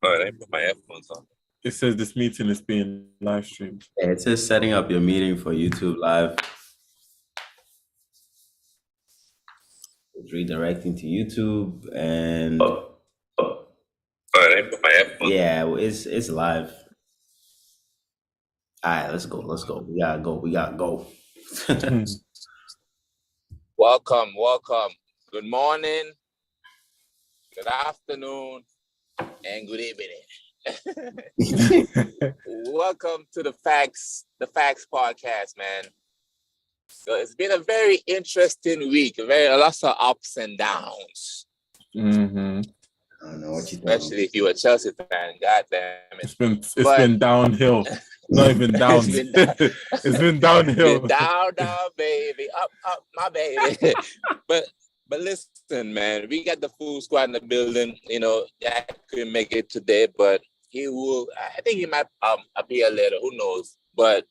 Oh, I didn't put my headphones on. It says this meeting is being live streamed. Yeah, it says setting up your meeting for YouTube Live. It's redirecting to YouTube and Oh, I didn't put my headphones on. yeah, it's live. All right, let's go. We gotta go. Welcome. Good morning, good afternoon, and good evening. Welcome to the Factz podcast, man. So it's been a very interesting week, lots of ups and downs. Mm-hmm. I don't know what you Especially if you're a Chelsea fan. God damn it. It's been downhill. Not even down. It's been downhill. Down, baby. Up, my baby. But listen, man, we got the full squad in the building. You know, Jack couldn't make it today, but he will. I think he might appear later. Who knows? But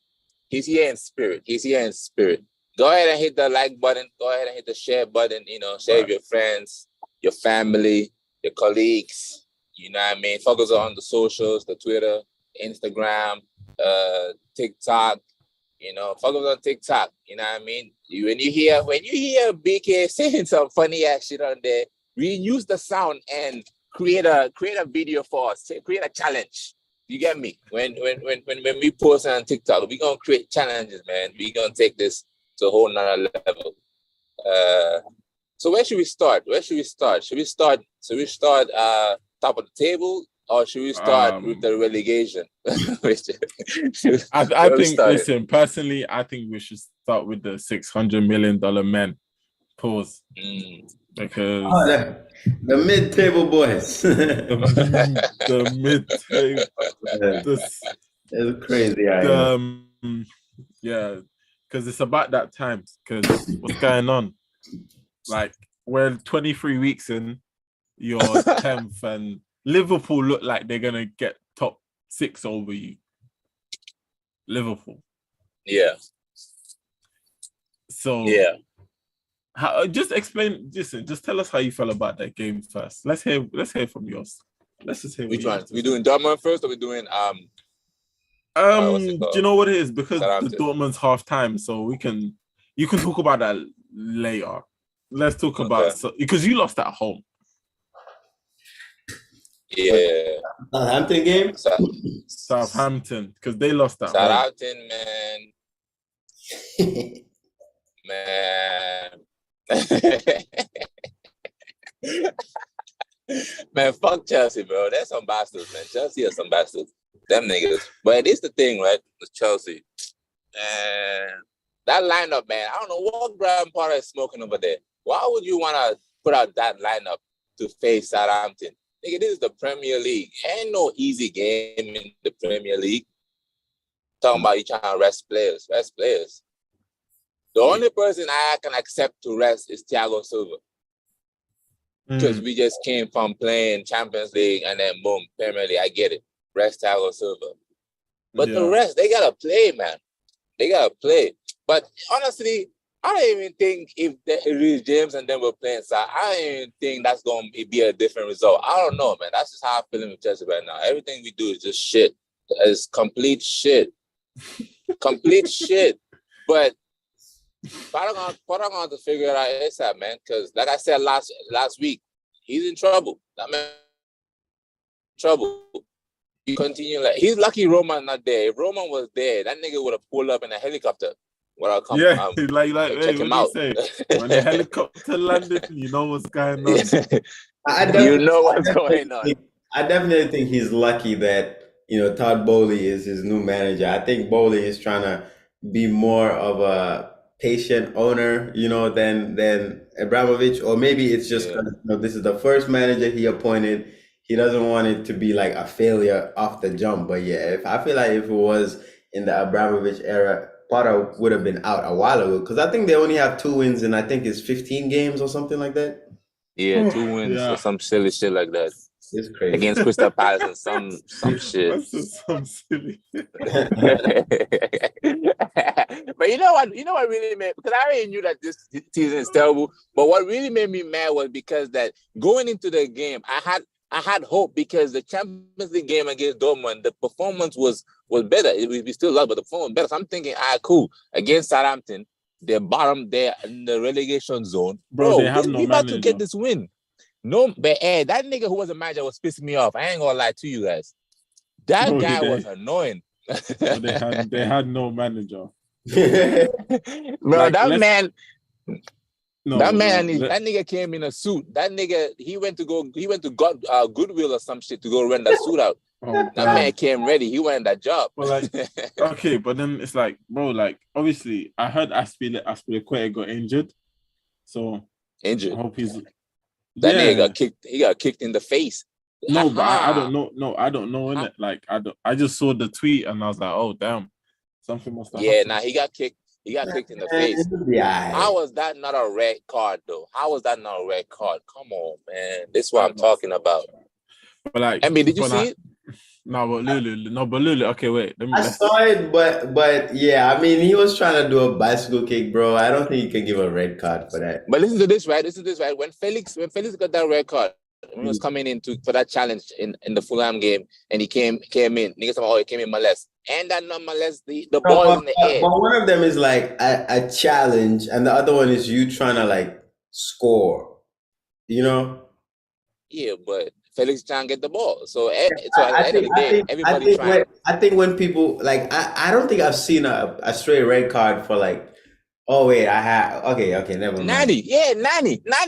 he's here in spirit. Go ahead and hit the like button. Go ahead and hit the share button. You know, share with your friends, your family, your colleagues. You know what I mean? Focus on the socials, the Twitter, Instagram, TikTok. You know, focus on TikTok. You know what I mean? When you hear BK saying some funny ass shit on there, reuse the sound and create a video for us. Create a challenge. You get me? When we post on TikTok, we're gonna create challenges, man. We're gonna take this to a whole nother level. So where should we start? Should we start top of the table, or should we start with the relegation? I think, listen, personally, I think we should start with the $600 million men. Pause. Because the mid-table boys. the mid-table. It's crazy. Yeah, because it's about that time. Because what's going on? Like, we're 23 weeks in, you're 10th, and Liverpool look like they're gonna get top 6 over you. Liverpool. Yeah. So yeah. Just explain. Listen, just tell us how you felt about that game first. Let's hear from yours. Let's just hear. Which one? We doing Dortmund first, or we doing do you know what it is? Because the Dortmund's half time, so you can talk about that later. Let's talk about because you lost at home. Yeah. Southampton game? Southampton, because they lost at Southampton, home. Man. Man, fuck Chelsea, bro. That's some bastards, man. Chelsea are some bastards. Them niggas. But it's the thing, right? With Chelsea. And that lineup, man, I don't know what Graham Potter is smoking over there. Why would you want to put out that lineup to face Southampton? Nigga, this is the Premier League. Ain't no easy game in the Premier League. Talking about you trying to rest players. The only person I can accept to rest is Thiago Silva. Because we just came from playing Champions League and then boom, Premier League. I get it. Rest Thiago Silva. But the rest, they got to play, man. They got to play. But honestly, I don't even think if Reece James and them were playing, so I don't even think that's going to be a different result. I don't know, man. That's just how I'm feeling with Chelsea right now. Everything we do is just shit. It's complete shit. Complete shit. But Potter going to have to figure it out ASAP, man. Because like I said last week, he's in trouble. That man in trouble. He continue like he's lucky Roman not there. If Roman was there, that nigga would have pulled up in a helicopter. Like check him out. Say, when the helicopter landed, you know what's going on. You know what's going on. I definitely think he's lucky that Todd Bowley is his new manager. I think Bowley is trying to be more of a patient owner, than Abramovich, or maybe it's just this is the first manager he appointed. He doesn't want it to be like a failure off the jump. But yeah, I feel like if it was in the Abramovich era, Potter would have been out a while ago, because I think they only have 2 wins in I think it's 15 games or something like that. Yeah, 2 wins or some silly shit like that. It's crazy. Against Crystal Palace and some shit. Some silly. But you know what really made, because I already knew that this season is terrible, but what really made me mad was because that going into the game, I had I had hope because the Champions League game against Dortmund, the performance was better. We still lost, but the performance was better. So I'm thinking, cool. Against Southampton, they're bottom there in the relegation zone. Bro, they have no we about manager. to get this win. No, but that nigga who was a manager was pissing me off. I ain't gonna lie to you guys. That guy was annoying. They had no manager. Bro, Like, that man. That that nigga came in a suit. That nigga, he went to Goodwill or some shit to go rent that suit out. That man came ready. He went that job. But like, okay, but then it's like, bro, like obviously, I heard Aspilicueta got injured, so injured. I hope he's. That nigga got kicked. He got kicked in the face. No, but I don't know. No, I don't know. Innit? Like I just saw the tweet and I was like, oh damn, something must have happened. Nah, he got kicked. He got kicked in the face. Yeah. How was that not a red card, though? How was that not a red card? Come on, man. This is what I'm talking about. But like, I mean, did you see it? No, but Lulu. Okay, wait. I saw it, but yeah, I mean, he was trying to do a bicycle kick, bro. I don't think you can give a red card for that. But listen to this, right? When Felix got that red card, when he was coming in for that challenge in the Fulham game, and he came in. Niggas talking, he came in molest. And that not molest the ball in the air. But one of them is like a challenge, and the other one is you trying to like score. You know? Yeah, but Felix trying to get the ball. So at the end of the day, everybody trying. I think when people like, I don't think I've seen a straight red card for like. Oh wait, I have okay, never mind. Nani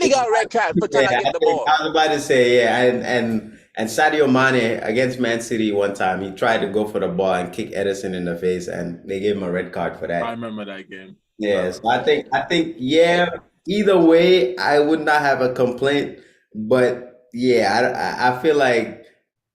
got a red card for trying to get the ball. I was about to say, and Sadio Mane against Man City one time, he tried to go for the ball and kick Edison in the face, and they gave him a red card for that. I remember that game. Yeah, so I think either way, I would not have a complaint, but yeah, I feel like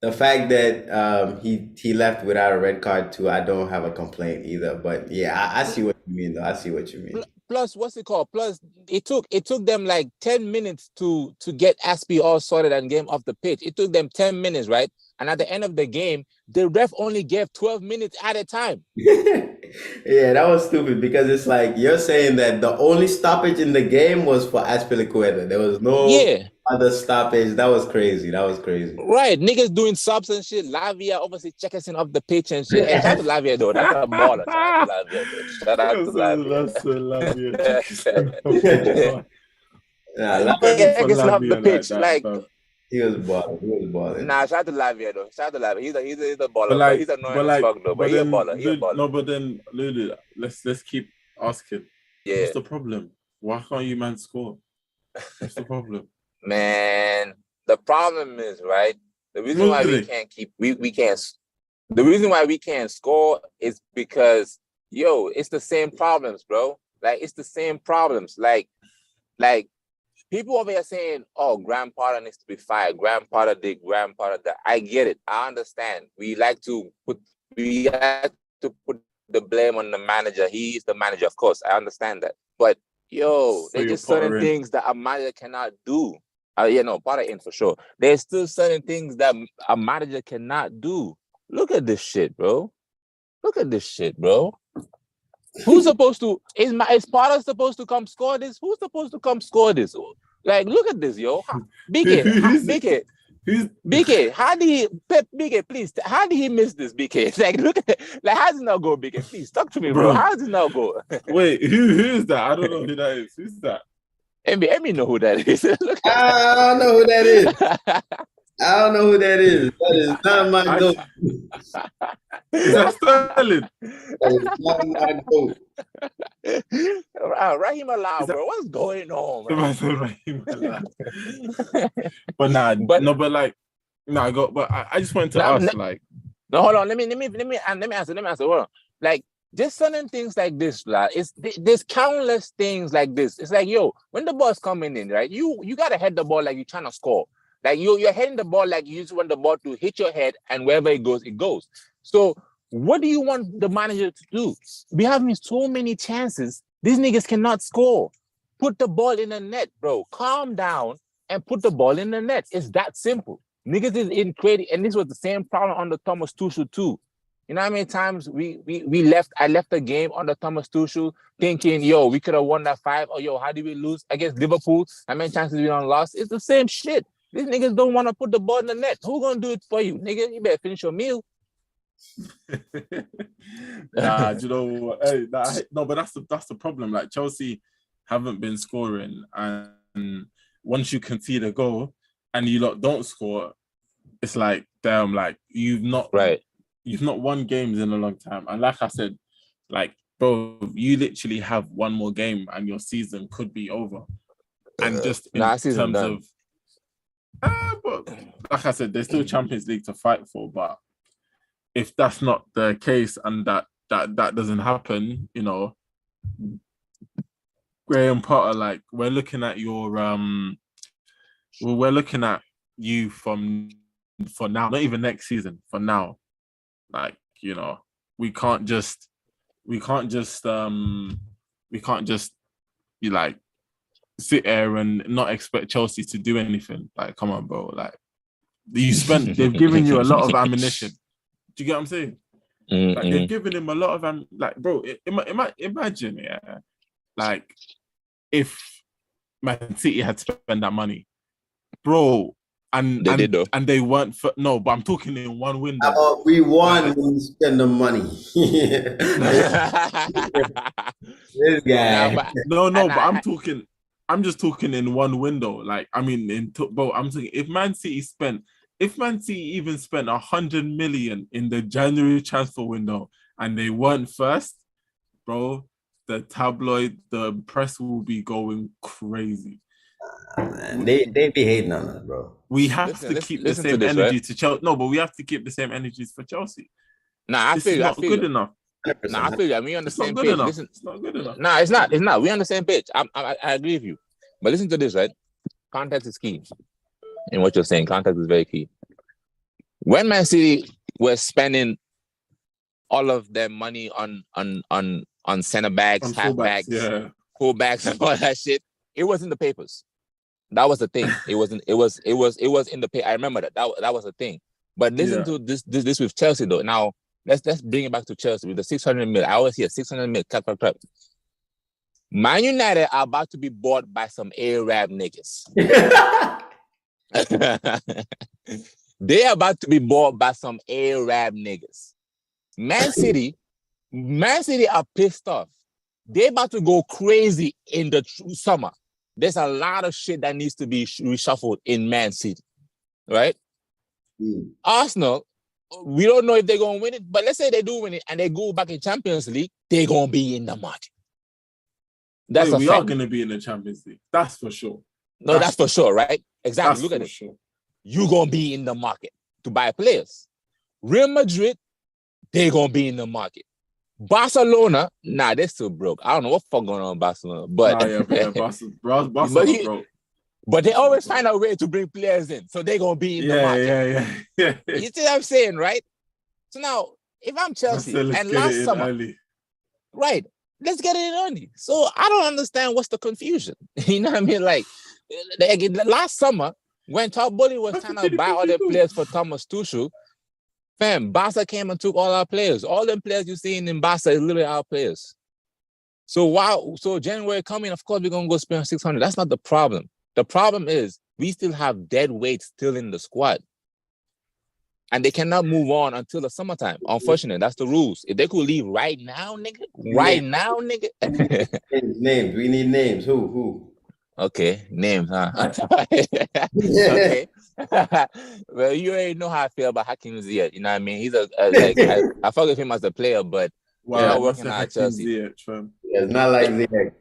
the fact that he left without a red card too, I don't have a complaint either. But yeah, I see what you mean though. I see what you mean. Plus, what's it called? Plus, it took them like 10 minutes to get Aspie all sorted and game off the pitch. It took them 10 minutes, right? And at the end of the game, the ref only gave 12 minutes at a time. Yeah, that was stupid because it's like you're saying that the only stoppage in the game was for Aspilicueta. There was no other stoppage. That was crazy. Right. Niggas doing subs and shit. Lavia obviously checking us off the pitch and shit. And shout out to Lavia though. That's a baller. Shout out to Lavia. That's Lavia. Checking off the pitch. Like he was balling. Nah, shout out to Lavia though. Shout out to Lavia. He's a baller. But like, he's annoying as fuck though. But he's a baller. No, but then Lulu, let's keep asking. Yeah. What's the problem? Why can't you man score? What's the problem? Man, the problem is, right, the reason why the reason why we can't score is because it's the same problems, bro. Like it's the same problems. Like people over here saying, oh, Graham Potter needs to be fired. Graham Potter did, Graham Potter that. I get it. I understand. We like to put the blame on the manager. He is the manager, of course. I understand that. But there's just certain things that a manager cannot do. Potter in for sure. There's still certain things that a manager cannot do. Look at this shit, bro. Who's supposed to? Is Potter supposed to come score this? Who's supposed to come score this? Like, look at this, yo. BK, how did he miss this, BK? Like, look at like, how does it not go, BK? Please talk to me, bro. How does it not go? Wait, who is that? I don't know who that is. Who's that? Emmy know who that is. Look at I don't know who that is. I don't know who that is. That is not my goat. Is that Sterling? That is not my goat. Raheem Allah, bro. What's going on, man? But I just wanted to ask, like. No, hold on. Let me answer. Hold on. Like, just certain things like this, like, there's countless things like this. It's like, when the ball's coming in, right? You gotta head the ball like you're trying to score. Like you're heading the ball like you just want the ball to hit your head, and wherever it goes, it goes. So what do you want the manager to do? We having so many chances. These niggas cannot score. Put the ball in the net, bro. Calm down and put the ball in the net. It's that simple. Niggas is in creating, and this was the same problem under Thomas Tuchel too. You know how many times I left the game under Thomas Tuchel thinking, we could have won that 5, or how did we lose against Liverpool? How many chances we done lost? It's the same shit. These niggas don't want to put the ball in the net. Who gonna do it for you, nigga? You better finish your meal. Nah, do you know what? Hey, no, but that's the problem. Like Chelsea haven't been scoring, and once you concede a goal and you lot don't score, it's like damn, like you've not won games in a long time. And like I said, like bro, you literally have one more game and your season could be over. And just in terms done. But like I said, there's still Champions League to fight for. But if that's not the case and that doesn't happen, you know, Graham Potter, like we're looking at your we're looking at you for now, not even next season, for now. Like, you know, we can't just you like sit there and not expect Chelsea to do anything. Like, come on, bro. Like, they've given you a lot of ammunition. Do you get what I'm saying? Like, they've given him a lot of like, bro. Imagine, yeah, like if Man City had spent that money, bro, and they weren't no, but I'm talking in one window. We won when we spend the money. This guy. But I'm just talking in one window. Like, I mean, bro, I'm saying if Man City even spent 100 million in the January transfer window and they weren't first, bro, the press will be going crazy. They be hating on us, bro. We have to keep the same energy to Chelsea. No, but we have to keep the same energies for Chelsea. Nah, I feel not good enough. Nah, I feel you. I mean, we on the same page. It's not good enough. Nah, it's not. We on the same page. I agree with you. But listen to this, right? Context is key in what you're saying. Context is very key. When Man City was spending all of their money on center backs, halfbacks, fullbacks, and all that shit, it was in the papers. That was the thing. It was in the paper. I remember that. That was the thing. But listen to this with Chelsea though. Now let's bring it back to Chelsea with the 600 mil. I always hear 600 mil. Crap. Man United are about to be bought by some Arab niggas. They are about to be bought by some Arab niggas. Man City are pissed off. They about to go crazy in the summer. There's a lot of shit that needs to be reshuffled in Man City, right? Arsenal, we don't know if they're going to win it, but let's say they do win it and they go back in Champions League, they're going to be in the market. We are going to be in the Champions League. That's for sure. No, that's for sure, right? Exactly. Look at it. Sure. You're going to be in the market to buy players. Real Madrid, they're going to be in the market. Barcelona, they're still broke. I don't know what the fuck going on in Barcelona, but Barcelona broke. But they always find a way to bring players in, so they're gonna be in the market. Yeah. You see what I'm saying, right? So now, if I'm Chelsea and last summer, right? Let's get it in early. So I don't understand what's the confusion. You know what I mean? Like last summer, when Todd Bowley was trying to buy all the players for Thomas Tuchel. Fam, Barca came and took all our players. All them players you seen in Barca is literally our players. So January coming, of course, we're going to go spend 600. That's not the problem. The problem is we still have dead weight still in the squad. And they cannot move on until the summertime. Unfortunately, that's the rules. If they could leave right now, nigga. Names. We need names. Who? Okay, names, huh? Okay. Well, you already know how I feel about Hakim Ziyech. You know what I mean? He's I fuck with him as a player, but they're not working out at Chelsea. It's not like Ziyech.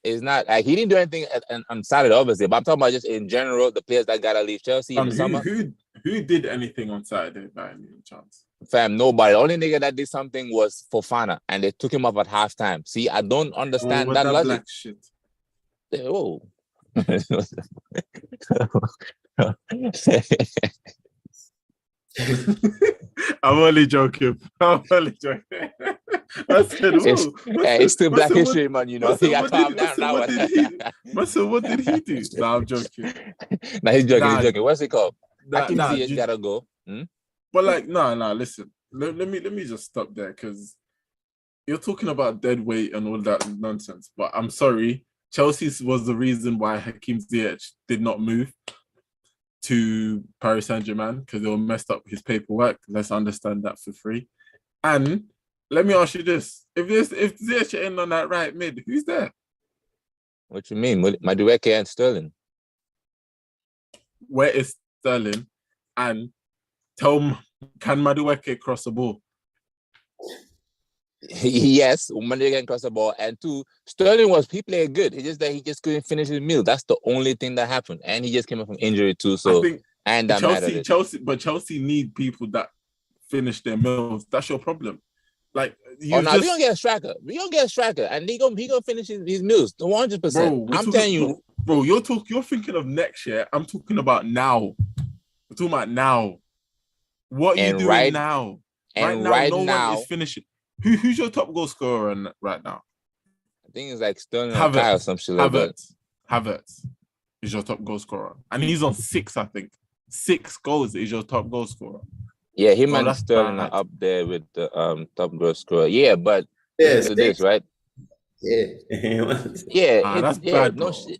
It's not like he didn't do anything on Saturday, obviously. But I'm talking about just in general, the players that gotta leave Chelsea in the summer. Who did anything on Saturday by any chance? Fam, nobody. The only nigga that did something was Fofana, and they took him off at halftime. See, I don't understand that logic. Black shit. Oh. I'm only joking. I said, it's still Black History Month, you know. He got calmed down now. What did he do? Nah, I'm joking. He's joking. What's it called? He's gotta go. But like, listen. Let me just stop there because you're talking about dead weight and all that nonsense. But I'm sorry. Chelsea was the reason why Hakim Ziyech did not move. to Paris Saint-Germain because they'll messed up his paperwork. Let's understand that for free. And let me ask you this: if Ziyech ain't on that right mid, who's there? What you mean? Madueke and Sterling. Where is Sterling? And can Madueke cross the ball? Yes, Madueke can cross the ball. And two, Sterling he played good. It's just that he just couldn't finish his meal. That's the only thing that happened. And he just came up from injury too. So I think and that mattered. Chelsea need people that finish their meals. That's your problem. Like we gonna get a striker. We gonna get a striker, and he gonna finish his meals 100%. I'm telling you, bro. You're thinking of next year. I'm talking about now. We're talking about now. What are you doing now? And right now, no one is finishing. Who's your top goal scorer right now? I think it's like Sterling or Kyle or some shit like that. Havertz is your top goal scorer, and he's on 6. I think 6 goals is your top goal scorer. Yeah, him and Sterling are up there with the top goal scorer. Yeah, but this, right? Yeah. That's bad. No shit.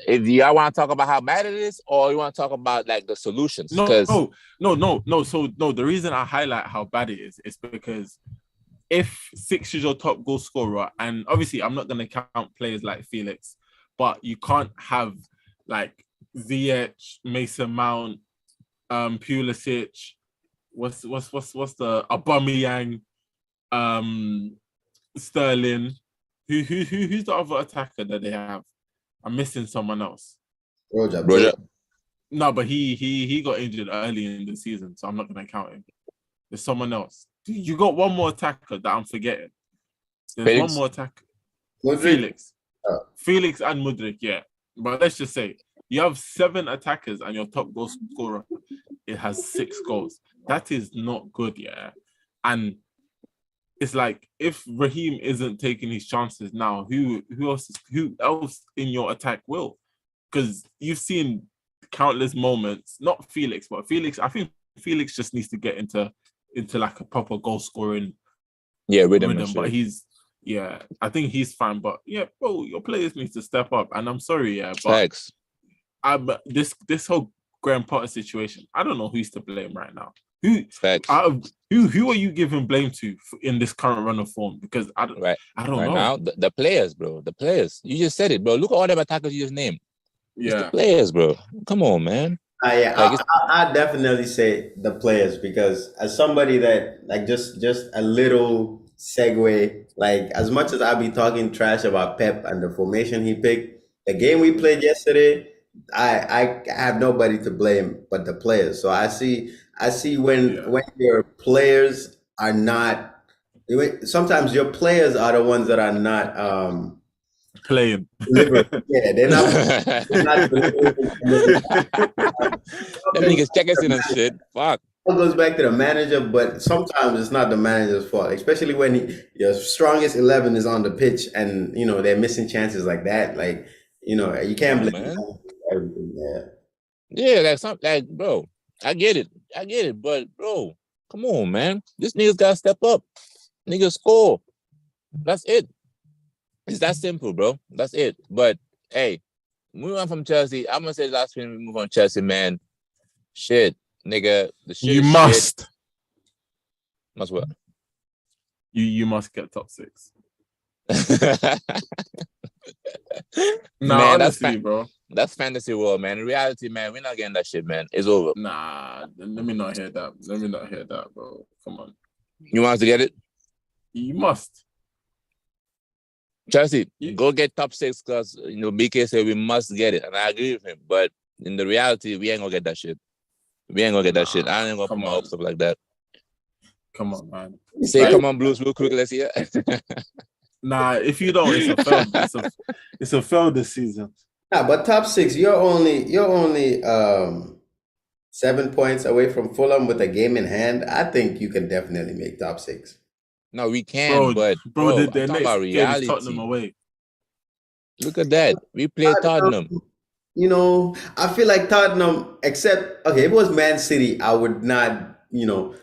If y'all want to talk about how bad it is, or you want to talk about like the solutions? No. So the reason I highlight how bad it is because if 6 is your top goal scorer, and obviously I'm not going to count players like Felix, but you can't have like Ziyech, Mason Mount, Pulisic. What's the Aubameyang, Sterling? Who's the other attacker that they have? I'm missing someone else. Roger. No, but he got injured early in the season, so I'm not gonna count him. There's someone else. You got one more attacker that I'm forgetting. There's one more attacker. Felix. Felix and Mudryk, yeah. But let's just say you have 7 attackers and your top goal scorer, it has 6 goals. That is not good, yeah. And it's like if Raheem isn't taking his chances now, who else in your attack will? Because you've seen countless moments, not Felix, but Felix. I think Felix just needs to get into like a proper goal scoring rhythm. But I think he's fine. But yeah, bro, your players need to step up. And I'm sorry, yeah, but this whole Graham Potter situation, I don't know who's to blame right now. Who are you giving blame to in this current run of form? Because I don't know. Now, the players, bro. The players. You just said it, bro. Look at all them attackers you just named. Yeah. It's the players, bro. Come on, man. I definitely say the players, because as somebody that like just a little segue, like as much as I'll be talking trash about Pep and the formation he picked, the game we played yesterday, I have nobody to blame but the players. So I see when your players are not, sometimes your players are the ones that are not playing. Yeah, they're not Them niggas check us in and shit. Fuck. It goes back to the manager, but sometimes it's not the manager's fault, especially when your strongest 11 is on the pitch and they're missing chances like that. Like you can't blame everything. Yeah, bro, I get it, but bro, come on, man, this nigga's gotta step up. Nigga score. That's it. It's that simple, bro. That's it. But hey, moving on from Chelsea, I'm gonna say the last thing we move on Chelsea, man. Shit, nigga. The shit. You must. Shit. Must what? You must get top 6. Man, honestly, bro. That's fantasy world, man. In reality, man, we're not getting that shit, man. It's over. Nah, let me not hear that. Bro. Come on. You want us to get it? You must. Chelsea, go get top 6 because BK said we must get it, and I agree with him. But in the reality, we ain't gonna get that shit. I ain't gonna put my hopes up like that. Come on, man. Say come on, Blues, real quick. Let's hear. Nah, if you don't, it's a fail. It's a fail this season. Nah, but top 6, you're only 7 points away from Fulham with a game in hand. I think you can definitely make top 6. No, we can, but their next about reality. Game is Tottenham away. Look at that. We play Tottenham. I feel like Tottenham, except if it was Man City, I would not,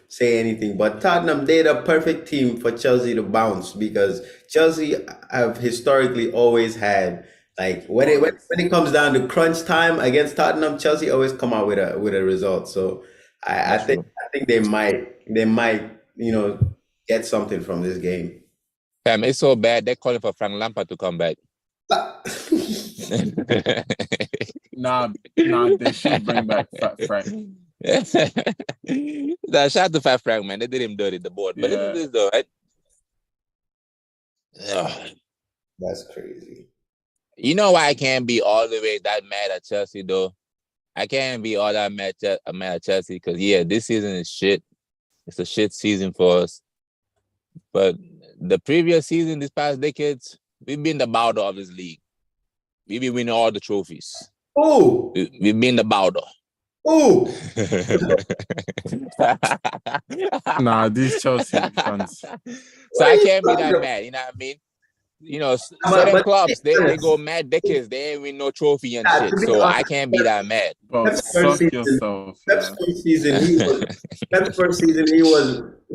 say anything. But Tottenham, they're the perfect team for Chelsea to bounce, because Chelsea have historically always had Like when it comes down to crunch time against Tottenham, Chelsea always come out with a result. So I That's think true. they might get something from this game. Fam, it's so bad. They're calling for Frank Lampard to come back. Nah, they should bring back Fat Frank. Shout out to Fat Frank, man. They did him dirty, the board. But Yeah. this is though, right? Ugh. That's crazy. You know why I can't be all the way that mad at Chelsea, though? I can't be all that mad at Chelsea because, yeah, this season is shit. It's a shit season for us. But the previous season, this past decades, we've been the Bowder of this league. We've been winning all the trophies. Ooh, We've been the Bowder. ooh. Nah, these Chelsea fans. So I can't be that mad, you know what I mean? You know, certain clubs, they go mad decades, they ain't win no trophy and shit. So I can't be that mad. Bro, suck yourself. Pep's first season, he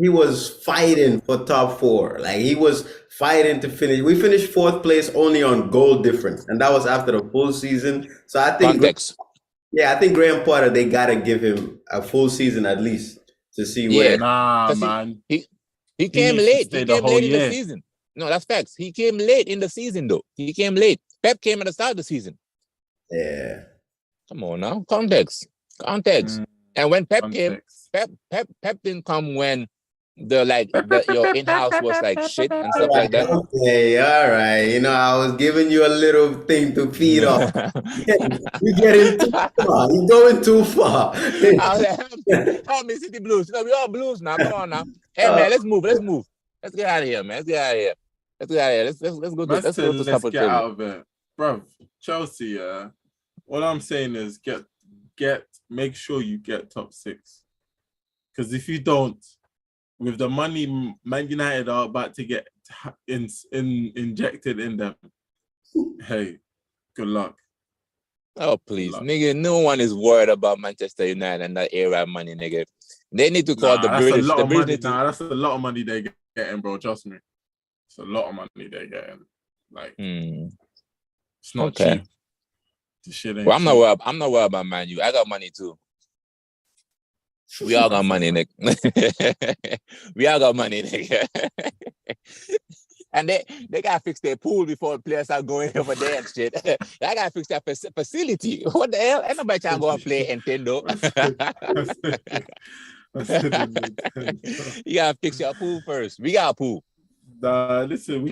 was fighting for top 4. Like he was fighting to finish. We finished 4th place only on goal difference, and that was after the full season. So I think Context. I think Graham Potter, they gotta give him a full season at least to see where. Nah, man. He came late. He came late in the season. No, that's facts. He came late in the season, though. He came late. Pep came at the start of the season. Yeah. Come on now. Context. And when Pep came, Pep didn't come when your in-house was like shit and stuff like that. Okay, all right. I was giving you a little thing to feed off. You're getting too far. You're going too far. Help me, City Blues. We all Blues now. Come on now. Hey, man, let's move. Let's get out of here, man. Let's get out of here. Let's go to let's get out of it. Bro, Chelsea, all I'm saying is make sure you get top 6. Because if you don't, with the money Man United are about to get injected in them, hey, good luck. Oh, please. Nigga, no one is worried about Manchester United and that era money, nigga. They need to call the British. That's a lot of money they're getting, bro. Trust me. It's a lot of money they're getting. Like, it's not cheap. The shit ain't I'm not worried about Man U. I got money too. We all got money, nigga. We all got money, nigga. And they gotta fix their pool before the players start going over there and shit. They gotta fix that facility. What the hell? Ain't nobody trying to go and play Nintendo. You gotta fix your pool first. We got a pool. Listen, we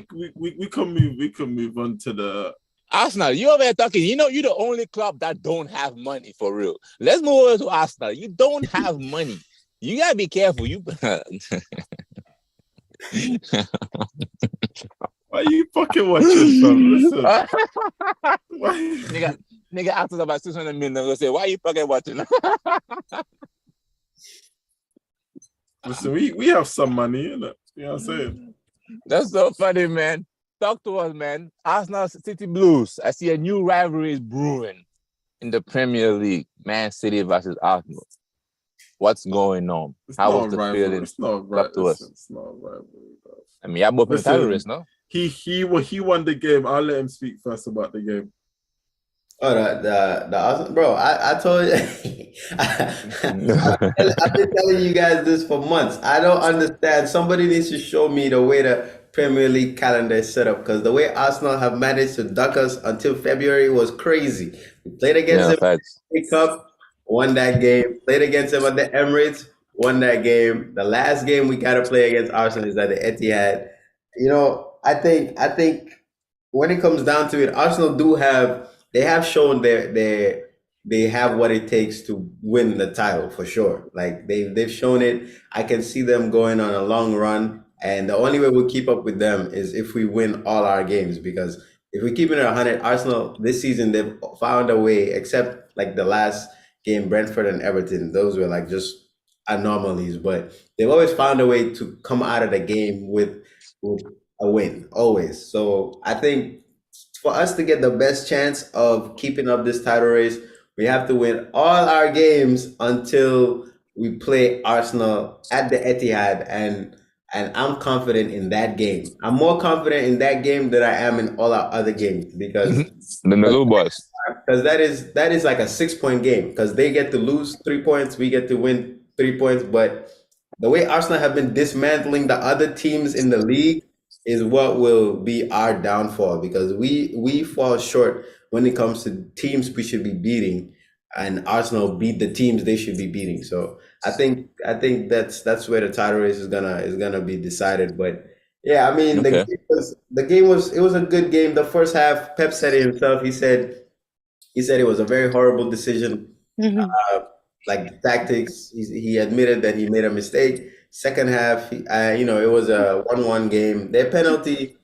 can move on to the Arsenal. You over there talking. You know you're the only club that don't have money for real. Let's move over to Arsenal. You don't have money. You gotta be careful. You. Why are you fucking watching, fam? Listen. Nigga asked us about 600 million. They say, why are you fucking watching? Listen, we have some money, innit? You know what I'm saying? That's so funny, man. Talk to us, man. Arsenal City Blues. I see a new rivalry is brewing in the Premier League. Man City versus Arsenal. What's going on? How was the feeling? It's not right. It's not a rivalry, bro. I mean, y'all both been terrorists, no? He won the game. I'll let him speak first about the game. Oh, the Arsenal, bro! I told you. I've been telling you guys this for months. I don't understand. Somebody needs to show me the way the Premier League calendar is set up, because the way Arsenal have managed to duck us until February was crazy. We played against them in the Cup, won that game. Played against them at the Emirates, won that game. The last game we got to play against Arsenal is at the Etihad. I think when it comes down to it, Arsenal they have shown they have what it takes to win the title for sure. Like they've shown it. I can see them going on a long run, and the only way we'll keep up with them is if we win all our games. Because if we keep it at 100, Arsenal this season they've found a way, except like the last game, Brentford and Everton. Those were like just anomalies, but they've always found a way to come out of the game with a win, always. So I think for us to get the best chance of keeping up this title race, we have to win all our games until we play Arsenal at the Etihad. And And I'm confident in that game. I'm more confident in that game than I am in all our other games because Then the little boys. that is like a 6 point game because they get to lose 3 points, we get to win 3 points. But the way Arsenal have been dismantling the other teams in the league is what will be our downfall because we fall short when it comes to teams we should be beating, and Arsenal beat the teams they should be beating. So I think that's where the title race is gonna be decided. But yeah, I mean Okay. it was a good game. The first half, Pep said it himself. He said it was a very horrible decision. Uh, like the tactics, he admitted that he made a mistake. Second half, it was a 1-1 game. Their penalty,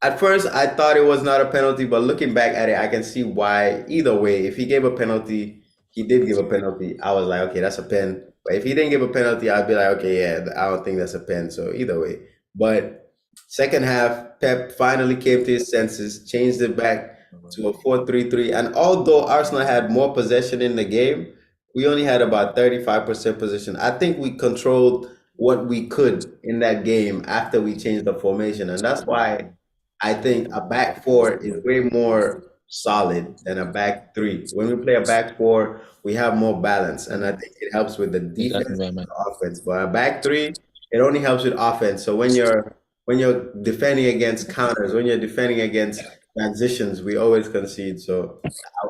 at first, I thought it was not a penalty, but looking back at it, I can see why. Either way, if he gave a penalty, he did give a penalty. I was like, okay, that's a pen. But if he didn't give a penalty, I'd be like, okay, yeah, I don't think that's a pen. So either way. But second half, Pep finally came to his senses, changed it back to a 4-3-3. And although Arsenal had more possession in the game, we only had about 35% possession. I think we controlled what we could in that game after we changed the formation. And that's why I think a back four is way more solid than a back three. When we play a back four, we have more balance, and I think it helps with the defense and the offense. But a back three, it only helps with offense. So when you're defending against counters, when you're defending against transitions, we always concede. So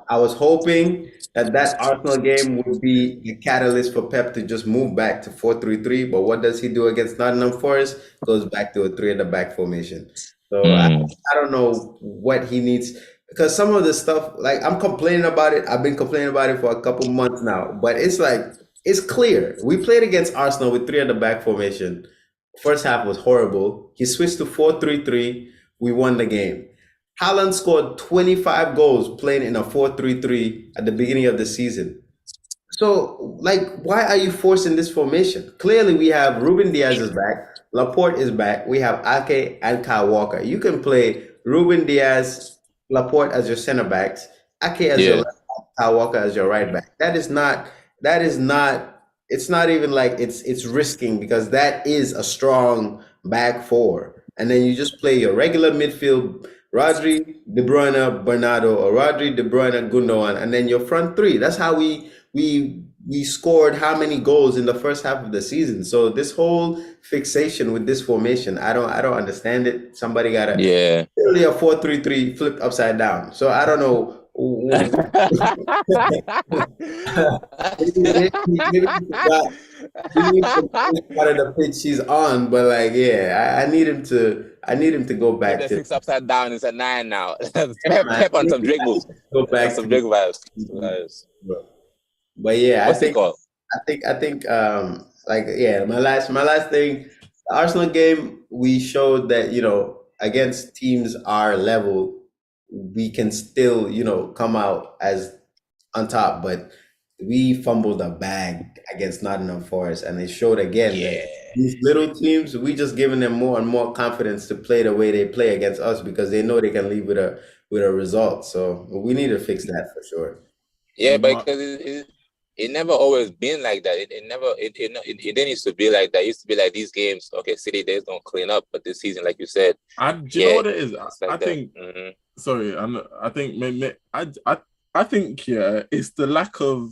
I was hoping that Arsenal game would be a catalyst for Pep to just move back to 4-3-3. But what does he do against Nottingham Forest? Goes back to a three at the back formation. So I don't know what he needs because some of the stuff, like I'm complaining about it. I've been complaining about it for a couple months now, but it's like it's clear. We played against Arsenal with three at the back formation. First half was horrible. He switched to 4-3-3. We won the game. Haaland scored 25 goals playing in a 4-3-3 at the beginning of the season. So, like, why are you forcing this formation? Clearly, we have Ruben Diaz is back, Laporte is back. We have Ake and Kyle Walker. You can play Ruben Diaz, Laporte as your center backs, Ake as your Yeah. left back, Kyle Walker as your right back. That is not. It's not even like it's risking because that is a strong back four. And then you just play your regular midfield, Rodri, De Bruyne, Bernardo, or Rodri, De Bruyne, Gundogan, and then your front three. That's how we scored how many goals in the first half of the season. So this whole fixation with this formation, I don't understand it. Somebody gotta Yeah. really a 4-3-3 flipped upside down. So I don't know. Maybe he forgot which part of the pitch he's on, but like, yeah, I need him to go back The to six upside down is a 9 now. man. Pep on some Drake moves. Go back Some to Drake vibes. But yeah, What's it called? I think like yeah, my last thing, the Arsenal game, we showed that, against teams our level, we can still, come out as on top, but we fumbled a bag against Nottingham Forest, and it showed again Yeah. that these little teams, we just giving them more and more confidence to play the way they play against us because they know they can leave with a result. So we need to fix that for sure. Yeah, But because it never always been like that. It never it didn't used to be like that. It used to be like these games. Okay, City days don't clean up, but this season, like you said, do you know yeah, what it is? it's like I that. think. Sorry, I think I think yeah, it's the lack of.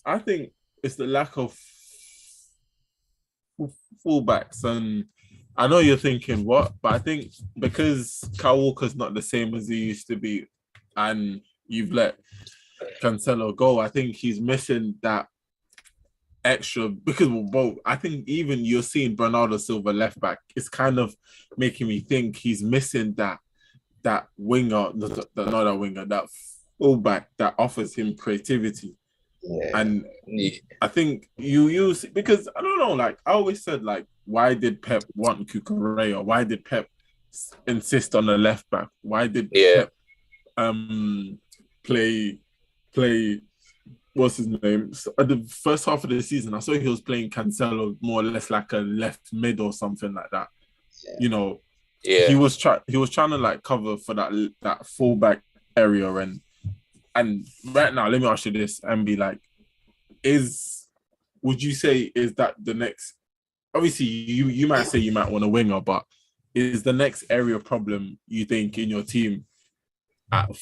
I think it's the lack of fullbacks, and I know you're thinking what, but I think because Kyle Walker's not the same as he used to be, and you've let Cancelo go, I think he's missing that extra because I think even you're seeing Bernardo Silva left back. It's kind of making me think he's missing that winger, not that winger, that fullback that offers him creativity. Yeah. And Yeah. I think you use because I don't know, like I always said, like why did Pep want Cucurella? Why did Pep insist on the left back? Why did Yeah. Pep play what's his name? So at the first half of the season, I saw he was playing Cancelo more or less like a left mid or something like that. Yeah. Yeah. He was trying to like cover for that fullback area and right now, let me ask you this and be like, would you say is that the next obviously you might say you might want a winger, but is the next area problem you think in your team at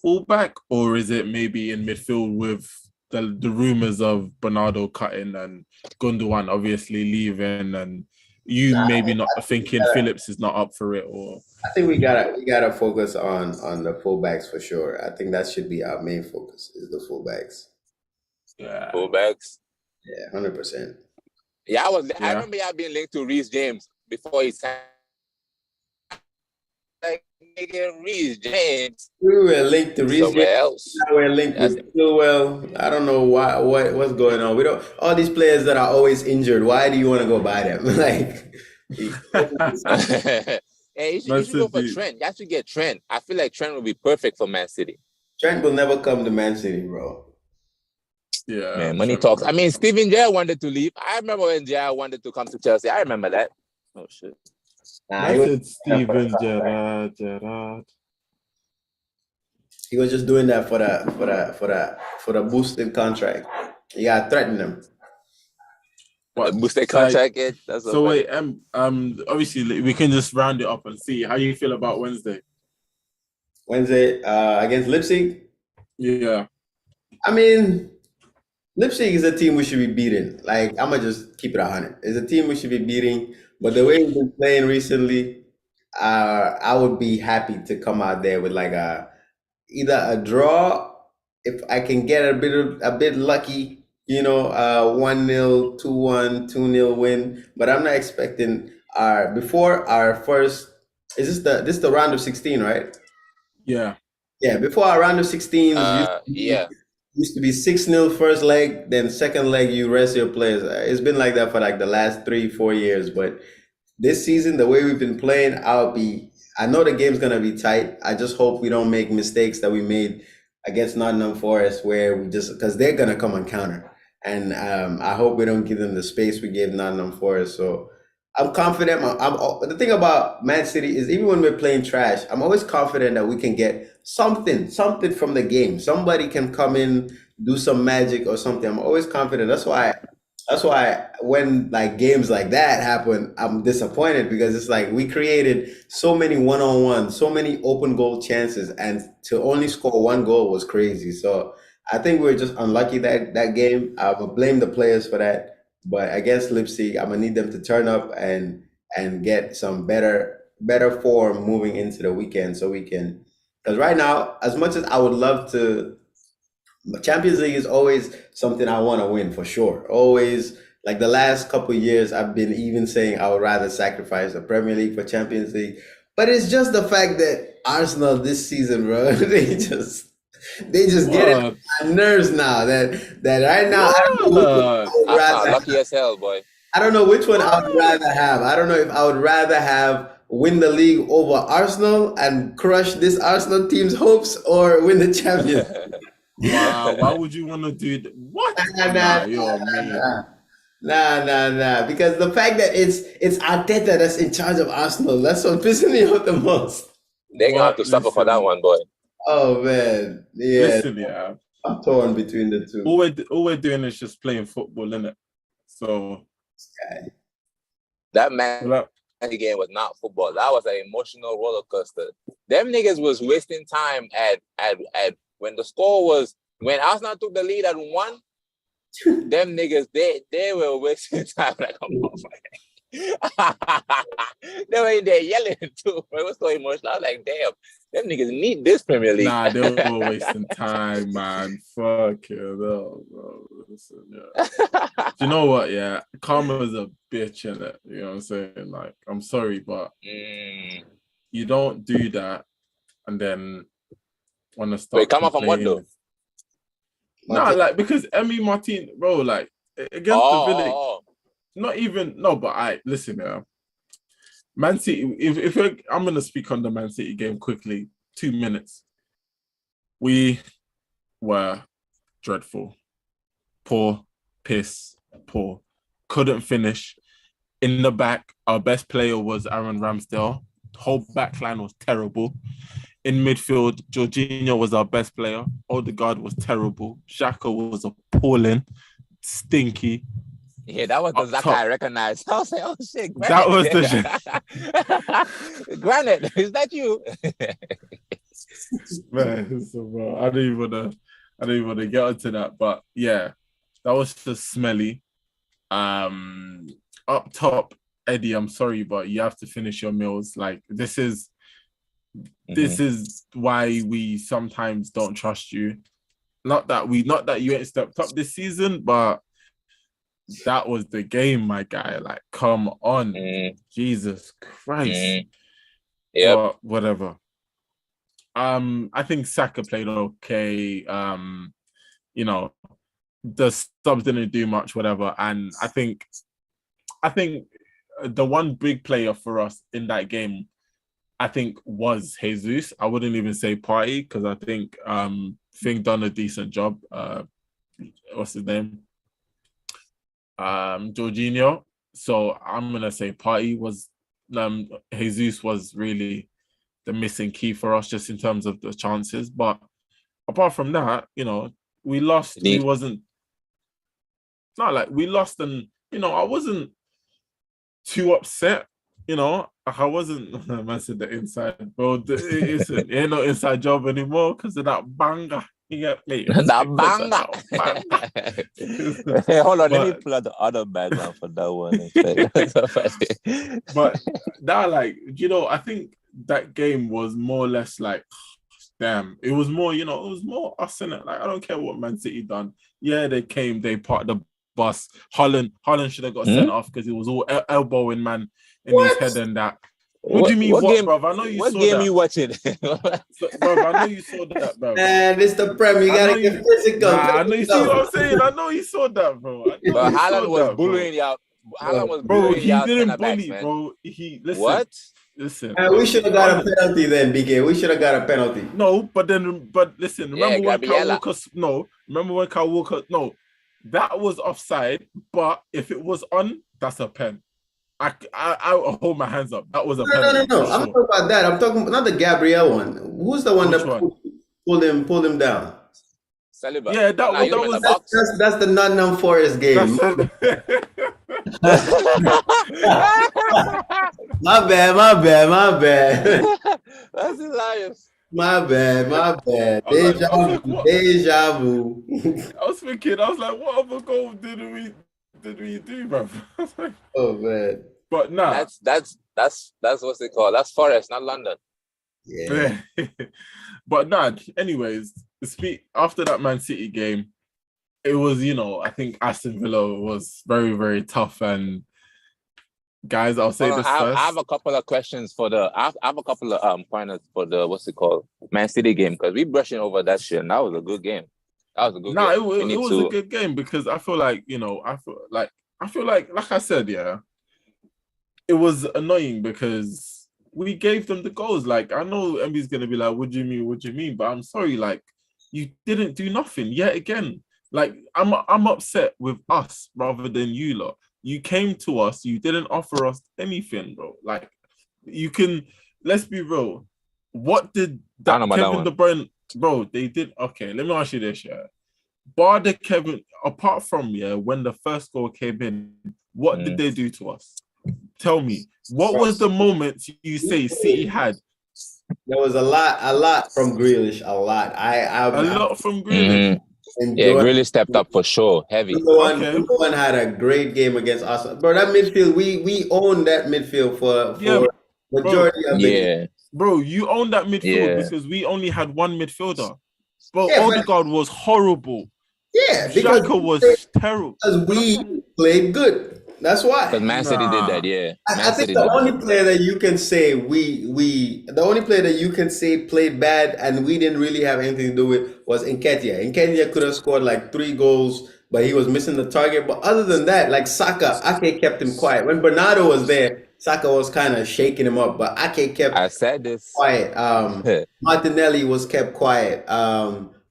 fullback, or is it maybe in midfield with the rumors of Bernardo cutting and Gundogan obviously leaving, and you maybe not thinking Phillips is not up for it? Or I think we gotta focus on the fullbacks for sure. I think that should be our main focus is the fullbacks. yeah, Fullbacks. Yeah, 100%. Yeah, I Yeah. remember y'all being linked to Reece James before he signed. Like nigga, Reece James We were linked to Reece somewhere James. else. Now we're linked That's with Chilwell. I don't know what's going on. We don't all these players that are always injured. Why do you want to go buy them? Like, Hey, you Man should go for City. Trent. You have to get Trent. I feel like Trent would be perfect for Man City. Trent will never come to Man City, bro. yeah, Man, money talks. I mean, Steven Gerrard wanted to leave. I remember when Gerrard wanted to come to Chelsea. I remember that. Oh shit. Nah, I he was, said Steven Gerrard. he was just doing that for the boosted contract. You gotta threaten them. The boosted So, contract. That's so wait, obviously we can just round it up and see how you feel about Wednesday. Wednesday against Leipzig. Yeah, I mean, Leipzig is a team we should be beating. Like, I'm gonna just keep it 100. It's a team we should be beating. But the way we've been playing recently, I would be happy to come out there with like either a draw, if I can get a bit lucky, 1-0, 2-1, 2-0 win. But I'm not expecting before our first. Is this the round of 16, right? yeah. Yeah, before our round of 16s, yeah. used to be 6-0 first leg, then second leg you rest your players. It's been like that for like the last 3-4 years. But this season, the way we've been playing, I know the game's gonna be tight. I just hope we don't make mistakes that we made against Nottingham Forest, where because they're gonna come on counter, and I hope we don't give them the space we gave Nottingham Forest. So I'm confident. The thing about Man City is even when we're playing trash, I'm always confident that we can get something from the game. Somebody can come in, do some magic or something. I'm always confident. That's why when like games like that happen, I'm disappointed because it's like we created so many one-on-one, so many open goal chances, and to only score one goal was crazy. So I think we were just unlucky that game. I would blame the players for that. But against Leipzig, I'm gonna need them to turn up and get some better form moving into the weekend, so we can. Because right now, as much as I would love to, Champions League is always something I want to win for sure. Always, like the last couple of years, I've been even saying I would rather sacrifice the Premier League for Champions League. But it's just the fact that Arsenal this season, bro, they just get it on my nerves now. That right now, I don't know which one I would rather lucky as hell, boy. I don't know which one I would rather have. I don't know if I would rather have win the league over Arsenal and crush this Arsenal team's hopes, or win the Champions League. Wow, why would you want to do that? What? Nah. Because the fact that it's Arteta that's in charge of Arsenal, that's what pisses me off the most. They're gonna have to suffer for that one, boy. Oh man, yeah. Listen, yeah. I'm torn between the two. All we're doing is just playing football, innit? So that Man game was not football. That was an emotional roller coaster. Them niggas was wasting time at when the score was when Arsenal took the lead at 1. Them niggas they were wasting time like a motherfucker. They were in there yelling too. It was so emotional. I was like, damn, them niggas need this Premier League. Nah, they were wasting time, man. Fuck it, bro. Listen, yeah. Do you know what? Yeah, karma's a bitch, innit? You know what I'm saying? Like, I'm sorry, but you don't do that and then want to start. Wait, come off from what though? Nah, like because Emi Martin, bro, like against the Village. Not even but listen, yeah. Man City. If I'm gonna speak on the Man City game quickly, 2 minutes. We were dreadful, poor, poor. Couldn't finish. In the back, our best player was Aaron Ramsdale. The whole back line was terrible. In midfield, Jorginho was our best player. Odegaard was terrible. Xhaka was appalling, stinky. Yeah, that was the Up Zaka top. I recognized. I was like, oh shit, Granite. That was the Granite, is that you? man. So, bro, I don't even wanna get into that. But yeah, that was just smelly. Up top, Eddie, I'm sorry, but you have to finish your meals. Like this is why we sometimes don't trust you. Not that you ain't stepped up this season, but that was the game, my guy. Like, come on. Jesus Christ. Yep. But whatever. I think Saka played okay. You know, the subs didn't do much, whatever. And I think the one big player for us in that game, I think, was Jesus. I wouldn't even say Party because I think Thing done a decent job. What's his name? Jorginho. So I'm gonna say Party was Jesus was really the missing key for us just in terms of the chances. But apart from that, you know, we lost. We wasn't. It's not like we lost, and you know, I wasn't too upset. You know, I wasn't. I said the inside, bro. It ain't no inside job anymore because of that banger. Yeah, that banger. Hey, hold on, let me pull out the other background for that one. But that, like, you know, I think that game was more or less like, damn. It was more, you know, it was more us in it. Like, I don't care what Man City done. Yeah, they came, they parked the bus. Holland should have got sent off because it was all elbowing man in his head and that. What do you mean, what, bro? I know you saw that. What game you watching? Bro, I know you saw that, bro. And it's the Prem. You gotta get physical. I know you see what I'm saying. I know you saw that, bro. But Haaland was bullying y'all. Haaland was bro. He didn't bully, man. Bro. He listen. What? Listen. We should have got a penalty then, BK. We should have got a penalty. No, but listen. Remember when Kyle Walker? No, remember when Kyle Walker? No, that was offside. But if it was on, that's a pen. I hold my hands up. That was a penalty. No. I'm talking about that. I'm talking not the Gabriel one. Who's the one that pulled him down? Saliba. Yeah, that was that's the Nottingham Forest game. My bad. That's hilarious. My bad. Deja vu. I was thinking, I was like, what other goal did we do, bro? Oh man. But nah. That's what's it called? That's Forest, not London. Yeah. But nah, anyways, after that Man City game, it was, you know, I think Aston Villa was very, very tough. And guys, I'll say this first. I have a couple of questions I have a couple of pointers for the Man City game, because we brushing over that shit, and that was a good game. That was a good game. It was a good game because I feel like, you know, I feel like I said, yeah, it was annoying because we gave them the goals. Like, I know Emi's gonna be like, what do you mean? But I'm sorry, like, you didn't do nothing yet again. Like, I'm upset with us rather than you lot. You came to us, you didn't offer us anything, bro. Like, let's be real. What did that Kevin De Bruyne, bro, they did, okay, let me ask you this, yeah. Bar the Kevin, apart from, when the first goal came in, what did they do to us? Tell me, what was the moment you say City had? There was a lot from Grealish, a lot. A lot from Grealish. Yeah, Grealish stepped up for sure, heavy. One had a great game against Arsenal. Bro, that midfield, we owned that midfield for majority of the game. Bro, you owned that midfield because we only had one midfielder. Bro, Odegaard was horrible. Yeah, because Xhaka was terrible. Because we played good. That's why. Because Man City did that, yeah. I think the only player that you can say played bad and we didn't really have anything to do with was Nketiah. Nketiah could have scored like 3 goals, but he was missing the target. But other than that, like Saka, Ake kept him quiet. When Bernardo was there, Saka was kind of shaking him up, but Ake kept quiet. Martinelli was kept quiet.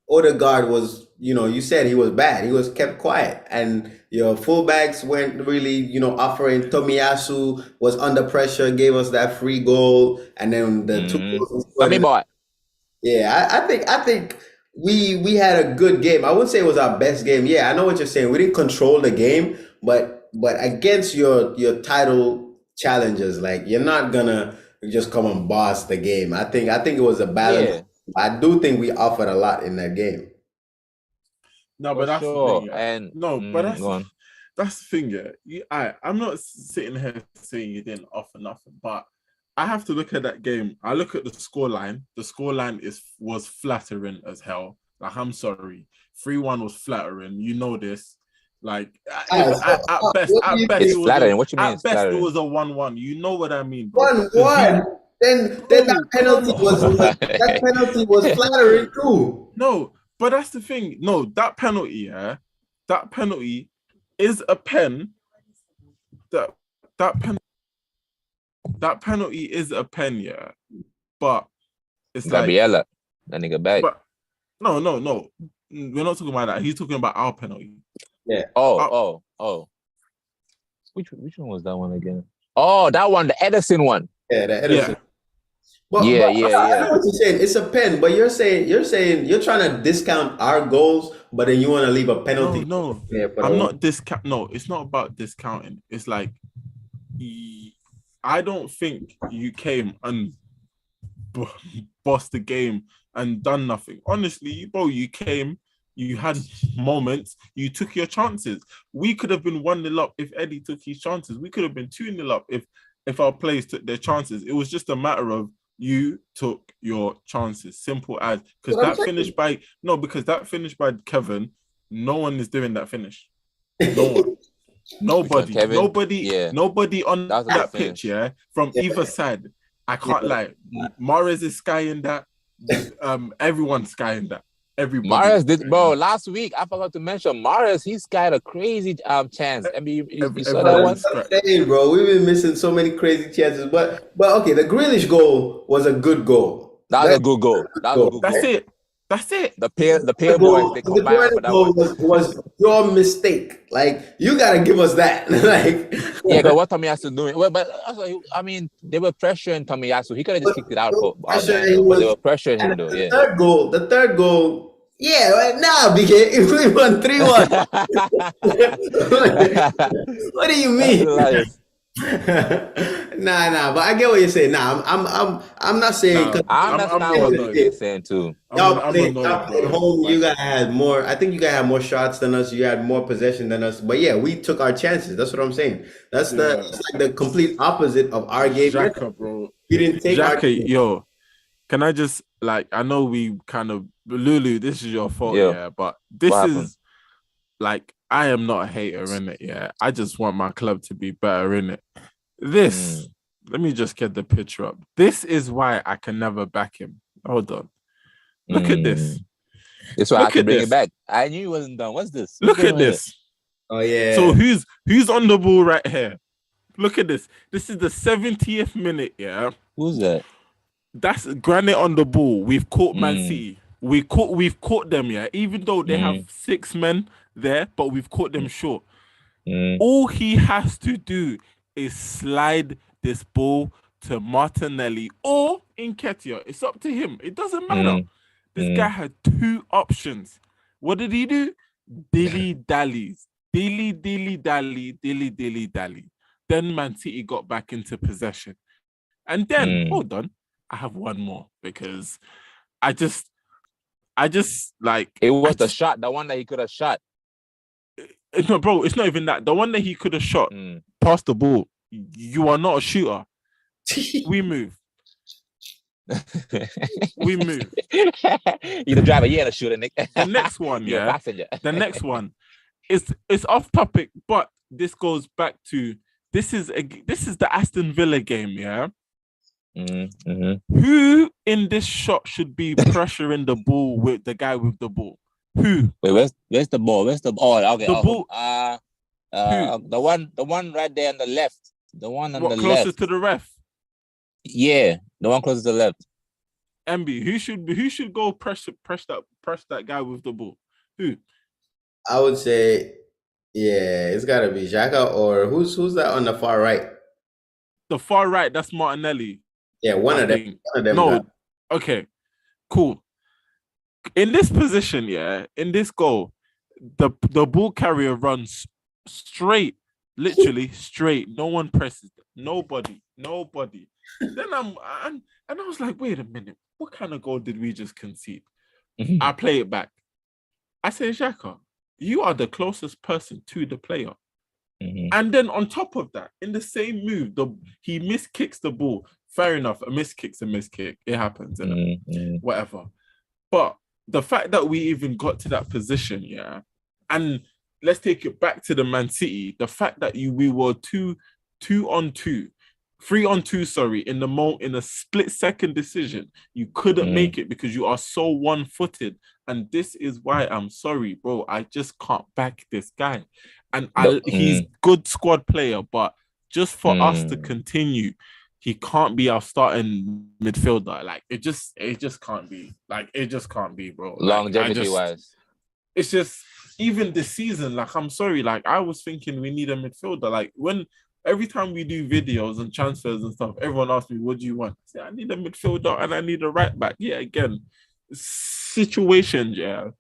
Odegaard was, you said he was bad. He was kept quiet. And your fullbacks weren't really, offering. Tomiyasu was under pressure, gave us that free goal. And then the 2 goals. Yeah, I think we had a good game. I wouldn't say it was our best game. Yeah, I know what you're saying. We didn't control the game, but against your title challengers, like you're not gonna just come and boss the game. I think it was a balance. Yeah, I do think we offered a lot in that game. No, for but that's the thing, sure. yeah. And No, but go on. that's the thing, yeah. I'm not sitting here saying you didn't offer nothing, but I have to look at that game. I look at the scoreline. The scoreline was flattering as hell. Like, I'm sorry, 3-1 was flattering. You know this. Like, at best, It's flattering. What you mean? at It's best, it flattering. was a 1-1. You know what I mean, bro? 1-1. Then that penalty was flattering too. No, but that's the thing. No, that penalty, yeah, that penalty is a pen. That pen. That penalty is a pen, yeah. But it's Gabriella, that nigga back. But no. We're not talking about that. He's talking about our penalty. Yeah. Oh. Which one was that one again? Oh, that one, the Edison one. Yeah, the Edison. Yeah. But, yeah. I know what you're saying. It's a pen, but you're saying you're trying to discount our goals, but then you want to leave a penalty. No. I'm not discount. No, it's not about discounting. It's like I don't think you came and bossed the game and done nothing. Honestly, bro, you came. You had moments. You took your chances. We could have been 1-0 up if Eddie took his chances. We could have been 2-0 up if our players took their chances. It was just a matter of you took your chances. Simple as. Because that finished by Kevin. No one is doing that finish. No one. Nobody on that pitch, yeah, from either side. I can't lie. Mahrez is skying that. Everyone's skying that. Everybody. Mahrez did, bro. Last week, I forgot to mention Mahrez. He's got a crazy chance. I mean, you saw that one? I'm saying, bro, we've been missing so many crazy chances. But okay, the Grealish goal was a good goal. That was a good goal. That's it. The pair boys, they combined for that one. Was your mistake. Like, you gotta give us that. Like, yeah, but what Tomiyasu doing? Well, but also, I mean, they were pressuring Tomiyasu. He could have just kicked it out. But they were pressuring him, though. Yeah. The third goal. Yeah, right now, BK, if we won 3-1. What do you mean? Nah, but I get what you're saying. Nah, I'm not saying. I understand what you're saying too. Y'all played home. You guys had more. I think you guys had more shots than us. You had more possession than us. But yeah, we took our chances. That's what I'm saying. That's like the complete opposite of our game. Xhaka, bro. You didn't take our game. Yo, can I just I know we kind of Lulu. This is your fault, yeah. But this is like. I am not a hater in it, yeah. I just want my club to be better in it. Let me just get the picture up. This is why I can never back him. Hold on. Look at this. That's why I can bring it back. I knew he wasn't done. What's this? Look at this. Oh, yeah. So who's on the ball right here? Look at this. This is the 70th minute, yeah. Who's that? That's Granite on the ball. We've caught Man City. We've caught them, yeah. Even though they have 6 men there, but we've caught them short. All he has to do is slide this ball to Martinelli or Nketiah. It's up to him. It doesn't matter. This guy had 2 options. What did he do? Dilly-dallies. Dilly-dally. Then Man City got back into possession. And then, hold on, I have one more because I just like... It was the shot, the one that he could have shot. No, bro, it's not even that. The one that he could have shot past the ball. You are not a shooter. We move. We move. You're the driver. You're the shooter, Nick. The next one, yeah. The next one is off topic, but this goes back to this is the Aston Villa game, yeah. Who in this shot should be pressuring the ball with the guy with the ball? Who? Wait, where's the ball? Where's the ball? Okay, the ball. The one right there on the left. The one on the left. Closest to the ref? Yeah, the one closest to the left. MB, who should go press that guy with the ball? Who? I would say, yeah, it's gotta be Xhaka or who's that on the far right? The far right, that's Martinelli. Yeah, one of them. No, okay, cool. In this position, yeah, in this goal, the ball carrier runs straight literally straight. No one presses them. Nobody. Then and I was like, wait a minute, what kind of goal did we just concede? I play it back. I say, Xhaka, you are the closest person to the player. And then on top of that, in the same move, he miskicks the ball. Fair enough, a miskick's a miskick. It happens, whatever. But the fact that we even got to that position, yeah, and let's take it back to the Man City. The fact that we were 3-on-2, sorry, in a split-second decision, you couldn't make it because you are so one-footed. And this is why I'm sorry, bro. I just can't back this guy. And he's good squad player, but just for us to continue, he can't be our starting midfielder. Like it just can't be. Like it just can't be, bro. Longevity-wise, it's just even this season. Like I'm sorry. Like I was thinking we need a midfielder. Like every time we do videos and transfers and stuff, everyone asks me, "What do you want?" I say, "I need a midfielder and I need a right back." Yeah, again, situations. Yeah,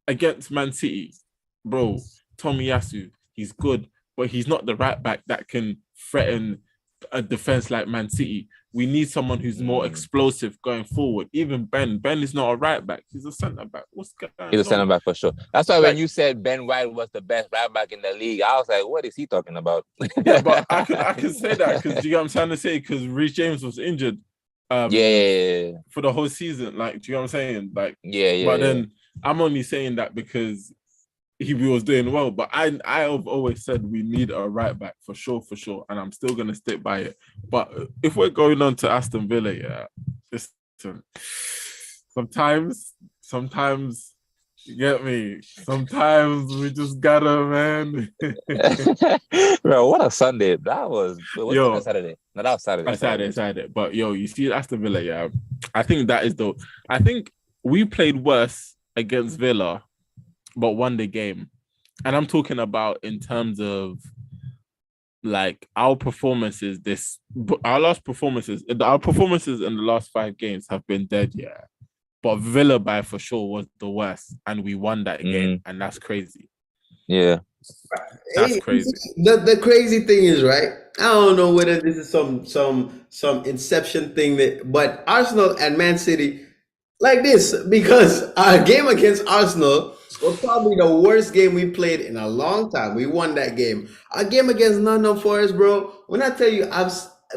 against Man City, bro. Tomiyasu, he's good, but he's not the right back that can threaten a defense like Man City. We need someone who's more explosive going forward. Even Ben is not a right back. He's a centre back. What's going on? He's a centre back for sure. That's why when you said Ben White was the best right back in the league, I was like, what is he talking about? Yeah, but I can say that because you know what I'm trying to say? Because Reece James was injured. For the whole season. Like, do you know what I'm saying? Like, But then I'm only saying that because he was doing well, but I have always said we need a right back for sure, and I'm still gonna stick by it. But if we're going on to Aston Villa, yeah, listen, sometimes you get me. Sometimes we just gotta, man. Bro, what a Sunday that was! That Saturday? No, that was Saturday. Saturday. But you see Aston Villa, yeah. I think we played worse against Villa, but won the game. And I'm talking about in terms of like our performances in the last 5 games have been dead, yeah. But Villa by for sure was the worst, and we won that game, and that's crazy. Yeah. That's crazy. The crazy thing is, right? I don't know whether this is some inception thing but Arsenal and Man City like this, because our game against Arsenal was probably the worst game we played in a long time. We won that game. Our game against Nottingham Forest, bro. When I tell you,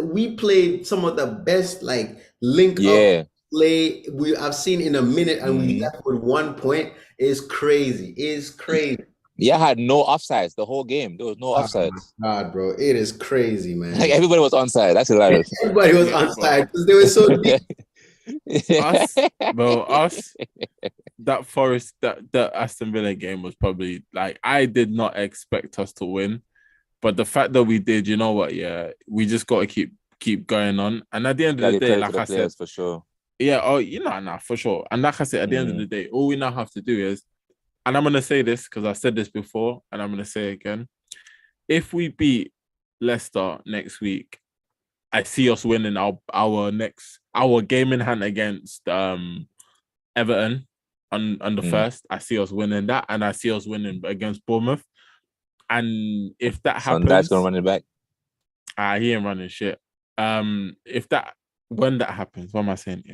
we played some of the best like link up play I've seen in a minute, and we left with 1 point. It's crazy. Yeah, I had no offsides the whole game. There was no offsides. God, bro, it is crazy, man. Like everybody was onside. That's hilarious. Everybody was onside because they were so deep. That Forest, the Aston Villa game was probably like, I did not expect us to win, but the fact that we did, you know what? Yeah, we just got to keep going on. And at the end of the day, like I said, for sure. Yeah, for sure. And like I said, at the end of the day, all we now have to do is, and I'm gonna say this because I said this before, and I'm gonna say it again: if we beat Leicester next week, I see us winning our game in hand against Everton on the first. I see us winning that, and I see us winning against Bournemouth. And if that happens, Sondag's gonna run it back. He ain't running shit. When that happens, what am I saying?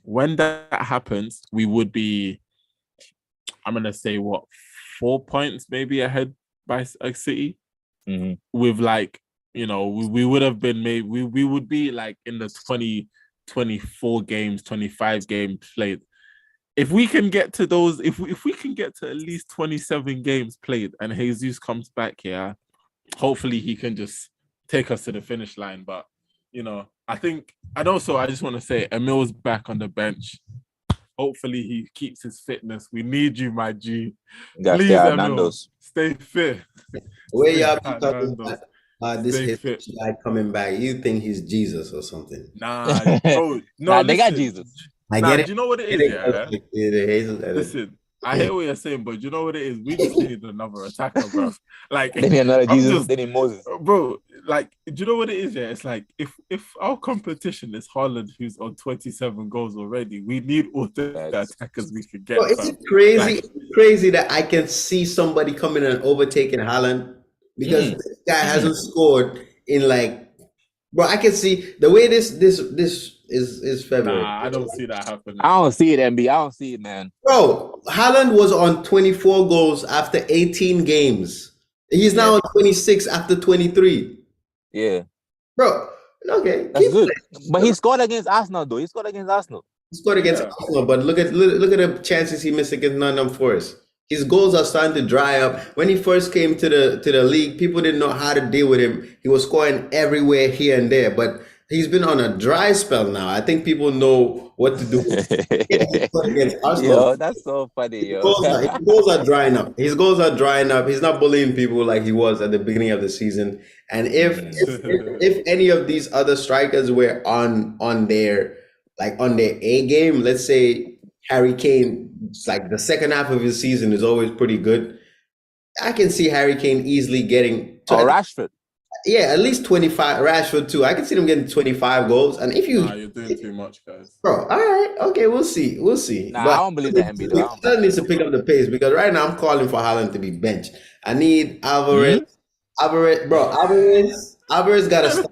When that happens, we would be, I'm gonna say 4 points maybe ahead by City. With like, you know, we would have been we would be like in the 24 games, 25 games played. If we can get to those, if we can get to at least 27 games played and Jesus comes back here, hopefully he can just take us to the finish line. But, you know, I think, and also I just want to say Emil's back on the bench. Hopefully he keeps his fitness. We need you, my G. Please, Emil, stay fit. Where y'all be talking about this guy coming back? You think he's Jesus or something? Nah, bro. No, they got Jesus. I get it. Do you know what it is? Listen, I hear what you're saying, but you know what it is? We just need another attacker, bro. Like, they need another Jesus. They need Moses, bro. Like, do you know what it is? Yeah, it's like if our competition is Haaland, who's on 27 goals already, we need all the attackers we could get. Bro, is it crazy? Like, crazy that I can see somebody coming and overtaking Haaland. because this guy hasn't scored in like, bro. I can see the way this is February. Nah, I don't see that happening. I don't see it, MB. I don't see it, man. Bro, Haaland was on 24 goals after 18 games. He's now on 26 after 23. Yeah. Bro, okay. That's good. But he scored against Arsenal, though. He scored against Arsenal. He scored against Arsenal, but look at the chances he missed against Nottingham Forest. His goals are starting to dry up. When he first came to the league, people didn't know how to deal with him. He was scoring everywhere here and there, but he's been on a dry spell now. I think people know what to do against Arsenal. Yo, that's so funny, yo. His goals are drying up. His goals are drying up. He's not bullying people like he was at the beginning of the season. And if any of these other strikers were on their A game, let's say Harry Kane, like the second half of his season is always pretty good. I can see Harry Kane easily getting Rashford. Yeah, at least 25. Rashford too. I can see them getting 25 goals. And if you, you're doing too much, guys. Bro, all right, okay, we'll see. Nah, but I don't believe that. He still needs to pick up the pace because right now I'm calling for Haaland to be benched. I need Alvarez. Alvarez got to start.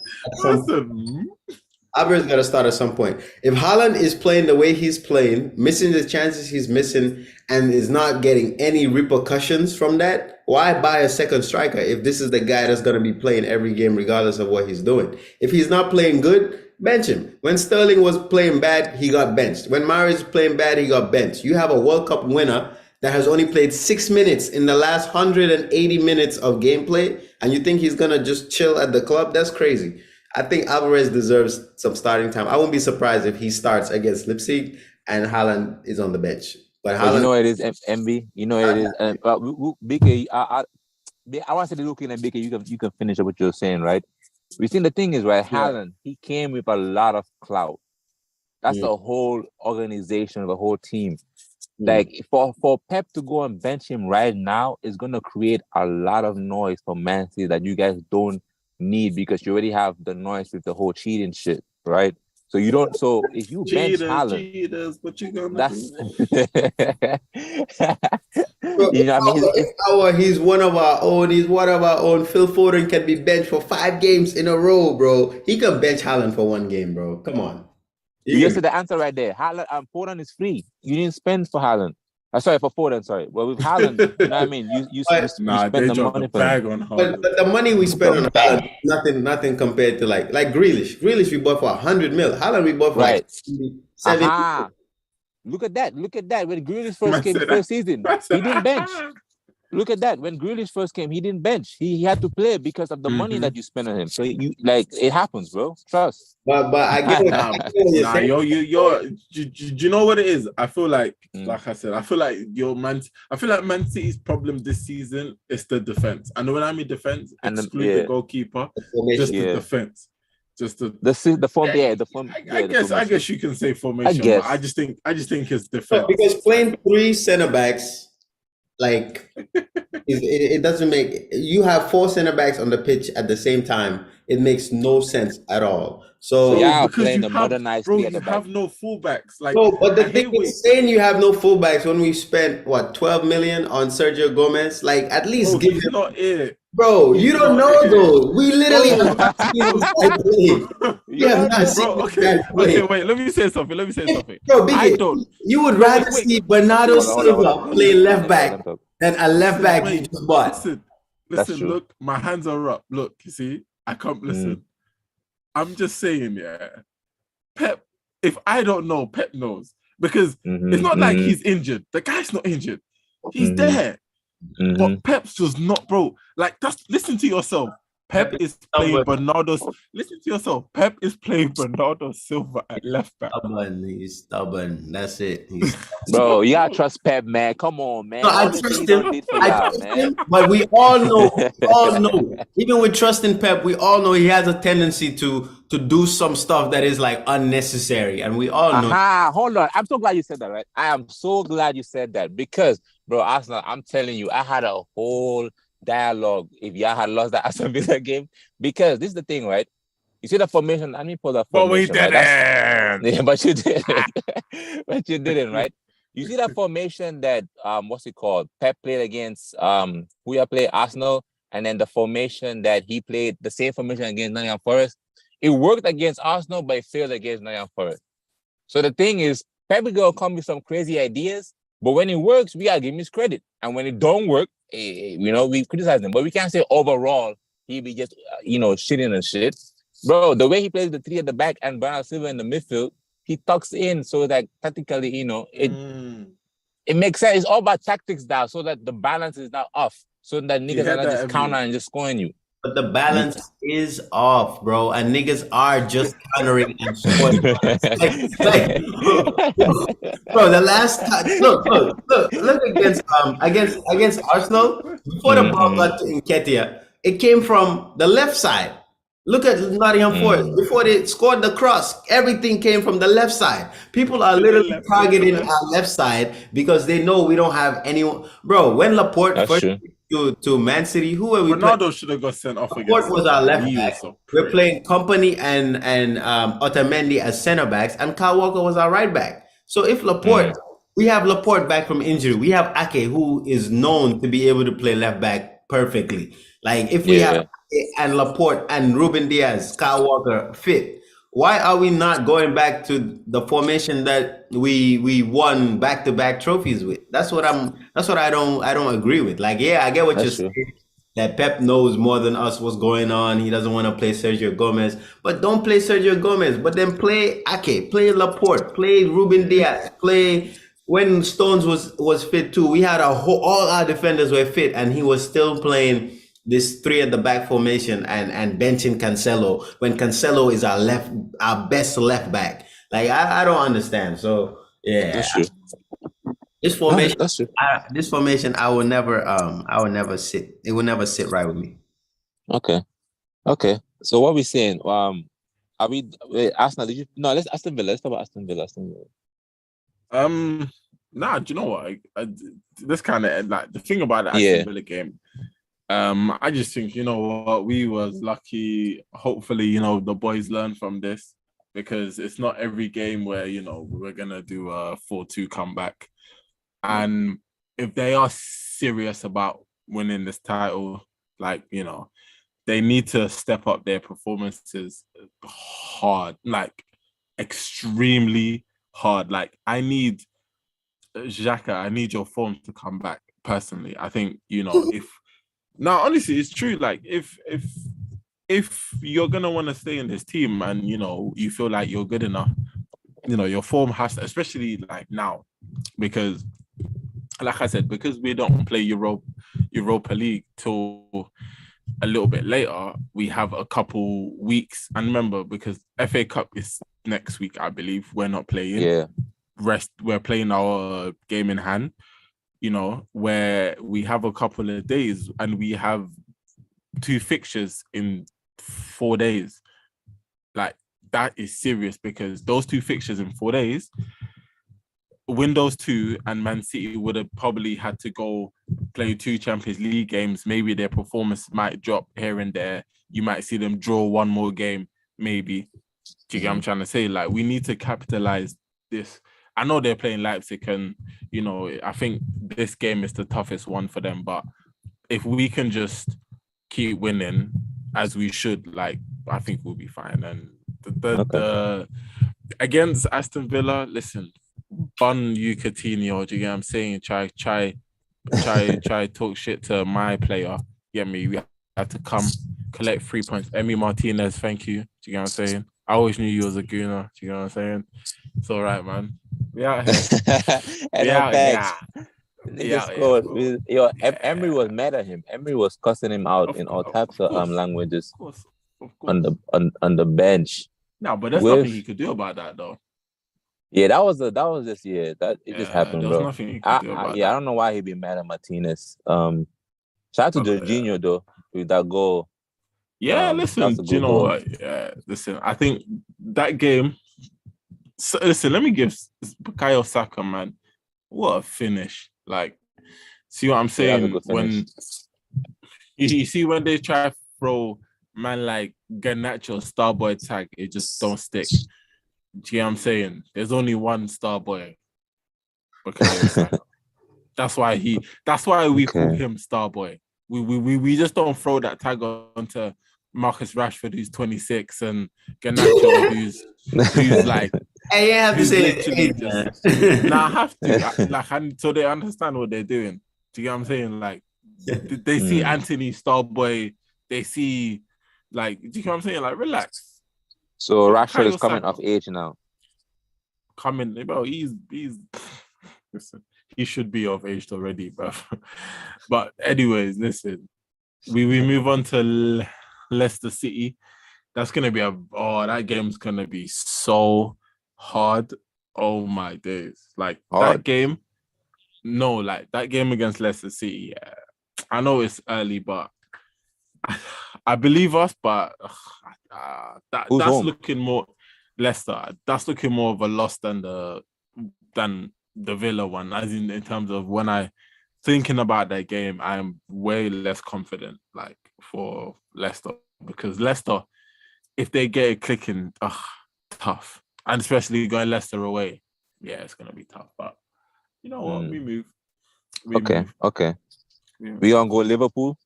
Alvarez got to start at some point. If Haaland is playing the way he's playing, missing the chances he's missing, and is not getting any repercussions from that, why buy a second striker if this is the guy that's going to be playing every game regardless of what he's doing? If he's not playing good, bench him. When Sterling was playing bad, he got benched. When Mahrez was playing bad, he got benched. You have a World Cup winner that has only played 6 minutes in the last 180 minutes of gameplay, and you think he's going to just chill at the club? That's crazy. I think Alvarez deserves some starting time. I won't be surprised if he starts against Leipzig and Haaland is on the bench. But Haaland, you know it is, MB. You know it is. BK, I want to say looking at BK. You can finish up what you're saying, right? We think the thing is, right? Haaland, he came with a lot of clout. That's the whole organization, the whole team. Like for Pep to go and bench him right now is going to create a lot of noise for Man City that you guys don't need because you already have the noise with the whole cheating shit, right? So you don't. So if you bench Haaland, what you gonna that's you know what I mean. He's one of our own. He's one of our own. Phil Foden can be benched for 5 games in a row, bro. He can bench Haaland for 1 game, bro. Come on. You said the answer right there. Haaland, Foden is free. You didn't spend for Haaland. Sorry, for Foden, sorry. Well, with Haaland, you know what I mean? You spend the money for him. But the money we spend on Haaland, nothing compared to like Grealish. Grealish we bought for 100 mil. Haaland we bought for like 70. Look at that. When Grealish first came first season, he didn't bench. Look at that. When Grealish first came, he didn't bench. He had to play because of the money that you spent on him. So it happens, bro. Trust. But I get it. Do you know what it is? I feel like I said, I feel like Man City's problem this season is the defense. And when I mean defense, exclude the goalkeeper, just the defense. Just the form. I guess you can say formation. I just think it's defense. Because playing 3 center backs, like it doesn't make. You have 4 center backs on the pitch at the same time. It makes no sense at all. So playing the modernized bro, you have no fullbacks. Like no, but the thing is, saying you have no fullbacks when we spent 12 million on Sergio Gomez, like at least give him. Not it. Bro, you don't know though. We literally have not seen this guy play. We have not seen this guy play. Okay, wait. Let me say something. Bro, Biggie, you would rather see Bernardo Silva play left back than a left back you just bought. Listen. Look, my hands are up. Look, you see, I can't listen. I'm just saying, Pep. If I don't know, Pep knows because it's not like he's injured. The guy's not injured. He's there. But Pep's just not, bro. Like listen to yourself. Pep is playing Bernardo. Listen to yourself. Pep is playing Bernardo Silva at left back. He's stubborn. That's it. Bro, you gotta trust Pep, man. Come on, man. No, I trust him. But we all know. Even with trusting Pep, we all know he has a tendency to do some stuff that is like unnecessary, and we all know. Hold on. I'm so glad you said that, right? I am so glad you said that because, bro, Arsenal, I'm telling you, I had a whole dialogue if y'all had lost that Aston Villa game because this is the thing, right? You see the formation. Let me pull that formation. But we didn't. Yeah, but you didn't. But you didn't, right? You see that formation that what's it called? Pep played against who you play Arsenal, and then the formation that he played, the same formation against Nottingham Forest, it worked against Arsenal, but it failed against Nottingham Forest. So the thing is, Pep will come with some crazy ideas, but when it works, we gotta give him his credit. And when it don't work, we criticize him. But we can't say overall he be just shitting and shit. Bro, the way he plays the three at the back and Bernardo Silva in the midfield, he tucks in so that tactically, it makes sense. It's all about tactics now, so that the balance is now off. So that niggas are not just countering and just scoring you. But the balance is off, bro, and niggas are just countering and scoring. Bro, the last time, look against Arsenal before the ball got to Nketiah, it came from the left side. Look at Nottingham Forest. Before they scored the cross, everything came from the left side. People are literally targeting our left side because they know we don't have anyone. Bro, when Laporte first to Man City, who were we Ronaldo playing? should have got sent off against. Laporte was our left back. We're playing Company and Otamendi as center backs, and Kyle Walker was our right back. So if Laporte, we have Laporte back from injury. We have Ake, who is known to be able to play left back perfectly. Like if we have and Laporte and Ruben Diaz, Kyle Walker fit, why are we not going back to the formation that we won back-to-back trophies with? That's what I don't agree with. Like, yeah, I get what you're saying, that Pep knows more than us what's going on. He doesn't want to play Sergio Gomez, but don't play Sergio Gomez, but then play Ake, play Laporte, play Ruben Diaz, play when Stones was fit too. We had all our defenders were fit, and he was still playing this three at the back formation and benching Cancelo when Cancelo is our best left back. Like I don't understand. So yeah, that's true. This formation, that's true. I will never sit. It will never sit right with me. Okay. So what are we saying? Are we Arsenal? Let's Aston Villa. Let's talk about Aston Villa. Nah, do you know what? This kind of like the thing about the Aston Villa game. I just think, you know what, we was lucky. Hopefully, the boys learn from this, because it's not every game where, we're going to do a 4-2 comeback. And if they are serious about winning this title, like, they need to step up their performances hard, like extremely hard. Like I need Xhaka, I need your form to come back personally. I think, now, honestly, it's true. Like, if you're gonna want to stay in this team, and you feel like you're good enough, your form has to, especially like now, because, like I said, because we don't play Europa League till a little bit later, we have a couple weeks. And remember, because FA Cup is next week, I believe, we're not playing. Yeah. We're playing our game in hand. Where we have a couple of days and we have 2 fixtures in 4 days. Like, that is serious, because those 2 fixtures in 4 days, Windows 2 and Man City would have probably had to go play 2 Champions League games. Maybe their performance might drop here and there. You might see them draw 1 more game, maybe. Do you get what I'm trying to say? Like, we need to capitalize this. I know they're playing Leipzig, and I think this game is the toughest one for them. But if we can just keep winning as we should, like, I think we'll be fine. And the against Aston Villa, listen, bun you, Coutinho. Do you get what I'm saying? Try talk shit to my player. Get me? We have to come collect 3 points. Emi Martinez, thank you. Do you get what I'm saying? I always knew you was a gooner. Do you get what I'm saying? It's all right, man. We out here. Emery was mad at him. Emery was cussing him out in all types of languages. Of course. On the bench. No, but there's nothing he could do about that, though. Yeah, that was just that it just happened, bro. Nothing he could do about that. I don't know why he'd be mad at Martinez. Shout out to Jorginho though with that goal. Yeah, listen, do you know what? Yeah, listen, I think that game. So, listen, let me give Bukayo Saka, man, what a finish! Like, see what I'm saying? When you see when they try to throw man like Garnacho Starboy tag, it just don't stick. Do you get what I'm saying? There's only one Starboy. Bukayo Saka. That's why we call him Starboy. we just don't throw that tag onto Marcus Rashford, who's 26, and Garnacho, who's like. Hey, you have to say literally it. Nah, I have to. So they understand what they're doing. Do you get what I'm saying? Like, they see Anthony Starboy. They see, like, do you get what I'm saying? Like, relax. So Rashford is coming of age now. Bro, he's listen, he should be of age already, bro. But anyways, listen, we move on to Leicester City. That's gonna be that game's gonna be so hard. Oh my days. Like hard. that game. No, like that game against Leicester City. Yeah. I know it's early, but I believe us, but that's home? looking more Leicester. That's looking more of a loss than the Villa one. As in terms of when I thinking about that game, I'm way less confident like for Leicester, because Leicester, if they get it clicking, tough. And especially going Leicester away. Yeah, it's gonna be tough. But you know what? We move. Okay. We gonna go Liverpool.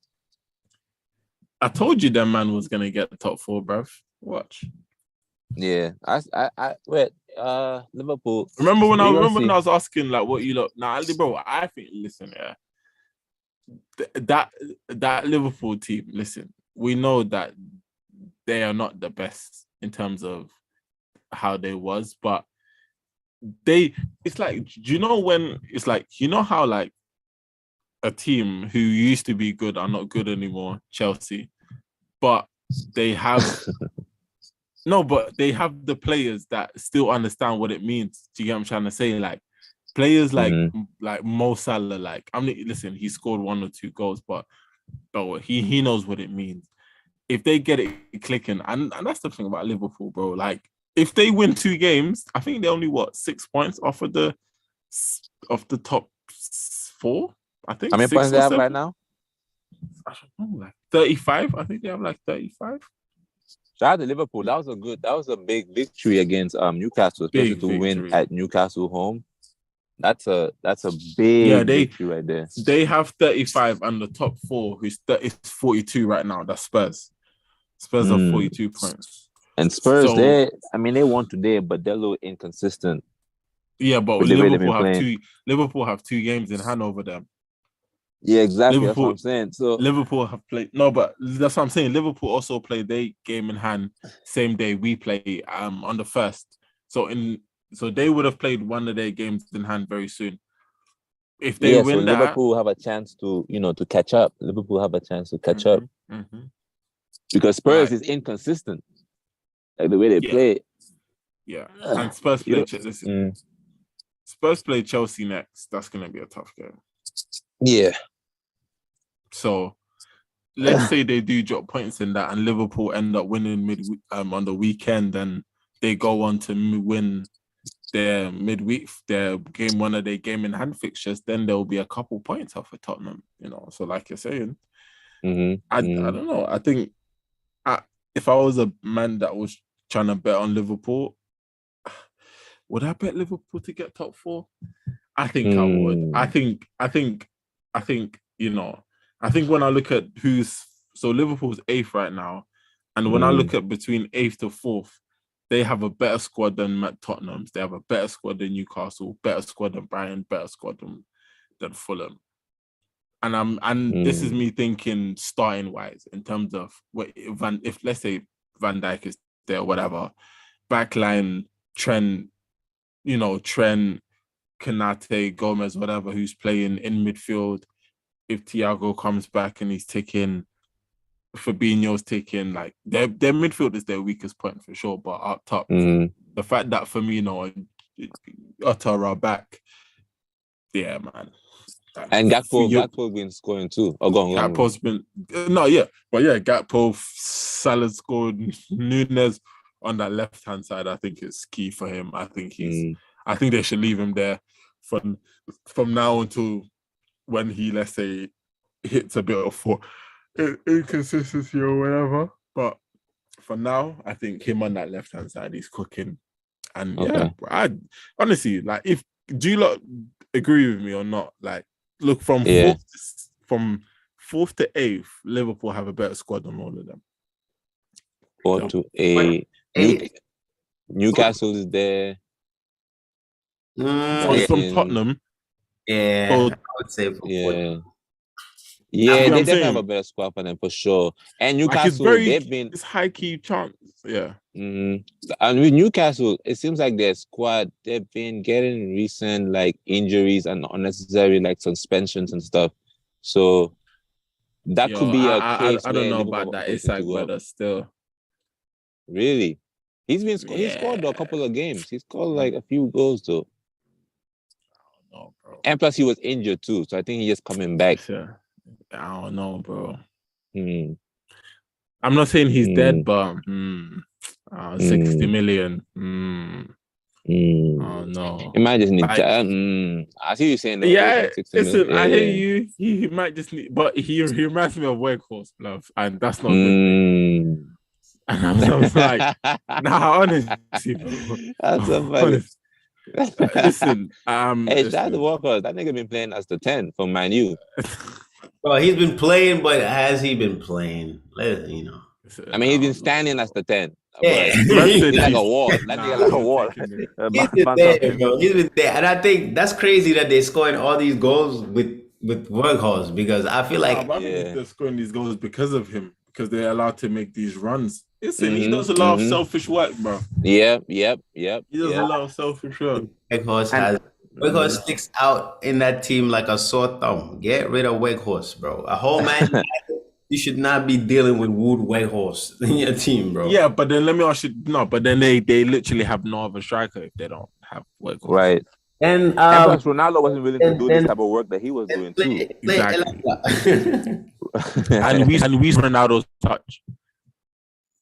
I told you that man was gonna get the top 4, bruv. Watch. Yeah. I wait. Liverpool. Remember when I was asking like what you look now, bro? I think listen, yeah. That Liverpool team, listen, we know that they are not the best in terms of how they was, but it's like, do you know when it's like, you know how like a team who used to be good are not good anymore, Chelsea, but they have they have the players that still understand what it means. Do you get what I'm trying to say? Like players like Mo Salah, like listen, he scored 1 or 2 goals, but he knows what it means. If they get it clicking, and that's the thing about Liverpool, bro. Like if they win 2 games, I think they're only 6 points off of the top 4. I think. How many points they have right now? I don't know, like 35. I think they have like 35. Shout out to Liverpool. That was a big victory against Newcastle, especially to win at Newcastle home. That's a big victory right there. They have 35, and the top 4 is 42 right now. That's Spurs. Spurs have 42 points. And Spurs, they won today, but they're a little inconsistent. Yeah, but Liverpool have 2 games in hand over them. Yeah, exactly. That's what I'm saying. So Liverpool have played but that's what I'm saying. Liverpool also played their game in hand same day we play on the 1st. So they would have played one of their games in hand very soon. If they win, so Liverpool have a chance to catch up. Liverpool have a chance to catch up because Spurs is inconsistent, like the way they play. Yeah, and Spurs play. Spurs play Chelsea next. That's gonna be a tough game. Yeah. So let's say they do drop points in that, and Liverpool end up winning on the weekend, and they go on to win their midweek, their game, one of their game in hand fixtures. Then there will be a couple points off of Tottenham. So like you're saying, I don't know. I think if I was a man that was trying to bet on Liverpool, would I bet Liverpool to get top 4? I think I would. I think I think when I look at Liverpool's 8th right now, and when I look at between 8th to 4th, they have a better squad than Tottenham's. They have a better squad than Newcastle, better squad than Brighton, better squad than Fulham. And this is me thinking starting wise in terms of if let's say Van Dijk is there, whatever, backline Trent, Konate, Gomez, whatever, who's playing in midfield. If Thiago comes back and he's taking, Fabinho's taking, like their midfield is their weakest point for sure. But up top, the fact that Firmino and Otter are back, yeah, man. And Gakpo's been scoring too. Oh, go on. Gakpo's been Gakpo, Salah scored. Nunes on that left hand side, I think is key for him. I think I think they should leave him there from now until when he, let's say, hits a bit of inconsistency or whatever. But for now, I think him on that left hand side, he's cooking. And I honestly, like, do you lot agree with me or not? Like, look, from 4th to 8th, Liverpool have a better squad than all of them. 4 to 8. Newcastle is there. From Tottenham. Yeah, So, I would say for Yeah. Yeah, they definitely have a better squad for them for sure. And Newcastle, it's high key chance. Yeah. And with Newcastle, it seems like their squad, they've been getting recent like injuries and unnecessary like suspensions and stuff. So that could be a case. I don't know about that. It's like better still. Really? He scored a couple of games. He scored like a few goals though. I don't know, bro. And plus he was injured too. So I think he's just coming back. Yeah. I don't know, bro. I'm not saying he's dead, but 60 million. Oh no. He might just need I see you saying that. Yeah, listen, I hear you. He might just need, but he reminds me of Workhorse, love, and that's not good. And I was like, nah, honestly, bro. That's so funny. Listen, hey, shout out to Workhorse. That nigga been playing as the 10 for Man U. Well, he's been playing, but has he been playing? You know. I mean, he's been standing as the 10. Yeah. He's like a wall. That nigga like a wall. He's been there, bro. He's been there. And I think that's crazy that they're scoring all these goals with Workhorse, because I feel like they're scoring these goals because of him, because they're allowed to make these runs. Listen, he does a lot of selfish work, bro. Yep. He does a lot of selfish work. Workhorse sticks out in that team like a sore thumb. Get rid of Workhorse, bro. A whole man, you should not be dealing with Wood Workhorse in your team, bro. Yeah, but then let me ask you, but then they literally have no other striker if they don't have Workhorse. Right. And plus Ronaldo wasn't willing to do this type of work that he was doing too. Exactly. and we Ronaldo's touch.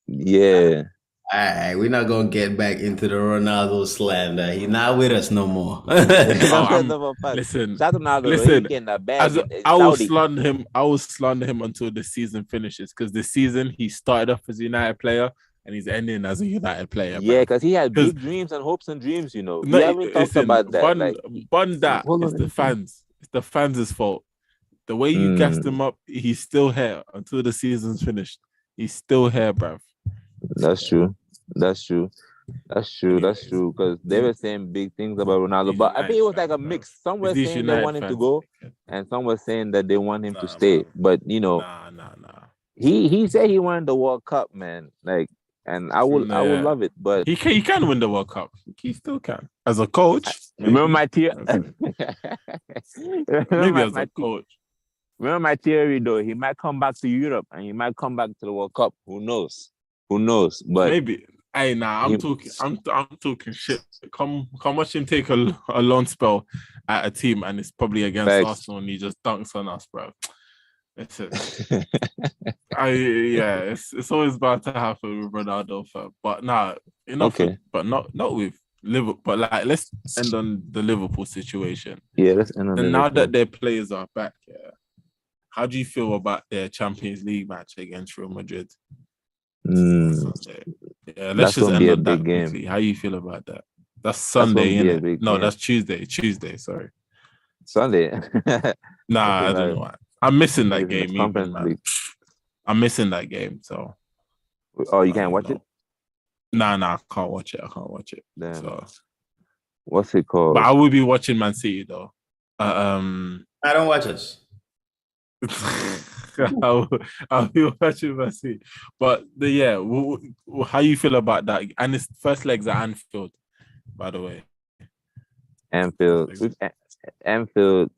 Yeah. All right, we're not gonna get back into the Ronaldo slander. He's not with us no more. Listen, I will slander him until the season finishes, because this season he started off as a United player and he's ending as a United player. Yeah, because he had big dreams and hopes and dreams. You know, we haven't talked about that. It's the fans. It's the fans' fault. The way you gassed him up, he's still here until the season's finished. He's still here, bruv. That's true. Because they were saying big things about Ronaldo, but I think it was like a mix. Some were saying they want him to go, and some were saying that they want him to stay. But you know, he said he wanted the World Cup, man. Like, and I would love it. But he can win the World Cup. He still can as a coach. Remember my theory. Maybe as a coach. Remember my theory though. He might come back to Europe and he might come back to the World Cup. Who knows? But maybe. Hey, I'm talking shit. Come watch him take a loan spell at a team, and it's probably against Arsenal, and he just dunks on us, bro. It's always about to happen with Ronaldo, but but not with Liverpool. But like, let's end on the Liverpool situation. Yeah, let's end on. And now that their players are back, how do you feel about their Champions League match against Real Madrid? Yeah, let's just end on that quickly. How you feel about that? That's Sunday, innit? No, that's Tuesday. Sorry. Sunday. Nah, I don't know why. I'm missing that game. I'm missing that game. So. Oh, you can't watch it? Nah, I can't watch it. Damn. So. What's it called? But I will be watching Man City though. I don't watch us. I'll be watching Man City. But how you feel about that? And it's first legs at Anfield, by the way. Anfield,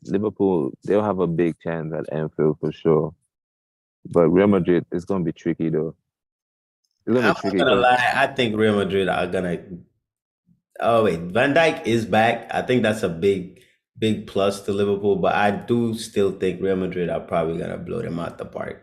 Liverpool, they'll have a big chance at Anfield for sure. But Real Madrid, it's gonna be tricky though. I'm not gonna lie. I think Real Madrid are gonna. Oh wait, Van Dijk is back. I think that's a big plus to Liverpool. But I do still think Real Madrid are probably gonna blow them out the park.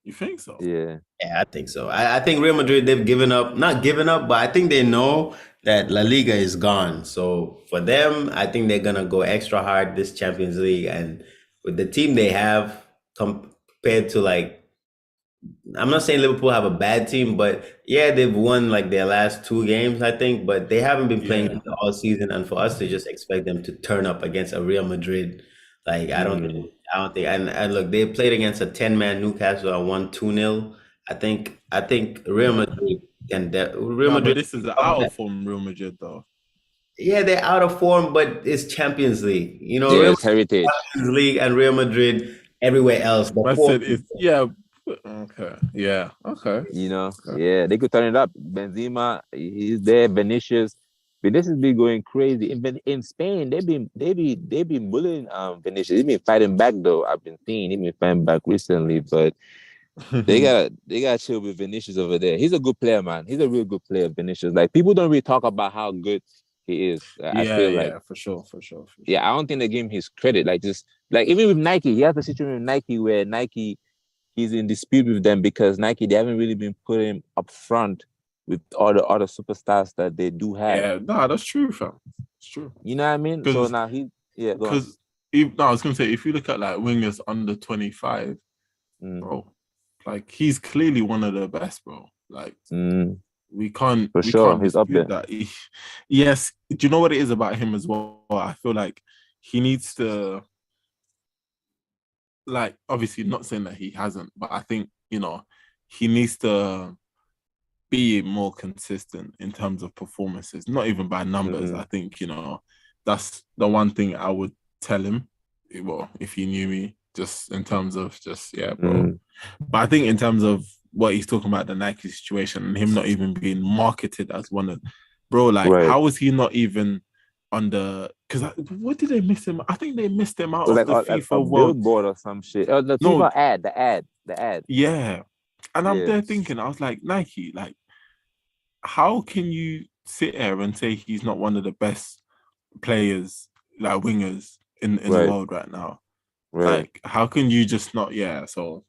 You think so? Yeah, I think so. I think Real Madrid, they've given up. Not given up, but I think they know that La Liga is gone. So for them, I think they're gonna go extra hard this Champions League, and with the team they have compared to like. I'm not saying Liverpool have a bad team, but they've won like their last 2 games, I think, but they haven't been playing all season. And for us to just expect them to turn up against a Real Madrid, like I don't think I don't think. And look, they played against a 10-man Newcastle and won 2-0. I think Real Yeah. Madrid Real No, but Madrid. this is out of form Real Madrid though. Yeah, they're out of form, but it's Champions League. You know, Real Yes, Madrid heritage. Champions League and Real Madrid everywhere else. The I form. said it's yeah. Okay. Yeah. Okay. You know, Okay. yeah, they could turn it up. Benzema, he's there. Vinicius be going crazy. In Spain, they been bullying Vinicius. He been fighting back though. I've been seeing he been fighting back recently, but they got chill with Vinicius over there. He's a good player, man. He's a real good player, Vinicius. Like people don't really talk about how good he is. I feel like for sure. yeah, I don't think they give him his credit. Like just like even with Nike, he has a situation with Nike where Nike he's in dispute with them because Nike they haven't really been putting him up front with all the other superstars that they do have. Yeah, no, that's true, fam. It's true. You know what I mean? So now go on. Because I was gonna say if you look at like wingers under 25, bro, like he's clearly one of the best, bro. Like we can't for sure can't he's up there. that. Yes, do you know what it is about him as well? I feel like he needs to, like, obviously not saying that he hasn't, but I think he needs to be more consistent in terms of performances, not even by numbers. I think that's the one thing I would tell him. Well, if he knew me, just in terms of bro. But I think in terms of what he's talking about, the Nike situation and him not even being marketed as one of, bro, like how was he not even on the? Because what did they miss him? I think they missed him out of like the FIFA World billboard or some shit. The FIFA ad, the ad. Yeah, and I'm there thinking, I was like, Nike, like, how can you sit here and say he's not one of the best players, like wingers in the world right now? Right. Like, how can you just not? Yeah, so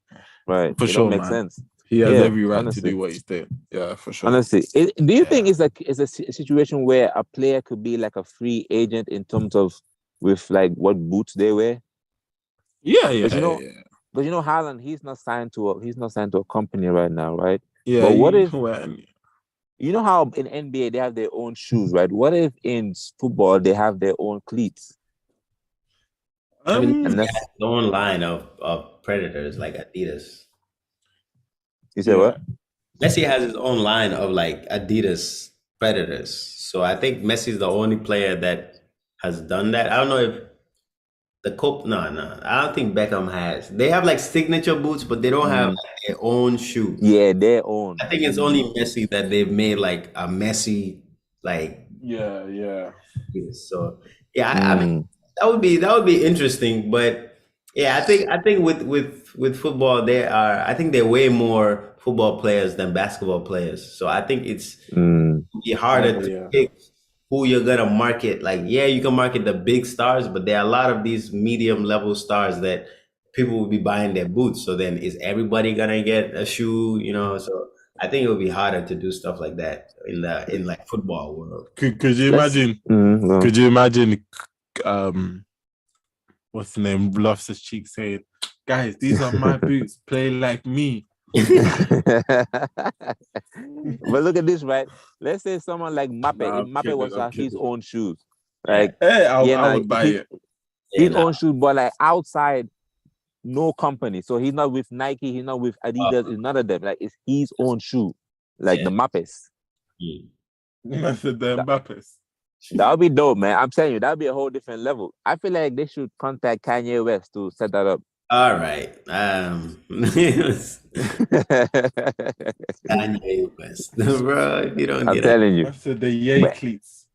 right, for sure, makes man. sense. He has every right to do what he's doing. Yeah, for sure. Honestly, do you think it's a situation where a player could be like a free agent in terms of with like what boots they wear? Yeah. But you know, Haaland, he's not signed to a company right now, right? Yeah. But what if you know how in NBA they have their own shoes, right? What if in football they have their own cleats? And that's the own line of Predators like Adidas. You say what? Messi has his own line of like Adidas Predators. So I think Messi's the only player that has done that. I don't know if no. I don't think Beckham has. They have like signature boots, but they don't have like, their own shoe. Yeah, their own. I think it's only Messi that they've made like a Messi like. Yeah. So I mean that would be interesting, but yeah, I think with football I think they're way more football players than basketball players. So I think it's harder to pick who you're gonna market. Like, you can market the big stars, but there are a lot of these medium level stars that people will be buying their boots. So then is everybody gonna get a shoe? So I think it would be harder to do stuff like that in like football world. Could you imagine? Could you imagine? What's the name? Loftus Cheek saying, "Guys, these are my boots. Play like me." But look at this, right? Let's say someone like Mbappe. Mbappe was his own shoes. Like, I would buy it. His own shoes, but like outside, no company. So he's not with Nike. He's not with Adidas. It's none of them. Like, it's his own shoe, like the Mbappes. The Mbappes. That would be dope, man. I'm telling you, that would be a whole different level. I feel like they should contact Kanye West to set that up. All right. Kanye West, bro. If you don't I'm telling you. So the cleats.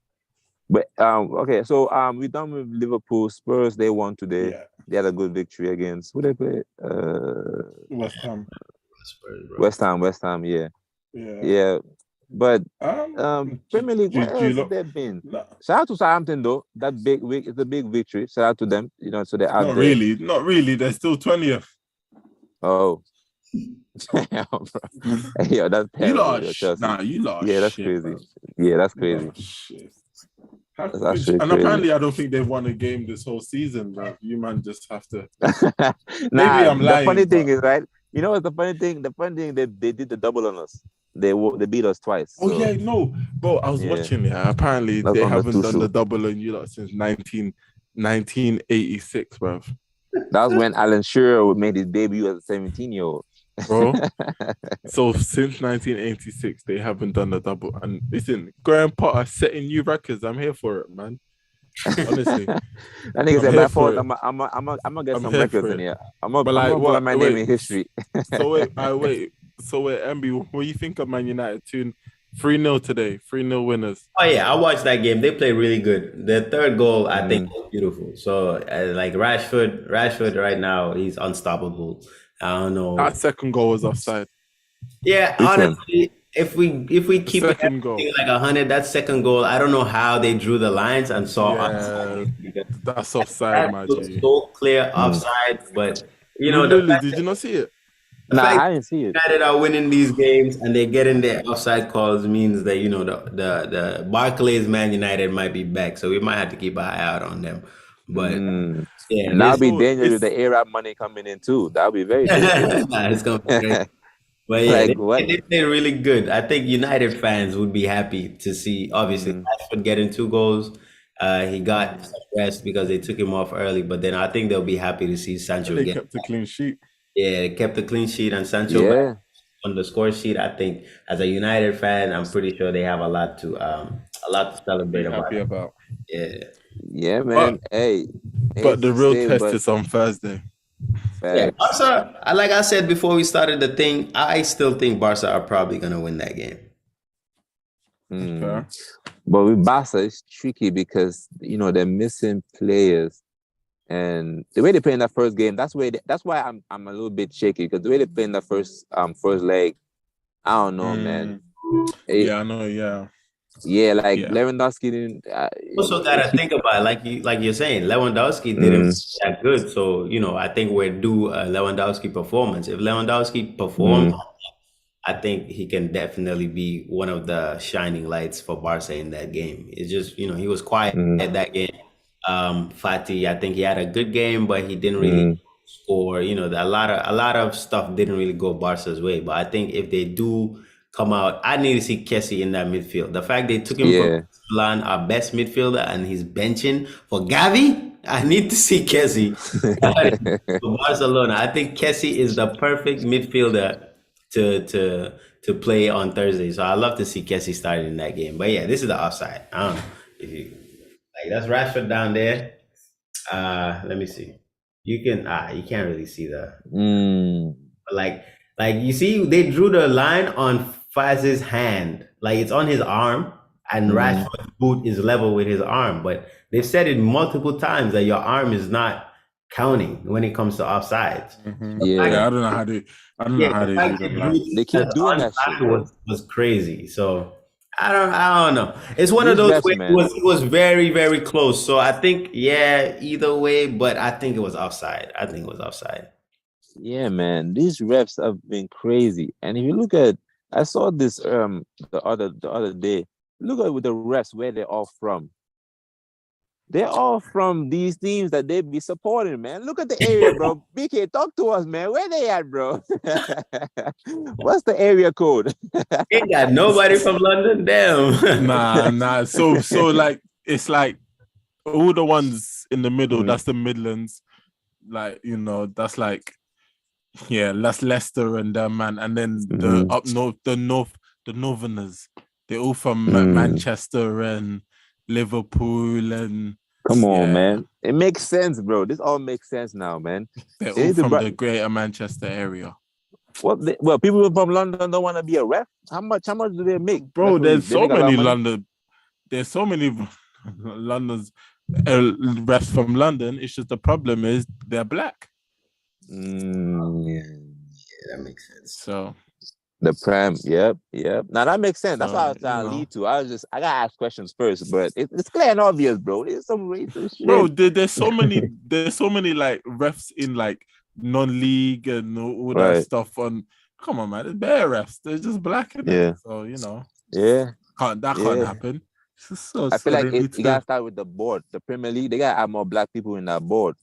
But okay, so we're done with Liverpool. Spurs, they won today. Yeah. They had a good victory against who they play? West Ham. West Ham, yeah. Yeah. But Premier League, what else has there been? No. Shout out to Southampton though. That it's a big victory. Shout out to them. So they're out there. Not really. They're still 20th. Oh. Damn, bro. Yo, that's terrible. You lost. Yeah, that's crazy. Bro. Yeah, that's crazy. And apparently, I don't think they've won a game this whole season, bro. You man just have to. Maybe I'm lying. The funny thing is, right? You know what's the funny thing? The funny thing, they did the double on us. They beat us twice. Oh, yeah, no. Bro, I was watching it. Apparently, they haven't done the double on you lot since 1986, bro. That was when Alan Shearer made his debut as a 17-year-old. Bro. So since 1986, they haven't done the double. And listen, Graham Potter setting new records. I'm here for it, man. Honestly, That nigga I'm said, here "By for force, it. I'm gonna get I'm some here records for in it. here. I'm But gonna put my name in wait. history." So wait. So wait, Ambi, what do you think of Man United? 3-0 today, 3-0 winners. Oh yeah, I watched that game. They played really good. The third goal, I think, Mm. was beautiful. So like Rashford right now, he's unstoppable. I don't That know. second goal was offside. Yeah, Which one? honestly, if we The keep it second goal. everything like 100, that second goal, I don't know how they drew the lines and saw Yeah, offside because that's offside, that my looks G. so clear Mm. offside. But Lulu, did you not see it? the Nah, fact I didn't see it. United are winning these games and they're getting their offside calls means that the Barclays Man United might be back, so we might have to keep an eye out on them. But Mm. yeah, And that'll this be Bro, dangerous with it's the Arab money coming in too. That'll be very dangerous. nah, it's gonna be great. But yeah, Like what? they played really good. I think United fans would be happy to see, obviously, Mm. Rashford getting 2 goals. He got some rest because they took him off early, but then I think they'll be happy to see and Sancho they get. kept a clean sheet. Yeah, they kept a clean sheet and Sancho back Yeah. on the score sheet. I think as a United fan, I'm pretty sure they have a lot to celebrate Be about. happy about. Yeah. Yeah, man. But Hey, but the real same, test but is on Thursday. Yeah, facts. Barca, like I said before we started the thing, I still think Barca are probably gonna win that game. Mm. Okay. But with Barca, it's tricky because they're missing players, and the way they play in that first game, that's why I'm a little bit shaky because the way they play in the first leg, I don't know, man. Yeah, I know. Yeah. Like Yeah. Lewandowski didn't. Also gotta think about it, like you're saying, Lewandowski didn't Mm, play that good. So, I think we're due a Lewandowski performance. If Lewandowski performs, mm, I think he can definitely be one of the shining lights for Barca in that game. It's just, he was quiet mm, at that game. Fati, I think he had a good game, but he didn't really mm, score. A lot of stuff didn't really go Barca's way. But I think if they do come out, I need to see Kessie in that midfield. The fact they took him from yeah. Milan, our best midfielder, and he's benching for Gavi, I need to see Kessie for Barcelona. I think Kessie is the perfect midfielder to play on Thursday. So I love to see Kessie started in that game. But yeah, this is the offside. I don't know if you like that's Rashford down there. Let me see. You can't really see the Mm, like you see they drew the line on Faz's hand. Like it's on his arm and mm, Rashford's boot is level with his arm. But they've said it multiple times that your arm is not counting when it comes to offsides. yeah. Yeah, I don't know Yeah, how the they fact do the that math. They keep doing that shit, onside bro. was crazy. So I don't know. It's one of These those refs, where it man. was it was very, very close. So I think, yeah, either way, but I think it was offside. I think it was offside. Yeah, man. These refs have been crazy. And if you look at, I saw this the other day. Look at with the refs where they're all from. They're all from these teams that they be supporting, man. Look at the area, bro. BK, talk to us, man. Where they at, bro? What's the area code? Ain't got nobody from London. Damn. Nah. So like it's like all the ones in the middle, Mm, that's the Midlands. Like, that's like that's Leicester and them, man. And then the mm, up north, the Northerners. They're all from mm. Manchester and Liverpool and Come on, yeah, man. It makes sense, bro. This all makes sense now, man. they're They all need to from the Greater Manchester area. well, people from London don't want to be a ref. How much do they make? Bro, Referees? there's They so make a lot of many money. London. There's so many London's refs from London. It's just the problem is they're black. Yeah, that makes sense. So The Prem, yep. Now that makes sense. That's what I was you trying to know, lead to. I gotta ask questions first, but it's clear and obvious, bro. There's some racist bro, shit. there's so many like refs in like non-league and all that Right. stuff. Come on, man, it's bare refs. They're just black in Yeah. it. So Yeah. can't happen. I feel like you gotta start with the board. The Premier League, they gotta have more black people in that board.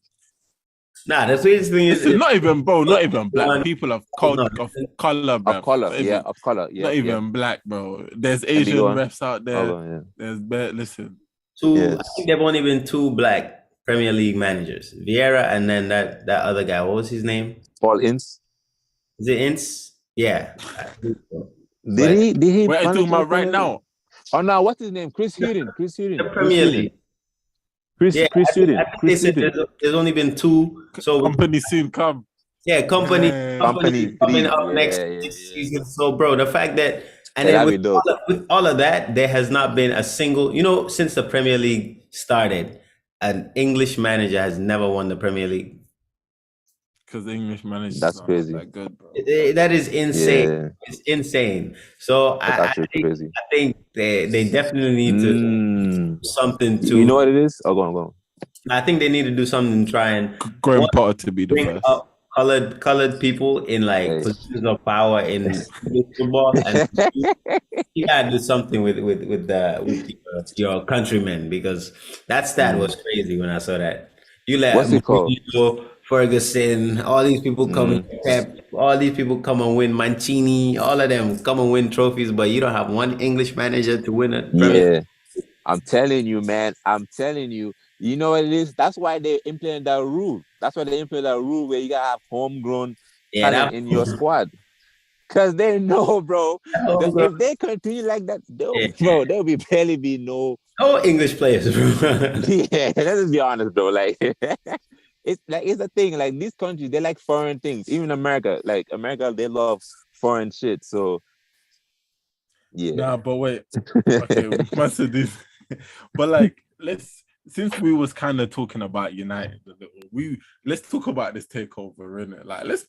Nah, the sweetest thing This is not even black one- people of no, color, bro. Of color, yeah, of color. Yeah. Not even black, bro. There's And Asian go on. refs out there. Hold on, yeah. There's bare. Listen, I Yes. think they've only been two black Premier League managers. Vieira and then that other guy. What was his name? Paul Ince. Is it Ince? Yeah. I think so. Did But he What are you talking manage the about right Premier League? now? Oh no, what's his name? Chris Hughton. the Premier League. Yeah, Chris Hughton. I think they said there's only been 2. So Company soon come. yeah, company Company coming 3. up next season. So, bro, the fact that and Yeah, then that'd be dope. with all of that, there has not been a single, since the Premier League started, an English manager has never won the Premier League. Because the English managers That's are crazy. not that good, bro. That is insane. Yeah, It's insane. So that's actually crazy. I think they definitely need to do something to. You know what it is? Oh, go on. I think they need to do something to try and Graham Potter to be the bring first. up colored people in positions of power in football, and you gotta do something with your countrymen, because that stat was crazy when I saw that. You let What's it called? Mourinho, Ferguson, all these people come Pep, all these people come and win, Mancini, all of them come and win trophies, but you don't have one English manager to win it. Yeah, I'm telling you, man. I'm telling you. You know what it is? That's why they implemented that rule. That's why they implemented that rule where you gotta have homegrown talent in your squad. Cause they know, bro. If they continue like that, there'll be barely be no English players, bro. Yeah, let's just be honest, bro. Like it's the thing. Like these countries, they like foreign things. Even America, they love foreign shit. So yeah. Nah, but wait. Okay, we must have this. But like, since we was kind of talking about United, let's talk about this takeover, innit? Like, let's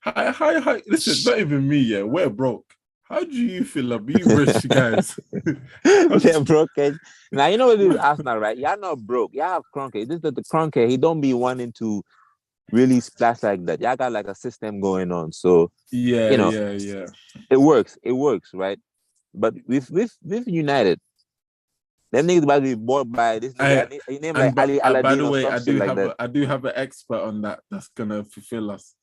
hi. Listen, not even me, yeah. We're broke. How do you feel about being rich, guys? They're broke. Now you know what it is, Arsenal, right? Y'all not broke. Y'all have Kroenke. This is the Kroenke. He don't be wanting to really splash like that. Y'all got like a system going on. So yeah. It works, right? But with United, them niggas about to be bought by this nigga. His name like Ali Aladdin. By the way, I do have an expert on that. That's gonna fulfill us.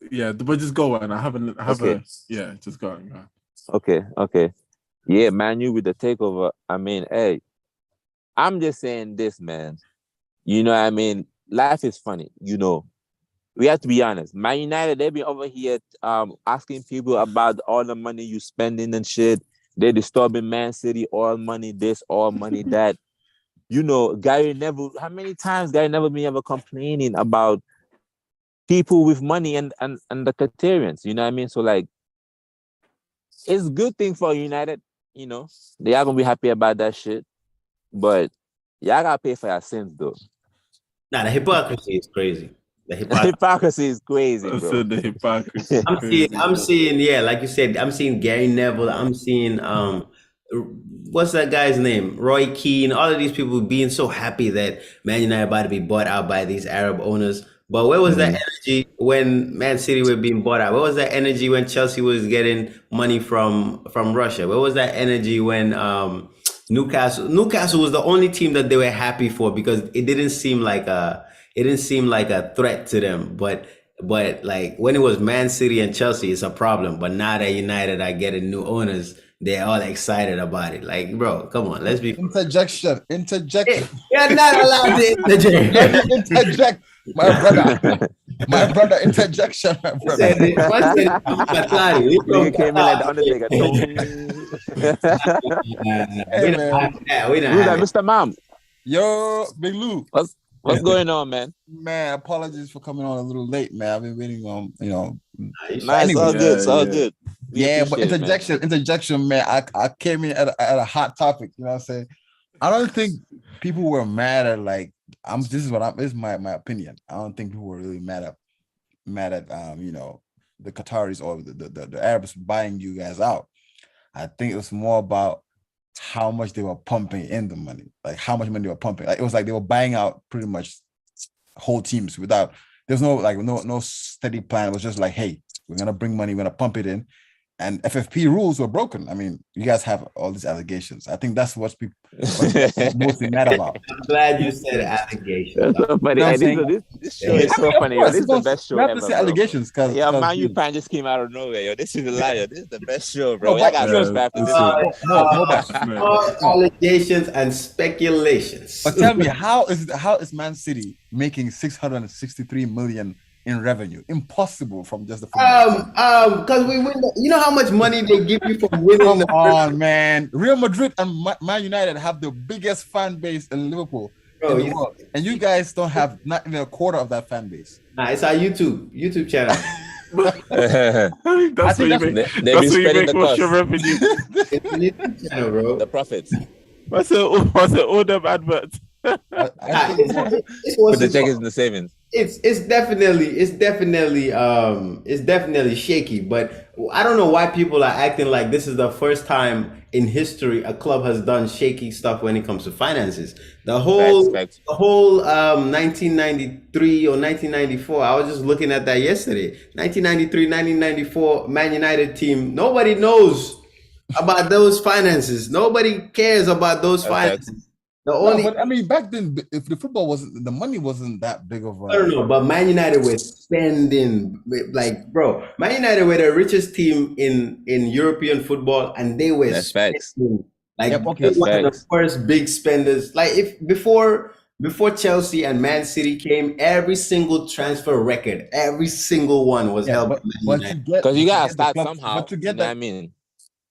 Yeah, but just go on. Just go on. Okay. Yeah, Man U with the takeover. I mean, hey, I'm just saying this, man. You know what I mean? Life is funny, We have to be honest. Man United, they've been over here asking people about all the money you spending and shit. They're disturbing Man City, all money this, all money that. Gary Neville, how many times Gary Neville been ever complaining about people with money and the Qatarians, you know what I mean? So like, it's a good thing for United, they are gonna be happy about that shit, but y'all gotta pay for your sins though. Nah, the hypocrisy is crazy. The hypocrisy is crazy, bro. So the hypocrisy. I'm seeing, yeah, like you said, I'm seeing Gary Neville. I'm seeing what's that guy's name? Roy Keane. All of these people being so happy that Man United about to be bought out by these Arab owners. But where was that energy when Man City were being bought out? Where was that energy when Chelsea was getting money from Russia? Where was that energy when Newcastle was the only team that they were happy for, because it didn't seem like a threat to them. But like when it was Man City and Chelsea, it's a problem. But now that United are getting new owners, they're all excited about it. Like, bro, come on, let's be interjection. You're not allowed to interject. Interject, my brother. Interjection, my brother. You came in like the Undertaker. We don't have Mr. Mom. Yo, Big Lou. What's going on, man? Man, apologies for coming on a little late, man. I've been waiting on, Nice, all good, it's all good. Yeah, but interjection, man. I came in at a hot topic. You know what I'm saying? I don't think people were mad at this is my opinion. I don't think people were really mad at the Qataris or the Arabs buying you guys out. I think it was more about how much they were pumping in the money, like how much money they were pumping. Like it was like they were buying out pretty much whole teams without. There's no steady plan. It was just like, hey, we're gonna bring money, we're gonna pump it in, and FFP rules were broken. I mean, you guys have all these allegations. I think that's what people are mostly mad about. I'm glad you said allegations. That's so funny. You know what Hey, I'm saying? this show is so funny. Yo. Course, This is the best show you have ever, to say bro. allegations because Yeah, Man U fan just came out of nowhere. Yo, this is a liar. This is the best show, bro. No, I got yeah, subscribe to this it's- one. All allegations and speculations. But tell me, how is Man City making 663 million in revenue? Impossible from just the football. Because we win. You know how much money they give you for winning? Come on, man. Real Madrid and Man United have the biggest fan base in Liverpool in the world, and you guys don't have not even a quarter of that fan base. Nah, it's our YouTube channel. That's what you make. They've been That's what you spreading make the most your cost. revenue. It's a YouTube channel, bro. The profits. What's it? All them adverts. I think Put the checkers in the savings. It's definitely shaky, but I don't know why people are acting like this is the first time in history a club has done shaky stuff when it comes to finances. The whole 1993 or 1994, I was just looking at that yesterday. 1993, 1994 Man United team, nobody knows about those finances. Nobody cares about those finances. but I mean, back then, if the football wasn't, the money wasn't that big of a. I don't know, but Man United were spending like, bro. Man United were the richest team in European football, and they were spending. Like, they were the first big spenders. Like, if before Chelsea and Man City came, every single transfer record, every single one was held by Man United. Because you gotta start somehow. But to get that, I mean.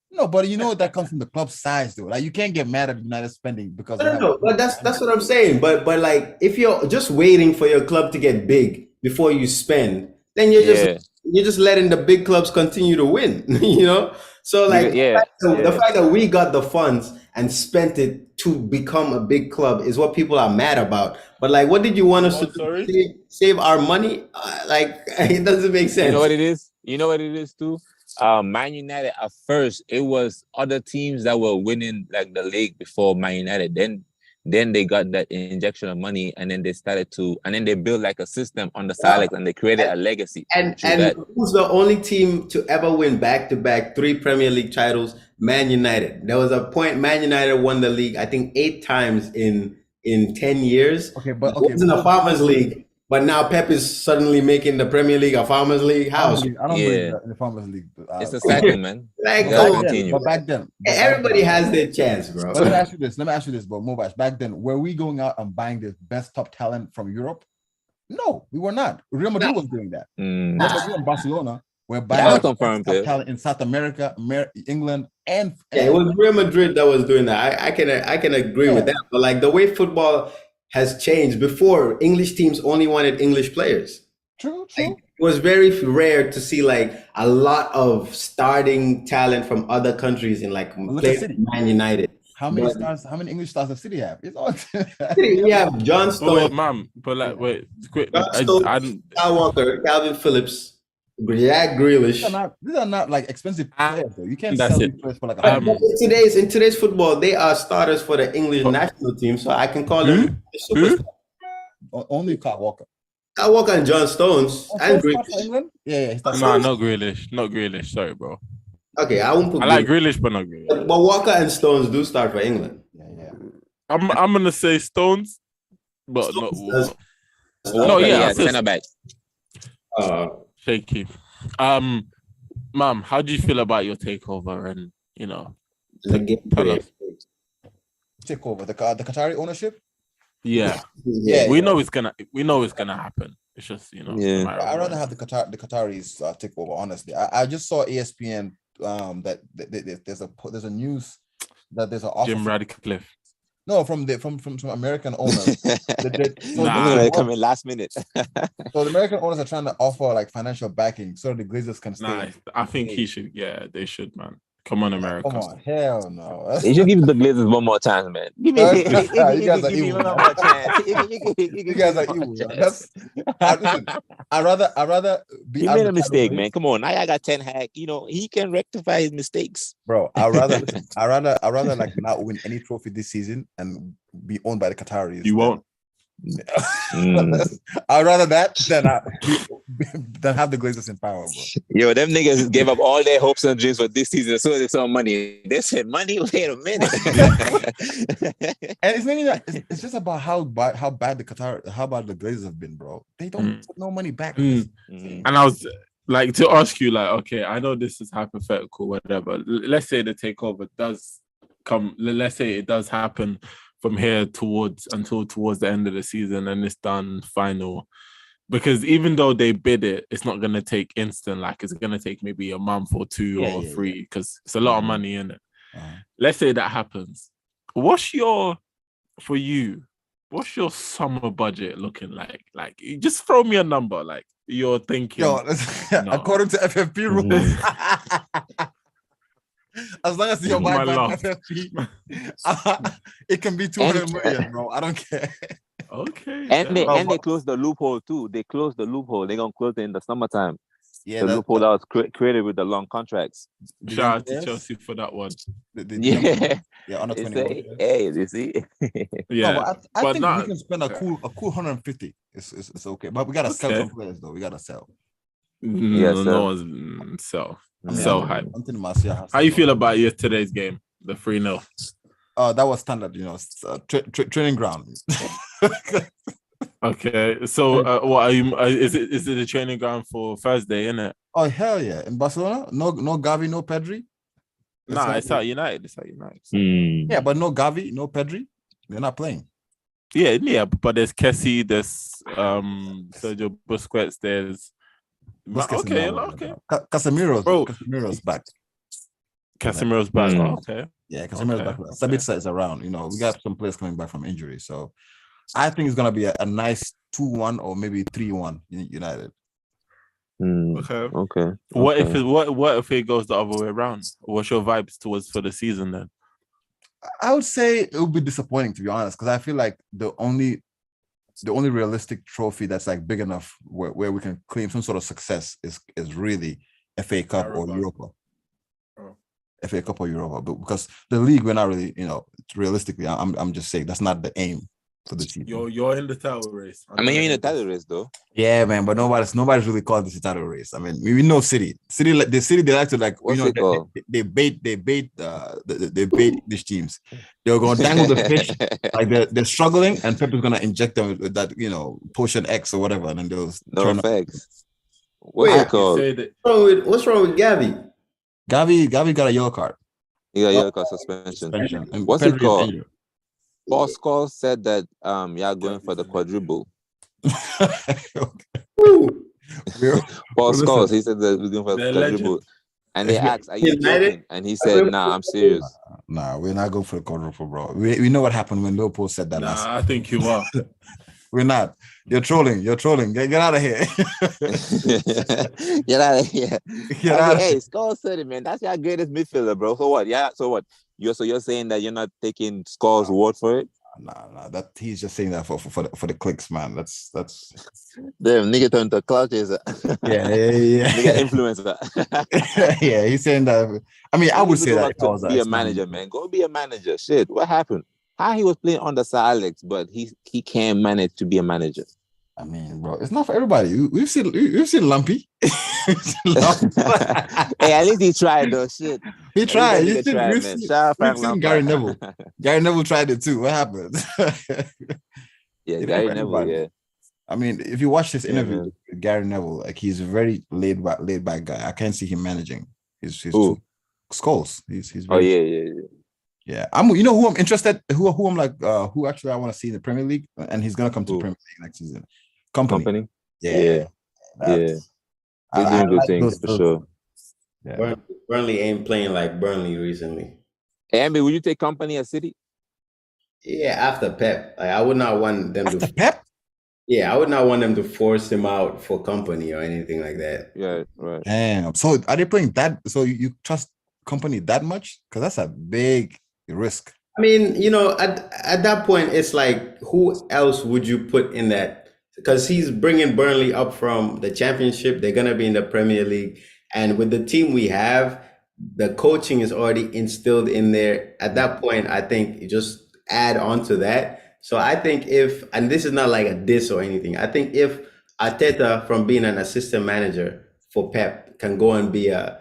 No, but you know that comes from the club size, though. Like, you can't get mad at United spending because. No, but that's what I'm saying. But like, if you're just waiting for your club to get big before you spend, then you're just letting the big clubs continue to win. You know. So like, the fact that we got the funds and spent it to become a big club is what people are mad about. But like, what did you want us to do? Save our money? Like, it doesn't make sense. You know what it is? You know what it is too? Man United at first, it was other teams that were winning like the league before Man United. Then they got that injection of money, and then they started to, and then they built like a system on the side, and they created a legacy. And who's the only team to ever win back-to-back 3 Premier League titles? Man United. There was a point Man United won the league, I think 8 times in 10 years. Okay, it was in the Farmers League. But now Pep is suddenly making the Premier League a Farmers League. How? I don't believe in the Farmers League. It's a cycle, man. Like, but back then, everybody has their chance, bro. Let me ask you this, bro. Mobash, back then, were we going out and buying the best top talent from Europe? No, we were not. Real Madrid was doing that. Real Madrid and Barcelona were buying top talent in South America, England, and it was Real Madrid that was doing that. I can agree with that. But like, the way football has changed. Before, English teams only wanted English players. True. Like, it was very rare to see like a lot of starting talent from other countries in like Man United. How many stars? How many English stars does City have? It's all City, we have John Stones. But like, quick. Kyle Walker, Calvin Phillips, Jack Grealish. These are not like expensive players, though. You can't That's sell it. these players for like in today's football, they are starters for the English national team, so I can call them superstars. Only Kyle Walker. Kyle Walker and John Stones and Grealish. Yeah. Not Grealish. Not Grealish. Sorry, bro. Okay, I won't put. I like Grealish, but not Grealish. But Walker and Stones do start for England. Yeah. I'm gonna say Stones, but not Walker. Center back. Shaky. Ma'am, how do you feel about your takeover and takeover the Qatari ownership? Yeah. We know it's gonna happen. It's just I'd rather have the Qataris take over. Honestly, I just saw ESPN that there's a news that there's an offer. Jim Radcliffe. No, from some American owners. They come in last minute. So the American owners are trying to offer like financial backing so the Glazers can stay. I think he should. Yeah, they should, man. Come on, America. Come on, hell no. You should give the Glazers one more chance, man. You guys are evil. One more chance. You guys are evil. I'd rather be. He made a mistake, man. Come on, now I got Ten Hag. He can rectify his mistakes, bro. I'd rather like not win any trophy this season and be owned by the Qataris. You won't. I'd rather that than have the Glazers in power, bro. Yo, them niggas gave up all their hopes and dreams for this season. So they saw money. They said, money? Wait a minute. And it's mainly that it's just about how bad the Glazers have been, bro. They don't put no money back. And I was like to ask you, like, okay, I know this is hypothetical, whatever. Let's say the takeover does come. Let's say it does happen from here towards the end of the season, and it's done final. Because even though they bid it, it's not gonna take instant. Like it's gonna take maybe a month or two or three, because it's a lot of money in it. Let's say that happens. What's your summer budget looking like? Like, you just throw me a number. Like you're thinking. Yo, according to FFP rules, as long as you're buying FFP, it can be 200 million, bro. I don't care. Okay. And they closed the loophole too. They closed the loophole. They're gonna close it in the summertime. Yeah, the loophole that was created with the long contracts. Shout out to Chelsea for that one. Under 21. Hey, you see? Yeah, no, I think we can spend a cool 150. It's okay, but we gotta sell some players though. We gotta sell. No one's sell hype. How you feel about today's game? The 3-0. That was standard, training ground. Okay, so what are you? Is it a training ground for Thursday? Isn't it? Oh hell yeah! In Barcelona, no Gavi, no Pedri. Nah, it's at United. Yeah, but no Gavi, no Pedri. They're not playing. Yeah, but there's Kessie, there's Sergio Busquets, there's okay. Casemiro's back. Casemiro's back. Okay. Yeah, Casemiro's back. Sabitzer is around. We got some players coming back from injury, so I think it's gonna be a nice 2-1 or maybe 3-1 United. Okay. What if it goes the other way around? What's your vibes towards for the season then? I would say it would be disappointing, to be honest, because I feel like the only realistic trophy that's like big enough where we can claim some sort of success is really FA Cup or Europa. FA Cup or Europa, but because the league, we're not really, realistically, I'm just saying that's not the aim for the team. You're in the title race. You're in the title race though. Yeah, man, but nobody's really calling this a title race. I mean, we know City, they like to like, they bait these teams. They're gonna dangle the fish, like they're struggling, and Pep is gonna inject them with that, potion X or whatever, and then they'll turn effects. What's it called? What's wrong with Gavi? Gavi got a yellow card. He got a yellow card suspension. What's it called? Paul Scholes said that you're going for the quadruple. Paul Scholes, he said that we're going for the quadruple. And they asked, are you joking? And he said, nah, I'm serious. Nah, we're not going for the quadruple, bro. We know what happened when Liverpool said that last. I think you are. We're not. You're trolling. Get out of here. Get out of here. Hey, Scholes said it, man. That's your greatest midfielder, bro. So what? Yeah. So what? You're saying that you're not taking Scholes' word for it? Nah. That he's just saying that for the clicks, man. That's damn nigga turned to clout chaser. Yeah. Nigga influencer. Yeah, he's saying that. I mean, I would say that. Be a manager, man. Go be a manager. Shit, what happened? How he was playing under Sir Alex, but he can't manage to be a manager. I mean, bro, it's not for everybody. We've seen Lumpy. Hey, at least he tried though. Shit, he tried. We've seen Gary Neville. Gary Neville tried it too. What happened? Yeah, Gary Neville. Yeah. I mean, if you watch this interview with Gary Neville, like he's a very laid back guy. I can't see him managing. He's too Scholes. He's very, yeah. Who I'm interested. Who I'm like. Who actually I want to see in the Premier League, and he's gonna come to the Premier League next season. Company. Yeah. He's doing good things for sure. Yeah. Burnley ain't playing like Burnley recently. Hey, Ambi, would you take Company at City? Yeah, after Pep. Like, I would not want them after Pep. Yeah, I would not want them to force him out for Company or anything like that. Yeah, right. Damn. So are they playing that? So you trust Company that much? Because that's a big risk. I mean, at that point, it's like, who else would you put in that? Because he's bringing Burnley up from the Championship. They're going to be in the Premier League. And with the team we have, the coaching is already instilled in there. At that point, I think you just add on to that. So I think and this is not like a diss or anything, I think if Arteta, from being an assistant manager for Pep, can go and be a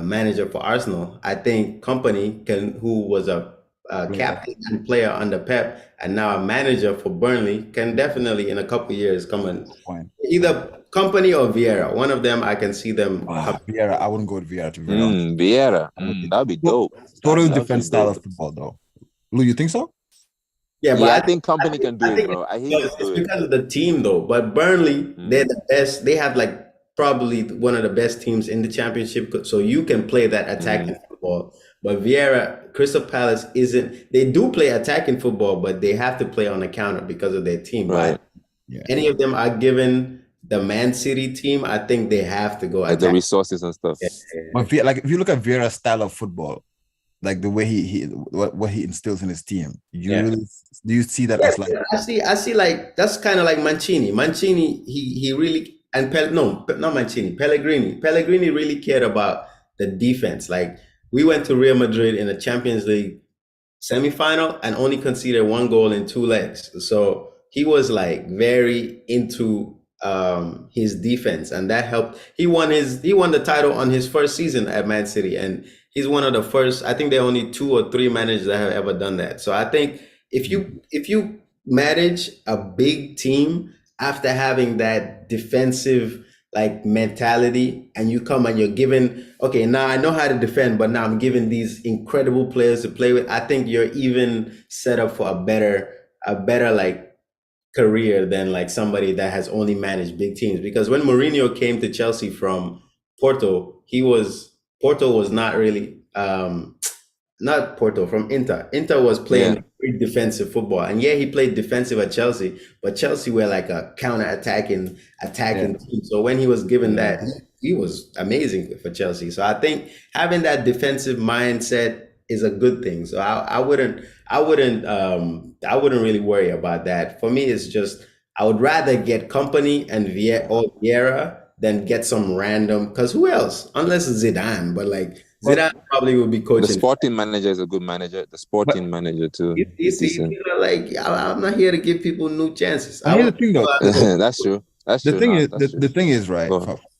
manager for Arsenal, I think Company who was a captain and player under Pep and now a manager for Burnley, can definitely in a couple of years come and either Company or Vieira, one of them. I can see them. Vieira, I wouldn't go with Vieira to be Vieira, that'd be dope. Totally different style of football, though. Lou, you think so? Yeah, but I think Company can do it, bro. It's because of the team, though. But Burnley, they're the best. They have like probably one of the best teams in the Championship, so you can play that attacking football. But Vieira, Crystal Palace isn't. They do play attacking football, but they have to play on the counter because of their team. Right. Any of them are given the Man City team, I think they have to go like the resources and stuff. But if you look at Vieira's style of football, like the way what he instills in his team, do you see that as like? I see like that's kind of like Mancini. Mancini, he really not Mancini. Pellegrini really cared about the defense. Like we went to Real Madrid in the Champions League semifinal and only conceded 1 goal in 2 legs. So he was like very into his defense, and that helped. He won the title on his first season at Man City, and he's one of the first. I think there are only 2 or 3 managers that have ever done that. So I think if you manage a big team after having that defensive like mentality, and you come and you're given, okay, now I know how to defend, but now I'm giving these incredible players to play with, I think you're even set up for a better like career than like somebody that has only managed big teams. Because when Mourinho came to Chelsea from Porto, Porto was not really not Porto, from Inter. Inter was playing very defensive football, and he played defensive at Chelsea, but Chelsea were like a counter-attacking team. So when he was given that, he was amazing for Chelsea. So I think having that defensive mindset is a good thing. So I wouldn't really worry about that. For me, it's just I would rather get Company and Vieira than get some random. Because who else? Unless it's Zidane, but like Zidane probably will be coaching. The sporting manager is a good manager. The sporting manager too. You see, like I'm not here to give people new chances. Here's the thing, though. That's true. The thing is, right?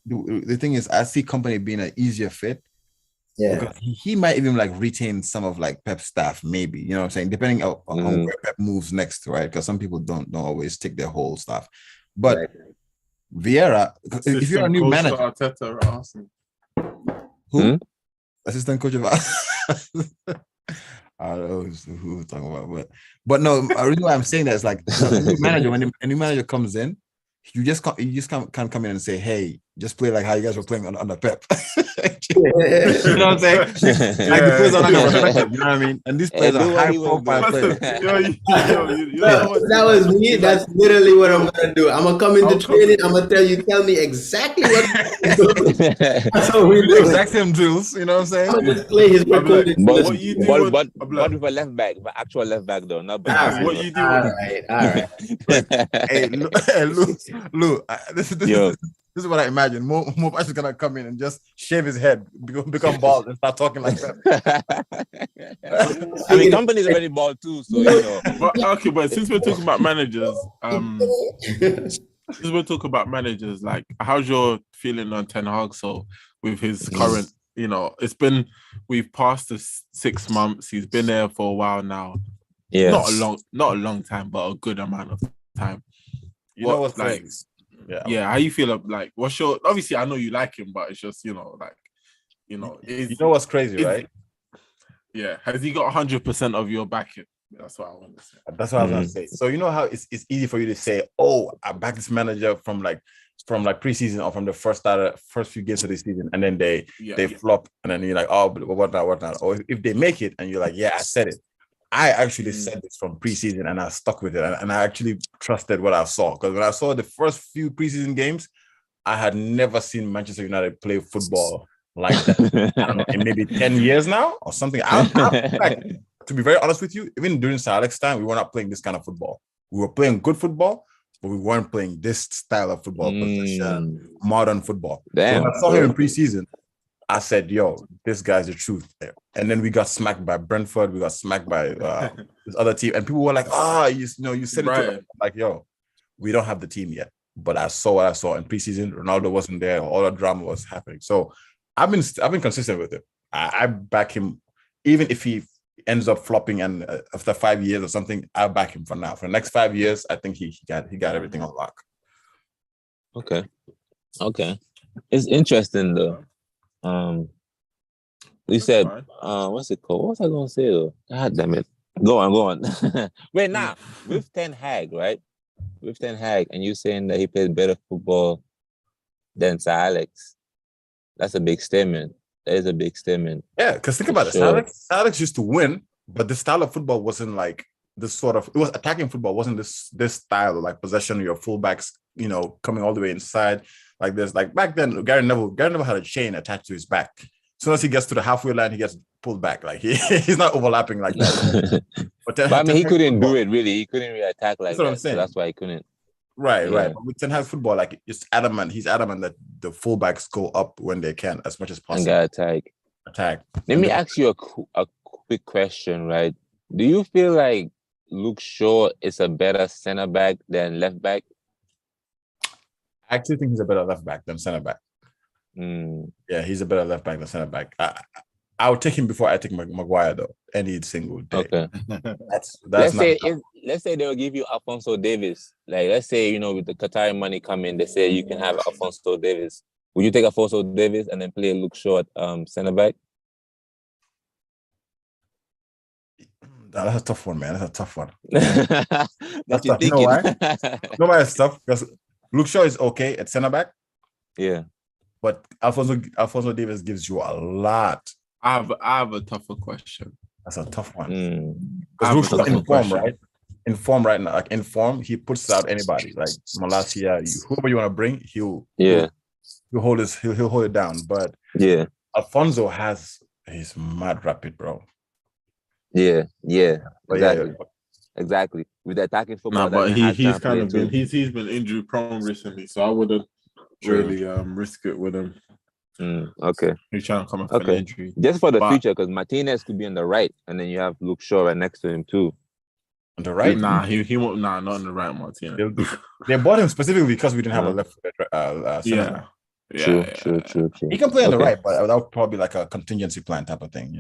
The thing is, I see Company being an easier fit. Yeah, because he might even like retain some of like Pep's staff, maybe, you know what I'm saying, depending on where Pep moves next, right? Because some people don't always take their whole staff. But Vieira, if you're a new manager, Arteta, awesome. Who? Assistant coach of I don't know who we're talking about, but no, the reason why I'm saying that is like a new manager, when a new manager comes in, you just can't come in and say, hey, just play like how you guys were playing under Pep. You know what I'm saying? Like the players are not gonna respect it, you know what I mean? And these players are high profile players. That was me. That's literally what I'm gonna do. I'm gonna come into training. I'm gonna tell me exactly what. That's how we do. Exact same drills. You know what I'm saying? I'm just play his recorded. But with a left back, but actual left back though, not back. What you do? All right. Hey, Lou, this is what I imagine. Mo is gonna come in and just shave his head, become bald, and start talking like that. I mean, Company's already bald too, so you know. But since we're talking about managers, like, how's your feeling on Ten Hag? So with his current, we've passed the 6 months. He's been there for a while now. Yeah, not a long time, but a good amount of time. You know what's like? Yeah, how you feel like? What's your? Obviously, I know you like him, but it's just you know what's crazy, right? Yeah, has he got 100% of your backing? That's what I want to say. That's what I was gonna say. So you know how it's easy for you to say, "Oh, I back this manager from preseason or from the first few games of the season," and then they flop, and then you're like, "Oh, but what not?" Or if they make it, and you're like, "Yeah, I said it." I actually said this from preseason, and I stuck with it, and I actually trusted what I saw, because when I saw the first few preseason games, I had never seen Manchester United play football like that. I don't know, in maybe 10 years now or something. To be very honest with you, even during Sir Alex's time, we were not playing this kind of football. We were playing good football, but we weren't playing this style of football, modern football. Damn. So when I saw him in preseason, I said, yo, this guy's the truth. And then we got smacked by Brentford. We got smacked by this other team. And people were like, you said it to us. Like, yo, we don't have the team yet. But I saw what I saw in preseason. Ronaldo wasn't there. All the drama was happening. So I've been consistent with him. I back him, even if he ends up flopping and after 5 years or something, I'll back him for now. For the next 5 years, I think he got everything on lock. Okay. It's interesting though. We said, what's it called? What was I gonna say though? God damn it. Go on. Wait, now with Ten Hag, right? With Ten Hag, and you saying that he plays better football than Sir Alex. That's a big statement. That is a big statement. Yeah, because think about it. Sir Alex used to win, but the style of football wasn't like this sort of, it was attacking football, wasn't this style of like possession, your fullbacks, coming all the way inside. Like this, like back then, Gary Neville had a chain attached to his back. As soon as he gets to the halfway line, he gets pulled back. Like he's not overlapping like that. But I mean, he couldn't do it really. He couldn't really attack like that's what that. I'm saying. So that's why he couldn't. Right. But with Ten Hag football, like it's adamant. He's adamant that the fullbacks go up when they can, as much as possible. And attack. Let me ask you a quick question, right? Do you feel like Luke Shaw is a better center back than left back? I actually think he's a better left back than center back. Yeah, he's a better left back than center back. I would take him before I take Maguire though. Any single day. Okay. let's say they'll give you Alphonso Davies. Like let's say with the Qatari money coming, they say you can have Alphonso Davies. Would you take Alphonso Davies and then play Luke Shaw at center back? That's a tough one, man. That's a tough one. That's tough. You know why? No, why it's tough because Luke Shaw is okay at center back. Yeah. But Alphonso Davies gives you a lot. I have a tougher question. That's a tough one. Because Luke Shaw in form, right? In form right now, like in form, he puts out anybody. Like Malacia, whoever you want to bring, he'll hold it down. But yeah, Alfonso he's mad rapid, bro. Yeah. But exactly. With the attacking football. But he's kind of been he's been injury prone recently, so I wouldn't really risk it with him. Okay. He's trying to come off an injury. Just for the future, because Martinez could be on the right, and then you have Luke Shaw right next to him too. On the right? Nah, he won't. Nah, not on the right, Martinez. They bought him specifically because we didn't have a left. True. He can play on the right, but that would probably be like a contingency plan type of thing,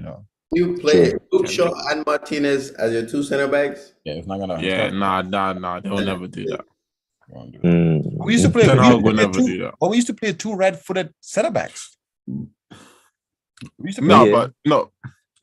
You play Luke Shaw and Martinez as your two center backs? Yeah, it's not gonna. Yeah, nah. They'll never do that. We used to play. We used to play two right-footed center backs. But no.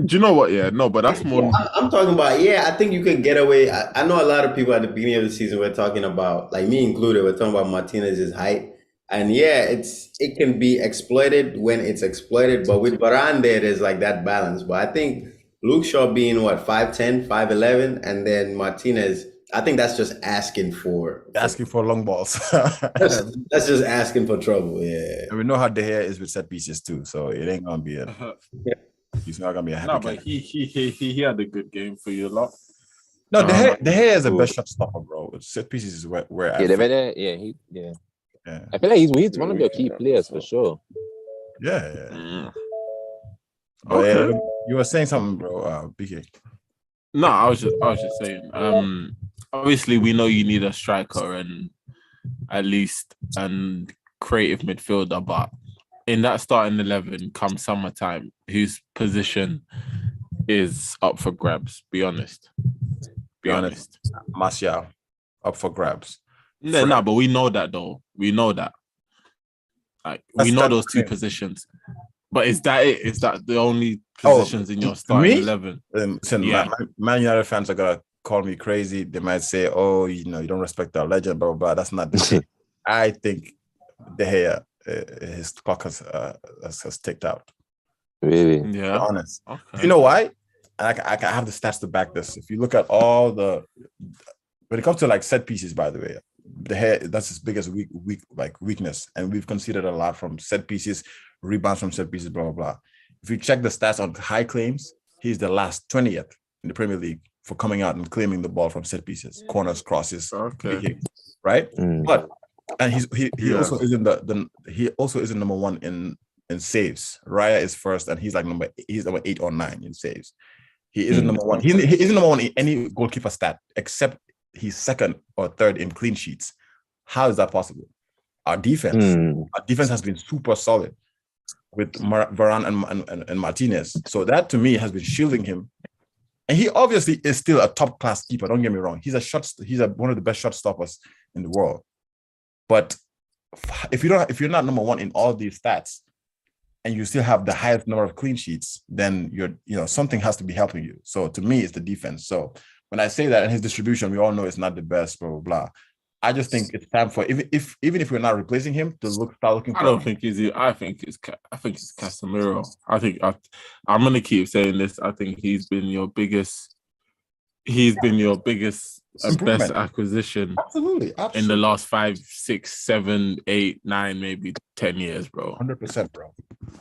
Do you know what? Yeah, no, but that's more. I'm talking about. Yeah, I think you could get away. I know a lot of people at the beginning of the season were talking about, like me included, we're talking about Martinez's height, and it can be exploited when it's exploited. But with Varane there's like that balance. But I think Luke Shaw being 5'10", 5'11", and then Martinez. I think that's just asking for long balls. that's just asking for trouble. Yeah, and we know how De Gea is with set pieces too, so it ain't gonna be he's not gonna be a happy. No, but he had a good game for you a lot. No, De Gea is the best shot stopper, bro. Set pieces is where I feel like he's one of your key players for sure. Yeah. Okay. You were saying something, bro, BK. No, I was just saying. Obviously, we know you need a striker and at least and creative midfielder, but in that starting 11, come summertime, whose position is up for grabs? Be honest. Martial, up for grabs. No, but we know that though. We know that. Like we know those two positions. But is that it? Is that the only positions in your starting 11? Man United fans are gonna call me crazy. They might say, "Oh, you don't respect our legend," blah blah blah. That's not the case. I think De Gea, his clock has ticked out. Really? Yeah. Honest. Okay. You know why? I have the stats to back this. If you look at all when it comes to like set pieces, by the way, De Gea, that's his biggest weakness, and we've conceded a lot from set pieces. Rebounds from set pieces, blah, blah, blah. If you check the stats on high claims, he's the last 20th in the Premier League for coming out and claiming the ball from set pieces, corners, crosses, right? But he also isn't he also isn't number one in in saves. Raya is first, and he's number 8 or 9 in saves. He isn't number one. He isn't number one in any goalkeeper stat, except he's second or third in clean sheets. How is that possible? Our defense has been super solid with Varane and Martinez. So that to me has been shielding him. And he obviously is still a top class keeper. Don't get me wrong. He's one of the best shot stoppers in the world. But if you're not number one in all these stats, and you still have the highest number of clean sheets, then something has to be helping you. So to me, it's the defense. So when I say that, and his distribution, we all know it's not the best, blah blah blah. I just think it's time for even if we're not replacing him to start looking. I don't think he's. I think it's Casemiro. I'm gonna keep saying this. I think he's been your biggest. He's been your biggest best acquisition. Absolutely. In the last 5, 6, 7, 8, 9, maybe 10 years, bro. 100%, bro.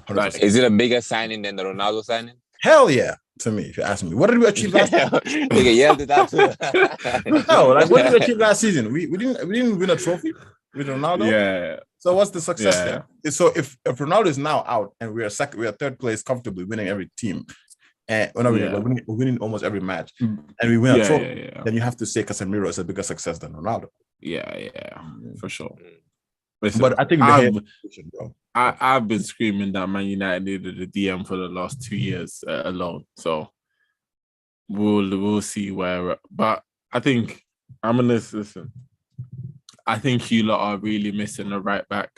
100%. Like, is it a bigger signing than the Ronaldo signing? Hell yeah. To me, if you ask me, what did we achieve last season? Nigga yelled it out too. No, what did we achieve last season? We didn't win a trophy with Ronaldo. Yeah. So what's the success there? So if Ronaldo is now out and we are third place comfortably, winning every team, and we're winning almost every match, and we win a trophy, then you have to say Casemiro is a bigger success than Ronaldo. Yeah, for sure. Listen, but I think I've been screaming that Man United needed a DM for the last 2 years alone. So we'll see where. But I think I'm gonna listen. I think you lot are really missing a right back,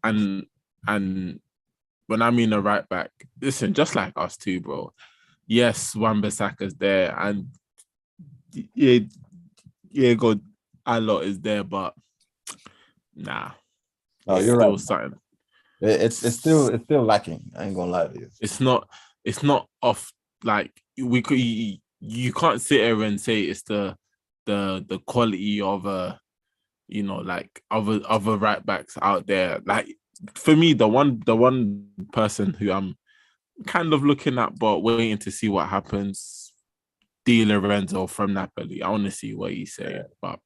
and when I mean a right back, listen, just like us too, bro. Yes, Wan-Bissaka's there, and God, a lot is there, but nah. No, you're right. Something. It's still lacking. I ain't gonna lie to you. It's not off. Like you can't sit here and say it's the quality of other right backs out there. Like for me, the one person who I'm kind of looking at but waiting to see what happens, Di Lorenzo from Napoli. I want to see what he's saying, but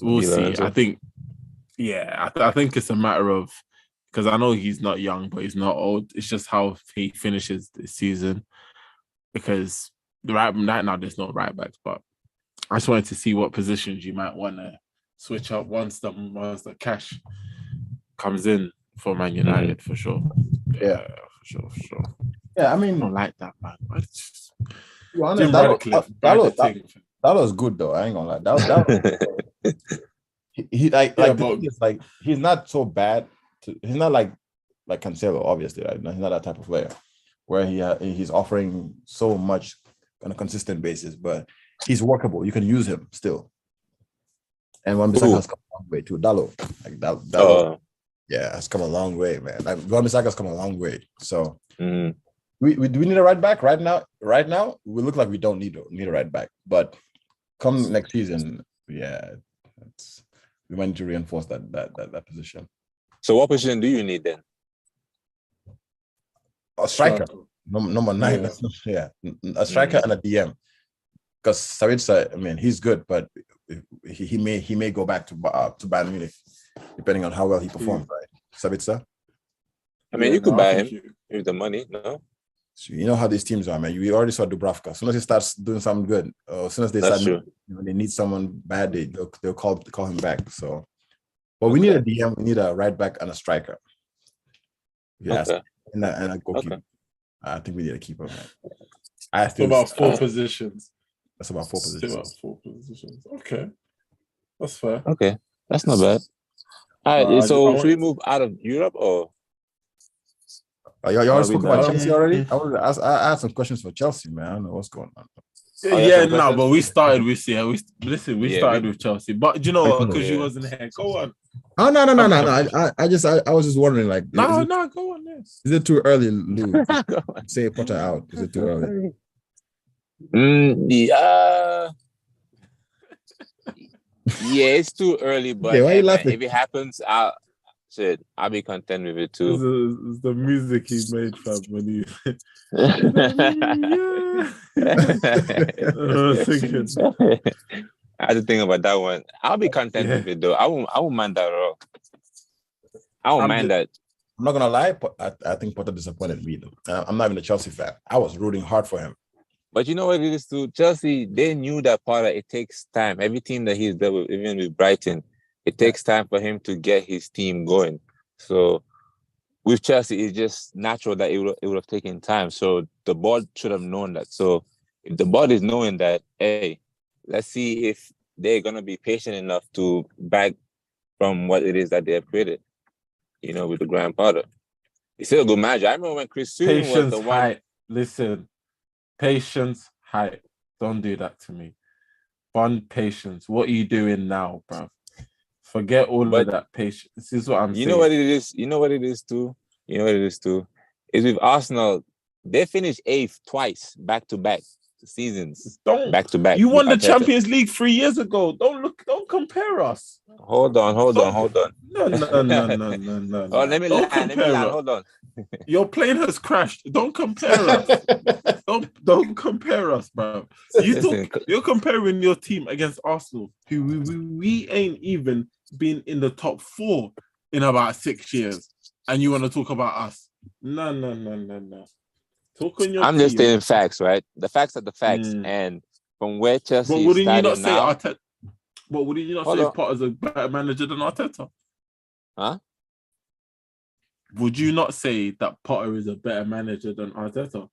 we'll see. I think. Yeah, I think it's a matter of, because I know he's not young, but he's not old. It's just how he finishes the season. Because right now there's no right backs, but I just wanted to see what positions you might want to switch up once the cash comes in for Man United, for sure. Yeah, for sure. Yeah, I mean, I don't like that, man. That was good though. I ain't gonna lie. That was he's not so bad. He's not like Cancelo, obviously. Right? He's not that type of player where he's offering so much on a consistent basis, but he's workable. You can use him still. And Wan-Bissaka has come a long way too. Dalot, has come a long way, man. Like Wan-Bissaka has come a long way. So do we need a right back right now? Right now, we look like we don't need a right back, but come next season, we might need to reinforce that position. So what position do you need then? A striker, number 9. Yeah, a striker and a DM. Because Savitsa, I mean, he's good, but he may go back to Bayern Munich, depending on how well he performs. Right, Savitsa. I mean, you could buy him with the money, no? So you know how these teams are, man. We already saw Dubravka. As soon as he starts doing something good, as soon as they need someone bad, they'll call him back. So, but we need a DM, we need a right back and a striker. Yes, and a goalkeeper. Okay. I think we need a keeper, man. About 4 positions. That's about 4 positions. About 4 positions. Okay, that's fair. Okay, that's not bad. All right, so should we move out of Europe or? Y'all spoke about Chelsea already? I had some questions for Chelsea, man. I don't know what's going on. But we started with started with Chelsea. But you know what? Because you wasn't here. Go on. Oh no. I was just wondering, like, go on. Yes. Is it too early, Lou, to say Potter out? Is it too early? Yeah, it's too early, but why are you laughing? If it happens, I'll be content with it too. It's the music he made, fam, when he I had to think about that one. I'll be content with it though. I won't mind that at all. I won't mind that. I'm not gonna lie, but I think Potter disappointed me though. I'm not even a Chelsea fan. I was rooting hard for him. But you know what it is too? Chelsea, they knew that Potter, it takes time. Every team that he's there with, even with Brighton, it takes time for him to get his team going. So with Chelsea, it's just natural that it would have taken time. So the board should have known that. So if the board is knowing that, hey, let's see if they're gonna be patient enough to back from what it is that they have created, with the Graham Potter. He's still a good manager. I remember when Chris Sutton was Patience, the one. hype. Listen, patience, hype. Don't do that to me. Bond patience. What are you doing now, bro? Forget all of that patience. This is what I'm saying. You know what it is? You know what it is too? Is with Arsenal, they finished 8th twice, back-to-back seasons. Back-to-back. You won the Champions League 3 years ago. Don't compare us. Hold on. No. Oh, let me land. Hold on. Your plane has crashed. Don't compare us. Don't compare us, bro. You're comparing your team against Arsenal, who we ain't even been in the top 4 in about 6 years, and you want to talk about us? No. Talk on your I'm team. just saying facts, right? The facts are the facts, and from where Chelsea is wouldn't you starting not say now, Arteta? But wouldn't you not say Potter's a better manager than Arteta? Huh? Would you not say that Potter is a better manager than Arteta?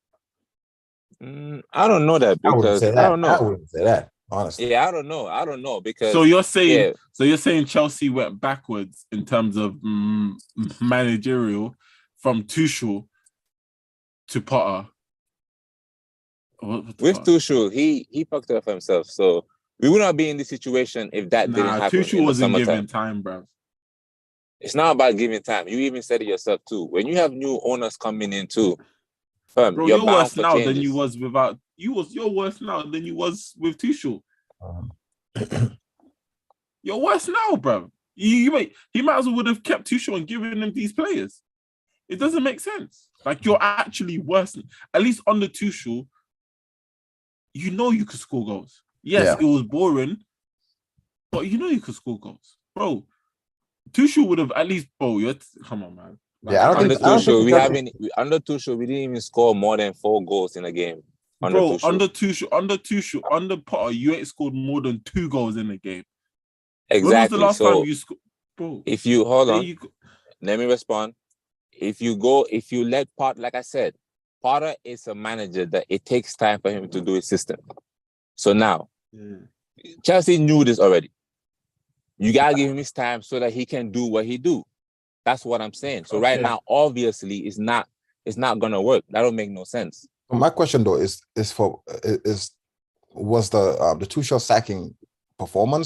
I don't know that because I don't know. I wouldn't say that, honestly. Yeah, I don't know because. So you're saying Chelsea went backwards in terms of managerial from Tuchel to Potter. With Tuchel, he fucked it up himself. So we would not be in this situation if that didn't happen. Tuchel wasn't given time, bro. It's not about giving time. You even said it yourself too. When you have new owners coming in too, bro, you're worse now than you was without. You're worse now than you was with Tuchel. You're worse now, bro. He might as well would have kept Tuchel and given him these players. It doesn't make sense. Like, you're actually worse. At least on the Tuchel, you could score goals. Yes, It was boring, but you could score goals, bro. Tuchel would have at least, come on, man. Like, under Tuchel, we didn't even score more than 4 goals in a game. Under Tuchel, under Potter, you ain't scored more than 2 goals in a game. Exactly. When was the last time you scored, bro? If you hold on, let me respond. If you let Potter, like I said, Potter is a manager that it takes time for him to do his system. So now, Chelsea knew this already. You gotta give him his time so that he can do what he do. That's what I'm saying. So right now, obviously, it's not gonna work. That don't make no sense. My question though was the Tuchel sacking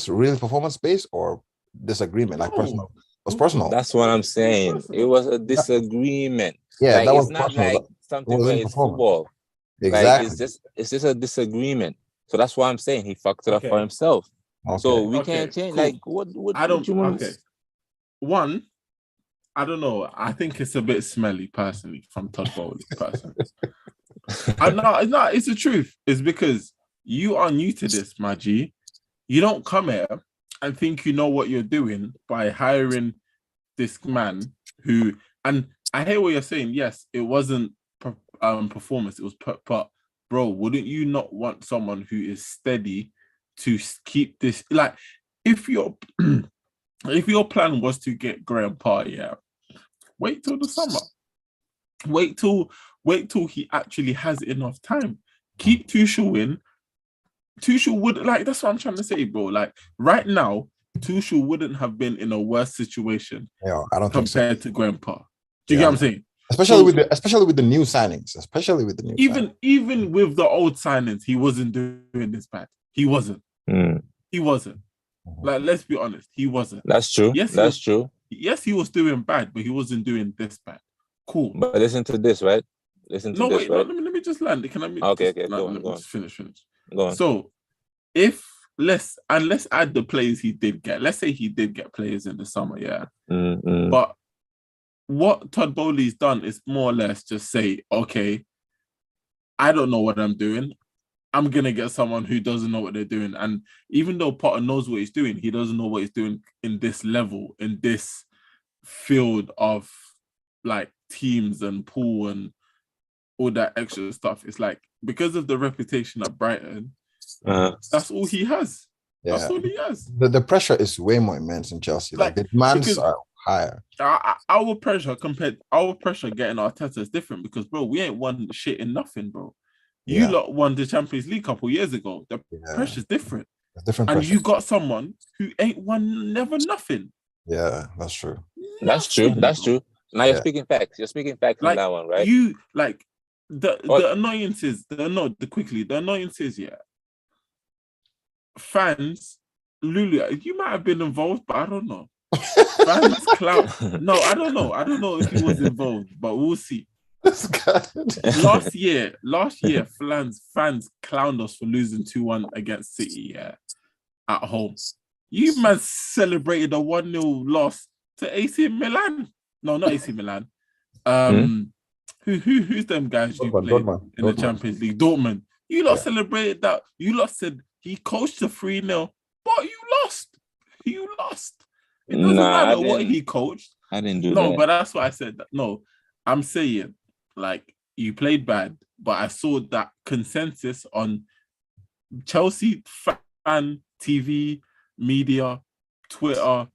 really performance based or disagreement, like personal? It was personal. That's what I'm saying. It was a disagreement. Yeah, like, that was it's not personal. like something where it's football. Exactly. Like, it's just a disagreement. So that's why I'm saying he fucked it up for himself. Okay. So we can't change. Cool. Like, what I don't. You want? Okay. One, I don't know. I think it's a bit smelly, personally, from Todd Bowley. Personally, no, it's the truth. It's because you are new to this, my G. You don't come here and think you know what you're doing by hiring this man who. And I hear what you're saying. Yes, it wasn't performance. It was but bro, wouldn't you not want someone who is steady to keep this? Like, if your plan was to get Graham Potter, wait till the summer. Wait till he actually has enough time. Keep Tuchel in. Tuchel would, like, that's what I'm trying to say, bro. Like, right now, Tuchel wouldn't have been in a worse situation compared to Graham Potter. Do you get what I'm saying? Especially with the new signings. Even with the old signings, he wasn't doing this bad. He wasn't. He wasn't. Like, let's be honest, he wasn't. That's true. That's true. Yes, he was doing bad, but he wasn't doing this bad. Cool. But listen to this, right? Let me just land. Can I? Okay. Go on. Just finish. Go on. So, let's add the players he did get. Let's say he did get players in the summer, yeah. But what Todd Bowley's done is more or less just say, okay, I don't know what I'm doing. I'm going to get someone who doesn't know what they're doing. And even though Potter knows what he's doing, he doesn't know what he's doing in this level, in this field of like teams and pool and all that extra stuff. It's like because of the reputation at Brighton, that's all he has. Yeah. That's all he has. The pressure is way more immense in Chelsea. Like the demands are higher. Our pressure getting Arteta is different because, bro, we ain't won shit in nothing, bro. You lot won the Champions League a couple years ago. The pressure's different. It's different and pressure. you got someone who ain't won never nothing. Yeah, that's true. That's true. Now you're speaking facts. You're speaking facts like, on that one, right? You like the annoyances. The annoyances. Yeah, fans. Lulu, you might have been involved, but I don't know. Fans clown. No, I don't know. I don't know if he was involved, but we'll see. Last year, fans clowned us for losing 2-1 against City at home. You man celebrated a 1-0 loss to AC Milan. No, not AC Milan. Who's them guys you played in the Champions League? Dortmund. You lot celebrated that. You lot said he coached a 3-0, but you lost. You lost. It doesn't matter what he coached. I didn't do that. No, but that's why I said that. No, I'm saying, like, you played bad, but I saw that consensus on Chelsea fan, TV, media, Twitter,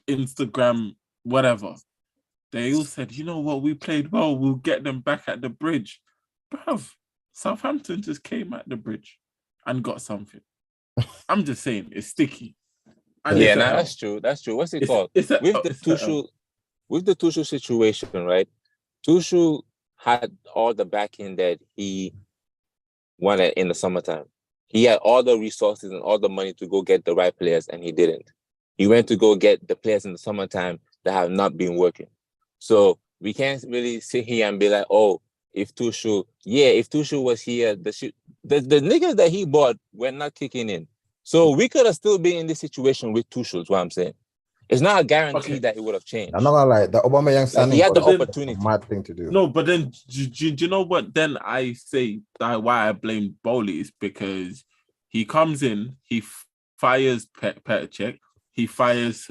Instagram, whatever. They all said, you know what, we played well, we'll get them back at the bridge. Bruv, Southampton just came at the bridge and got something. I'm just saying, it's sticky. And that's true. That's true. What's it called? With the Tuchel situation, right? Tuchel had all the backing that he wanted in the summertime. He had all the resources and all the money to go get the right players, and he didn't. He went to go get the players in the summertime that have not been working. So we can't really sit here and be like, oh, if Tuchel was here, the niggas that he bought were not kicking in. So we could have still been in this situation with Tuchel, is what I'm saying. It's not a guarantee that it would have changed. I'm not gonna lie, the Aubameyang signing he had the opportunity. Mad thing to do. No, but then do you know what? Then I say that why I blame Bowley is because he comes in, he fires Petr Cech, he fires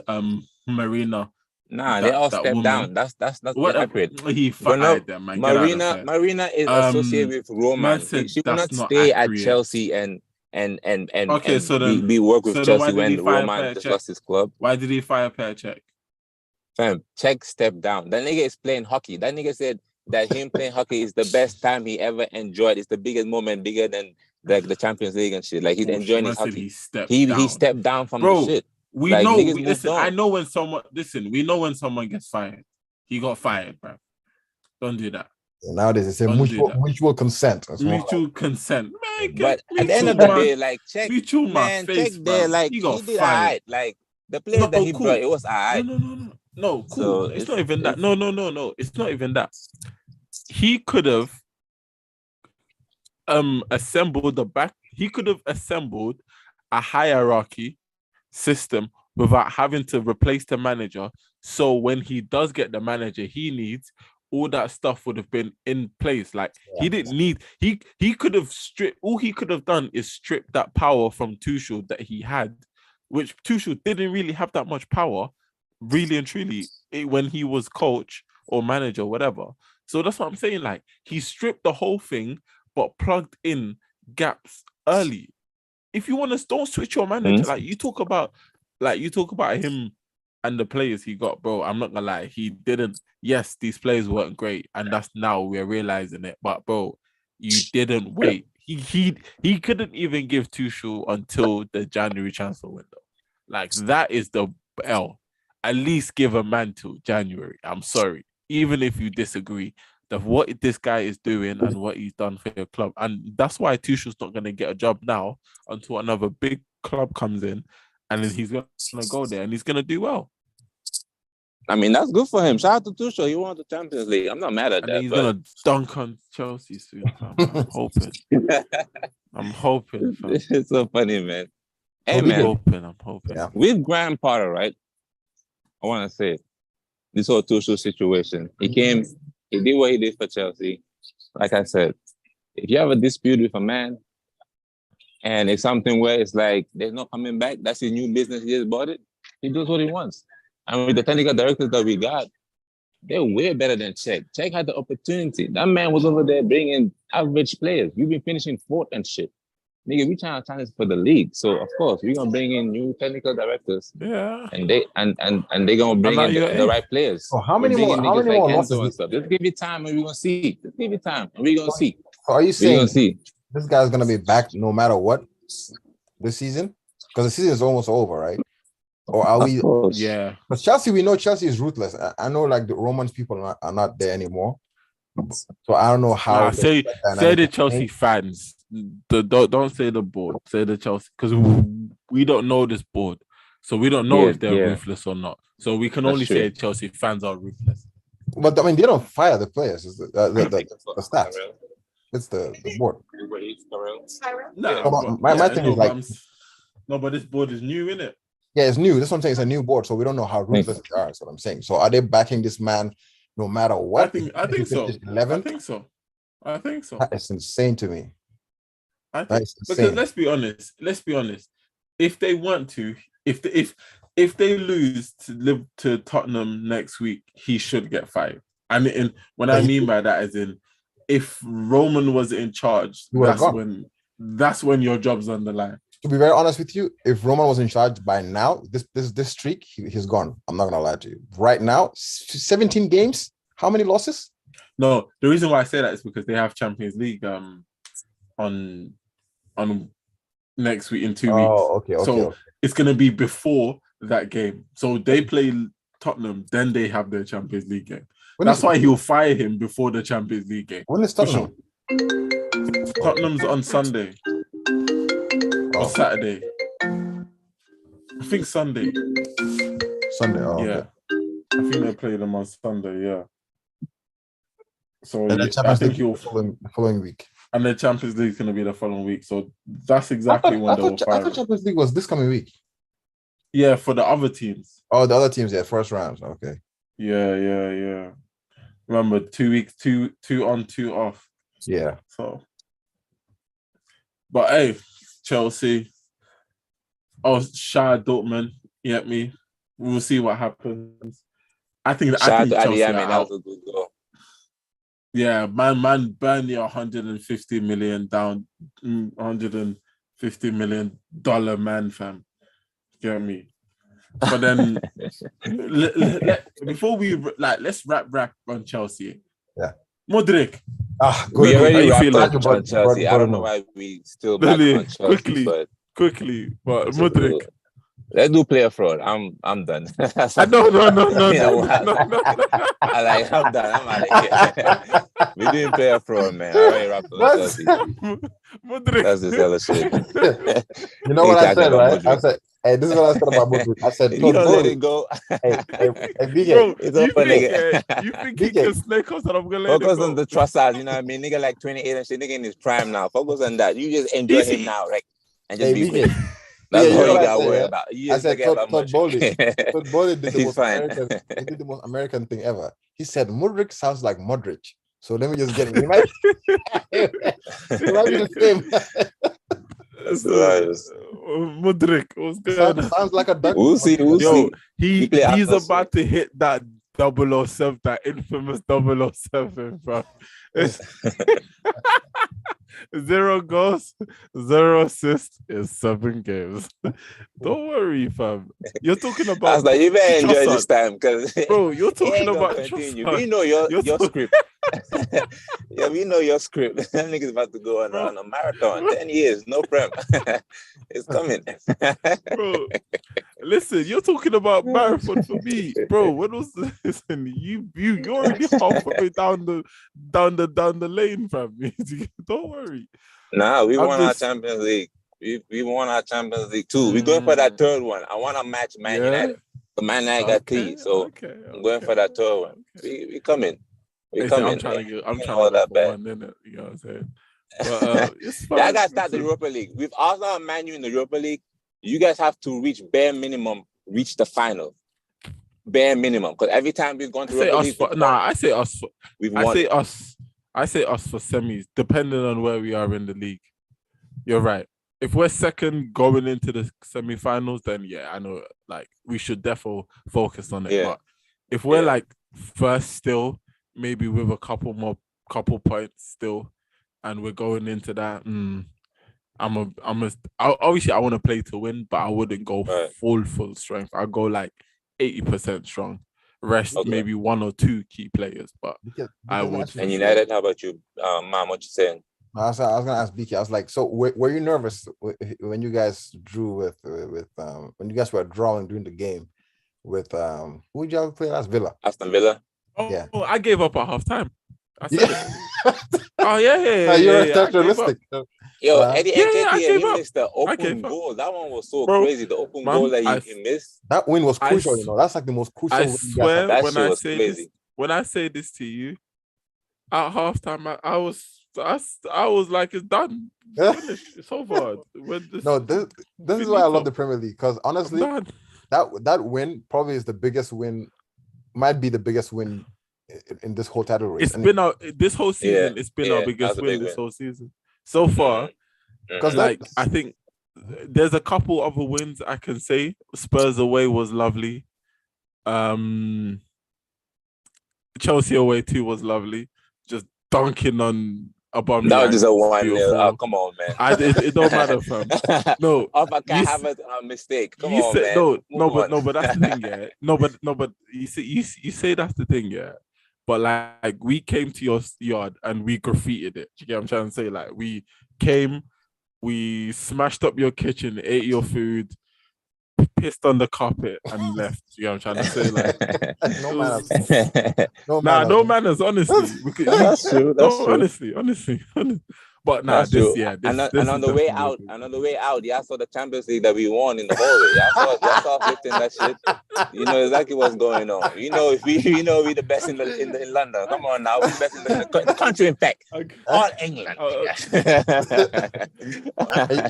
Marina. Nah, they all stepped down. That's what accurate. He fired them, man. Marina is associated with Roma. She will not stay at Chelsea and be work with Chelsea when Roman just lost his club. Why did he fire Petr Cech? Fam, Cech stepped down. That nigga is playing hockey. That nigga said that him playing hockey is the best time he ever enjoyed. It's the biggest moment, bigger than the Champions League and shit. Like he's enjoying his hockey. He stepped down from the shit. We know. I know when someone. Listen, we know when someone gets fired. He got fired, bro. Don't do that. Nowadays it's a mutual consent. Mutual consent, man. But at the end of the day, like Cech, mutual man, face, Cech there, like he did alright. Like the players that he brought, it was alright. No, cool. So it's not even that. No. It's not even that. He could have assembled the back. He could have assembled a hierarchy system without having to replace the manager. So when he does get the manager he needs, all that stuff would have been in place. Like he didn't need. He could have stripped. All he could have done is strip that power from Tuchel that he had, which Tuchel didn't really have that much power, really and truly, when he was coach or manager, whatever. So that's what I'm saying. Like he stripped the whole thing, but plugged in gaps early. If you want to, don't switch your manager. Like you talk about him and the players he got, bro. I'm not gonna lie, he didn't. Yes, these players weren't great, and that's now we're realizing it. But bro, you didn't wait. He couldn't even give Tuchel until the January transfer window. Like that is the L. At least give a man till January. I'm sorry, even if you disagree. What this guy is doing and what he's done for your club. And that's why Tuchel's not going to get a job now until another big club comes in, and then he's going to go there and he's going to do well. I mean, that's good for him. Shout out to Tuchel. He won the Champions League. I'm not mad at that. He's going to dunk on Chelsea soon. I'm hoping. I'm hoping. Fam. It's so funny, man. Hey, man. I'm hoping. Yeah. With Graham Potter, right? I want to say this whole Tuchel situation. He came... He did what he did for Chelsea. Like I said, if you have a dispute with a man and it's something where it's like there's no coming back, that's his new business, he just bought it, he does what he wants. And with the technical directors that we got, They're way better than Czech. Czech had the opportunity. That man was over there bringing average players. We've been finishing fourth and shit. Nigga, we trying to challenge for the league. So of course we're gonna bring in new technical directors. Yeah. And they gonna bring in the right players. So how many more losses? And stuff. Just give it time and we're gonna see. Just give it time and we're gonna see. So are you saying gonna see. This guy's gonna be back no matter what this season? Because the season is almost over, right? Or are we? Yeah. But Chelsea, we know Chelsea is ruthless. I know, like the Romans people are not there anymore. So I don't know how. Say the Chelsea fans. Don't say the board. Say the Chelsea, because we don't know this board, so we don't know if they're ruthless or not. So we can only say Chelsea fans are ruthless. But I mean, they don't fire the players. It's the stats. It's the board. No, my thing is like, no, but this board is new, isn't it? Yeah, it's new. That's what I'm saying. It's a new board, so we don't know how ruthless they are. That's what I'm saying. So are they backing this man no matter what? I think so. 11? I think so. That is insane to me. I think, because let's be honest. If they want to, if they lose to Tottenham next week, he should get fired. And when I mean by that, as in, if Roman was in charge, that's when your job's on the line. To be very honest with you, if Roman was in charge by now, this streak, he's gone. I'm not gonna lie to you. Right now, 17 games. How many losses? No, the reason why I say that is because they have Champions League on next week in 2 weeks. Oh, okay. So it's gonna be before that game. So they play Tottenham, then they have their Champions League game. That's why he'll fire him before the Champions League game. When is Tottenham? Tottenham's on Sunday. Or Saturday. I think Sunday. Oh, yeah. Okay. I think they play them on Sunday, yeah. So and I think he'll the following week. And the Champions League is going to be the following week. So that's exactly when they will fire. I thought Champions League was this coming week. Yeah, for the other teams. Oh, the other teams, yeah, first rounds. Okay. Yeah. Remember, 2 weeks, two on, 2 off. Yeah. So, but hey, Chelsea. Oh, Shah Dortmund. You get me? We'll see what happens. I think Chelsea are out. That was a good goal. Yeah, man, Burnley $150 million down, $150 million man, fam. Get me? But then, before we let's wrap on Chelsea. Yeah, Modric. We already wrapped on Chelsea. I don't know why we still back on Chelsea, quickly. But Modric. Let's do player fraud. I'm done. No. I'm done. I'm out of here. We're doing player fraud, man. I already wrapped on Chelsea. Modric. That's this other shit. You know what I said, right? I said, hey, this is what I said about Modric. I said, you don't let it go. Bro, it's over, nigga. You think he can snake us and I'm going to let Focus it go? on the Trossard, you know what I mean? Nigga like 28 and shit. Nigga in his prime now. Focus on that. You just enjoy him now, right? And just be with him. That's all you got to worry about. I said Todd Bowley did the most American thing ever. He said Modric sounds like Modric. So let me just get it. He might be the same. Modric was good. Sounds like a Dutch. We'll see. He's about to hit that 007, that infamous 007, bro. 0 goals, 0 assists in 7 games. Don't worry, fam. You're talking about. I was like, you better enjoy this time, because bro, you're talking about. We know your script. Yeah, we know your script. That nigga's about to go on a marathon. 10 years, no prem. It's coming. Bro, listen, you're talking about marathon for me, bro. When was this? Listen, you're already halfway down the lane, fam. Don't worry. Nah, we won our Champions League. We won our Champions League too. We're going for that third one. I want to match Man United. The Man United got 3, so I'm going for that third one. We coming. We coming. I'm trying to go that bad. You know what I'm saying? But, it's fine. I got to start the Europa League. With Arsenal and Man U in the Europa League, you guys have to reach bare minimum, reach the final. Bare minimum. Because every time we've gone to Europa League, I say us. I say us for semis, depending on where we are in the league. You're right. If we're second going into the semi-finals, then yeah, I know, like, we should definitely focus on it. Yeah. But if we're like first still, maybe with a couple points still, and we're going into that. Obviously I want to play to win, but I wouldn't go full strength. I'd go like 80% strong. Rest maybe one or two key players, but I would. And United, how about you, Mom? What you saying? I was gonna ask BK. I was like, so were you nervous when you guys drew with when you guys were drawing during the game with who did y'all play last? Villa. Aston Villa. Yeah. Oh, I gave up at halftime. I said it. Oh yeah. You're realistic. Yo, Eddie he missed the open goal. That one was so crazy. The open goal that he missed. That win was crucial. That's like the most crucial. I swear, crazy. When I say this to you, at halftime, I was like, it's done. It's finished. It's over. This is why I love the Premier League, because honestly, that win probably is the biggest win. Might be the biggest win in this whole title race. This whole season. It's been our biggest win this whole season so far. Because I think there's a couple other wins I can say. Spurs away was lovely. Chelsea away too was lovely. Just dunking on Aubameyang. That was just a 1-0. Come on, man. It don't matter, fam. No, I can't have a mistake. Come on, man. But that's the thing, yeah. No, but you say that's the thing, yeah. But like we came to your yard and we graffitied it. You get what I'm trying to say? Like we came, we smashed up your kitchen, ate your food, pissed on the carpet and left. You know what I'm trying to say? Like no manners. No manners, honestly. That's true. Honestly. But this on the way out, y'all saw the Champions League that we won in the hallway. Y'all saw flipping that shit. You know exactly what's going on. We the best in London. Come on now, we the best in the country. In fact, all England.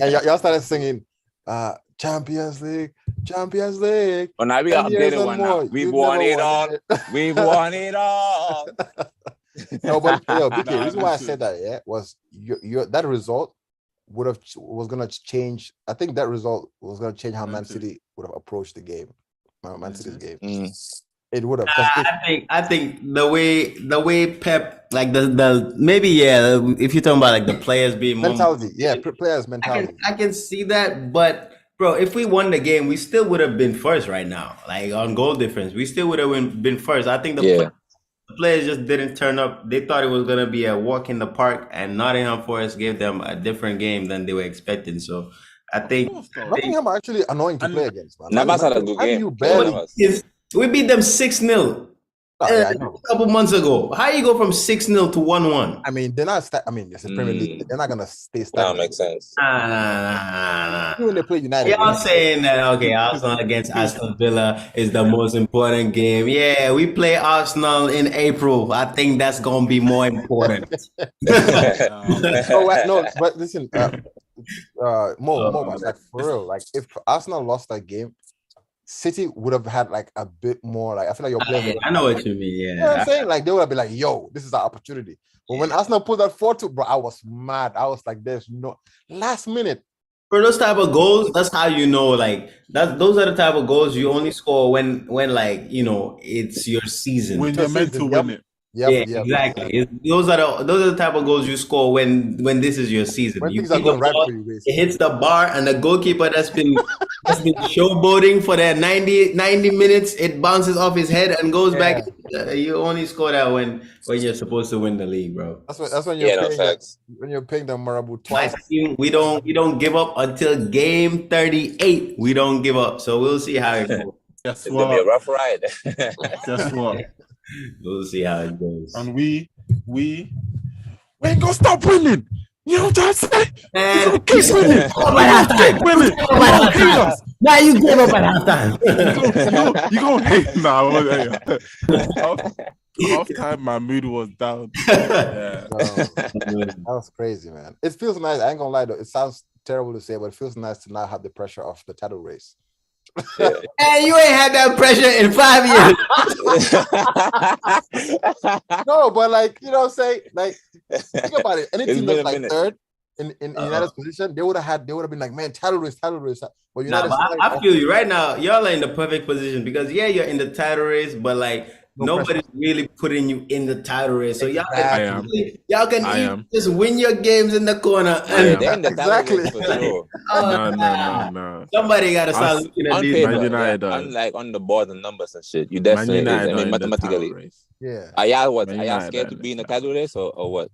And y'all started singing, Champions League. Oh, now we got updated one now. We've won it all. We've won it all. No, but BK, the reason why I said that, was your that result was gonna change. I think that result was gonna change how Man City would have approached the game. Man City's game. It would have. I think the way Pep, like the maybe if you're talking about like the players being mentality, players mentality. I can see that, but bro, if we won the game, we still would have been first right now. Like on goal difference, we still would have been first. I think the players just didn't turn up. They thought it was gonna be a walk in the park, and Nottingham Forest gave them a different game than they were expecting. So I think Nottingham are actually annoying to play against. Navas had a good game. We beat them 6-0 a couple months ago. How you go from 6-0 to 1-1? I mean, they're not. It's a Premier League. They're not gonna stay stagnant. That makes sense. When they play United, y'all saying that Arsenal against Aston Villa is the most important game. Yeah, we play Arsenal in April. I think that's gonna be more important. No, but listen, more like for real. Like if Arsenal lost that game, City would have had like a bit more. Like I feel like your players. I know what you mean. Yeah, you know what I'm saying, like they would have been like, "Yo, this is our opportunity." But when Arsenal pulled that 4-2, bro, I was mad. I was like, "There's no last minute." For those type of goals, that's how you know. Like those are the type of goals you only score when like it's your season. When you're meant to win it. Yep, exactly. Those are the type of goals you score when this is your season. When things are going right for you, basically. It hits the bar, and the goalkeeper that's been showboating for that 90 minutes, it bounces off his head and goes back. You only score that when you're supposed to win the league, bro. That's when you're paying when you're paying the Marabu twice. We don't give up until game 38. We don't give up. So we'll see how it goes. It's gonna be a rough ride. Guess what? We'll see how it goes. And we ain't gonna stop winning. You know what I'm saying? And keep winning. Keep winning. Now you give up at halftime. You gonna hate now? Half time, my mood was down. Yeah. That was crazy, man. It feels nice. I ain't gonna lie though. It sounds terrible to say, but it feels nice to not have the pressure of the title race. And you ain't had that pressure in 5 years. No, but like, you know what I'm saying? Like, think about it. Any team that's like third in United's position, they would have been like, man, title race. But United, I feel you right now. Y'all are in the perfect position because you're in the title race, but like nobody's really putting you in the title race. So y'all, Exactly. y'all can I am. just win your games in the corner. Yeah, And they're in the title race for sure. No. somebody got to start Us- looking at On these. paper, Man United yeah, are- unlike on the board and numbers and shit, you Man definitely. United I are mean, in the title mathematically, race. Yeah. are y'all what? Man Are y'all United scared are to in be in the the title title race or what?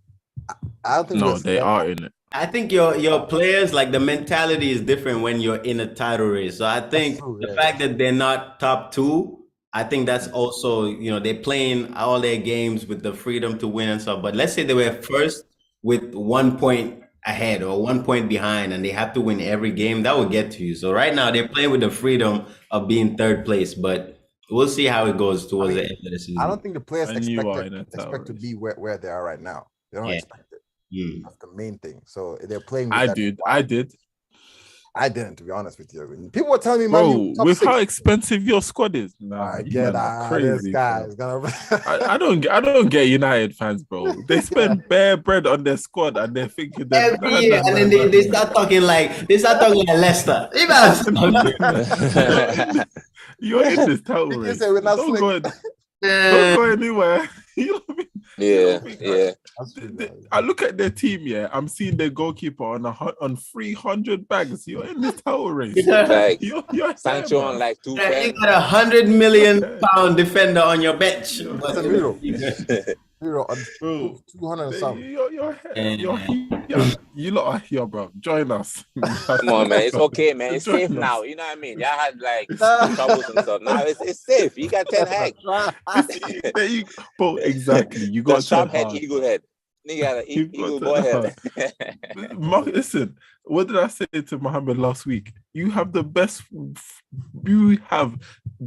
I don't think No, we're they scared. are in it. I think your players, like the mentality is different when you're in a title race. So I think true, the yeah. fact that they're not top two, I think that's also, they're playing all their games with the freedom to win and stuff. But let's say they were first with 1 point ahead or 1 point behind and they have to win every game, that would get to you. So right now they're playing with the freedom of being third place, but we'll see how it goes towards the end of the season. I don't think the players And you are in a title expect to race. be where they are right now. They don't Yeah. expect it. Mm. That's the main thing. So they're playing with I that. did. I did. I didn't, to be honest with you. People were telling me, Bro, man, top with six. how expensive your squad is. Nah, I you get man are that. crazy. This guy bro. is gonna. I don't get United fans, bro. They spend bare bread on their squad and they're thinking that Every year, and then they start talking like Leicester. You're in this title You race. say we're not Don't slick. go anywhere. You know what I mean? Yeah. That's true, man. I look at their team, yeah. I'm seeing their goalkeeper on 300 bags. You're in this title race. Like You're Sancho there, on like 2 Yeah, you pens. got $100 million defender on your bench. Casemiro. Euro on Bro, 200 and something. You're here. You lot are here, bro. Join us. Come on, man. It's okay, man. It's Join safe us. now. You know what I mean? Y'all had like troubles and stuff. Now it's safe. You got 10 hacks. There you go. Bro, exactly. You The got sharp 10 head, hard. eagle head. Nigga got an You eagle got boy 10 head. Mark, listen, what did I say to Mohammed last week? You have the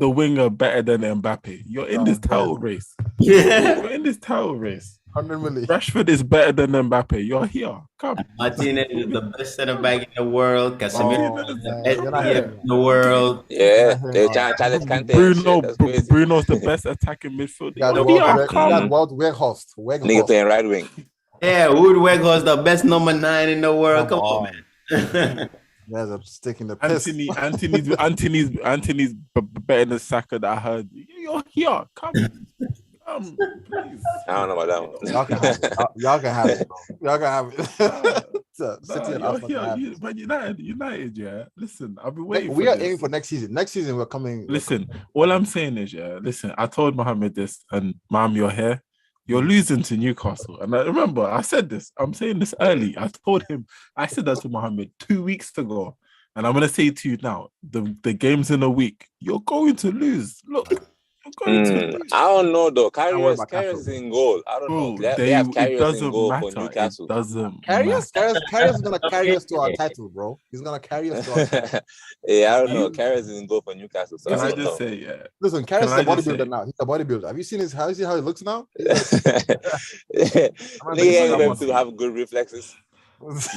winger better than Mbappe. You're in this title race. You're in this title race. 100 million. Rashford is better than Mbappe. You're here. Come. Martinez is the best center back in the world. Casemiro is the man, best you're not player here. in the world. Yeah, they're trying to challenge Kante and shit. That's crazy. Bruno's the best attacking midfielder. You got You're Wout here. Come. Weghorst. Nigga playing right wing. Yeah, Wood Weghorst, the best number 9 in the world. Come on, man. Guys are sticking the piss. Anthony's better than Saka that I heard. You're here. Come, please. I don't know about that one. Y'all can have it. Y'all can have it, bro. Y'all can have it. City and Arsenal can have it. But United, yeah. Listen, I've been waiting. We for are this. aiming for next season. Next season, we're coming. Listen, all I'm saying is, yeah. Listen, I told Mohammed this, and Mom, you're here. You're losing to Newcastle, and I remember I said this. I'm saying this early. I told him. I said that to Mohammed 2 weeks ago, and I'm gonna say to you now: the game's in a week. You're going to lose. Look, you're going to lose. I don't know though. worry Carriers about is in goal. I don't know. Bro, They have it Carriers in doesn't goal matter. for Newcastle. It doesn't Carriers matter. is gonna carry us to our title, bro. He's gonna carry us to our title. Yeah, I don't know. Carriers is in goal for Newcastle. So Can I I don't just know. say, yeah? Listen, Carriers is Can a I just bodybuilder say- now. He's a bodybuilder. Have you seen how he looks now? Nigga ain't able to have good reflexes.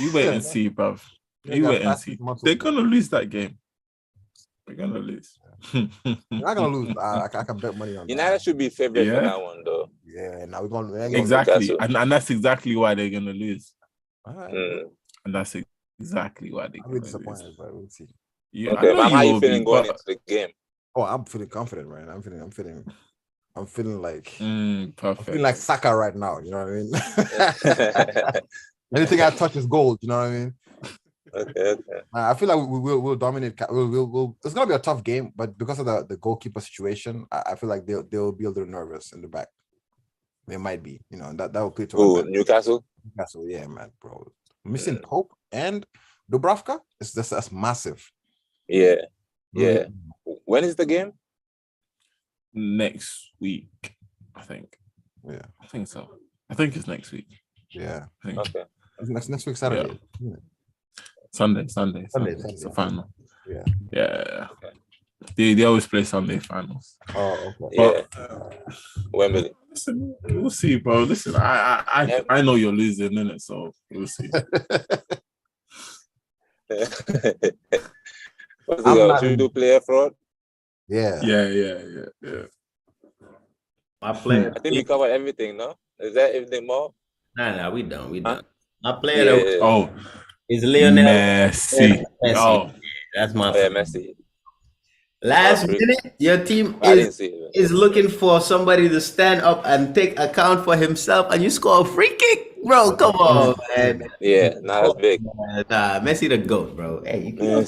You wait and see, bruv. Yeah, You got wait and fast see. muscles, They're bro. gonna lose that game. They're gonna lose. You're not gonna lose. I can bet money on United that. should be favorite Yeah. for that one though. Yeah, now we're gonna Exactly, Newcastle. and that's exactly why they're gonna lose. All right. And that's exactly why they're I'll be gonna lose. disappointed, but we'll see. You, Okay, I know man, how you will feeling be, going but- into the game? Oh, I'm feeling confident, man. I'm feeling like perfect. like Saka right now. You know what I mean? Anything I touch is gold. You know what I mean? Okay. I feel like we'll dominate. We'll. It's gonna be a tough game, but because of the goalkeeper situation, I feel like they'll be a little nervous in the back. They might be, and that will play to our Who, advantage. Newcastle? Newcastle, yeah, man, bro. Missing Pope and Dubravka is that's massive. Yeah. Yeah. When is the game? Next week, I think. Yeah. I think so. I think it's next week. Yeah. I think. Okay. Next week Saturday. Yeah. Sunday. It's the final. Yeah. They always play Sunday finals. Oh, okay. Yeah. But, Wembley. listen, we'll see, bro. Listen, I know you're losing, innit? So we'll see. What's it called? Should we do player fraud? Yeah. Yeah. My player. I think we covered everything, no? Is that everything more? Nah, we done. Huh? My player Oh, is Lionel Messi. Messi. Oh, That's my Oh, yeah, Messi. Last minute, your team I didn't see it. is looking for somebody to stand up and take account for himself, and you score a free kick, bro. Come on, man. Yeah, that's big. Nah, Messi the GOAT, bro. Hey, you can't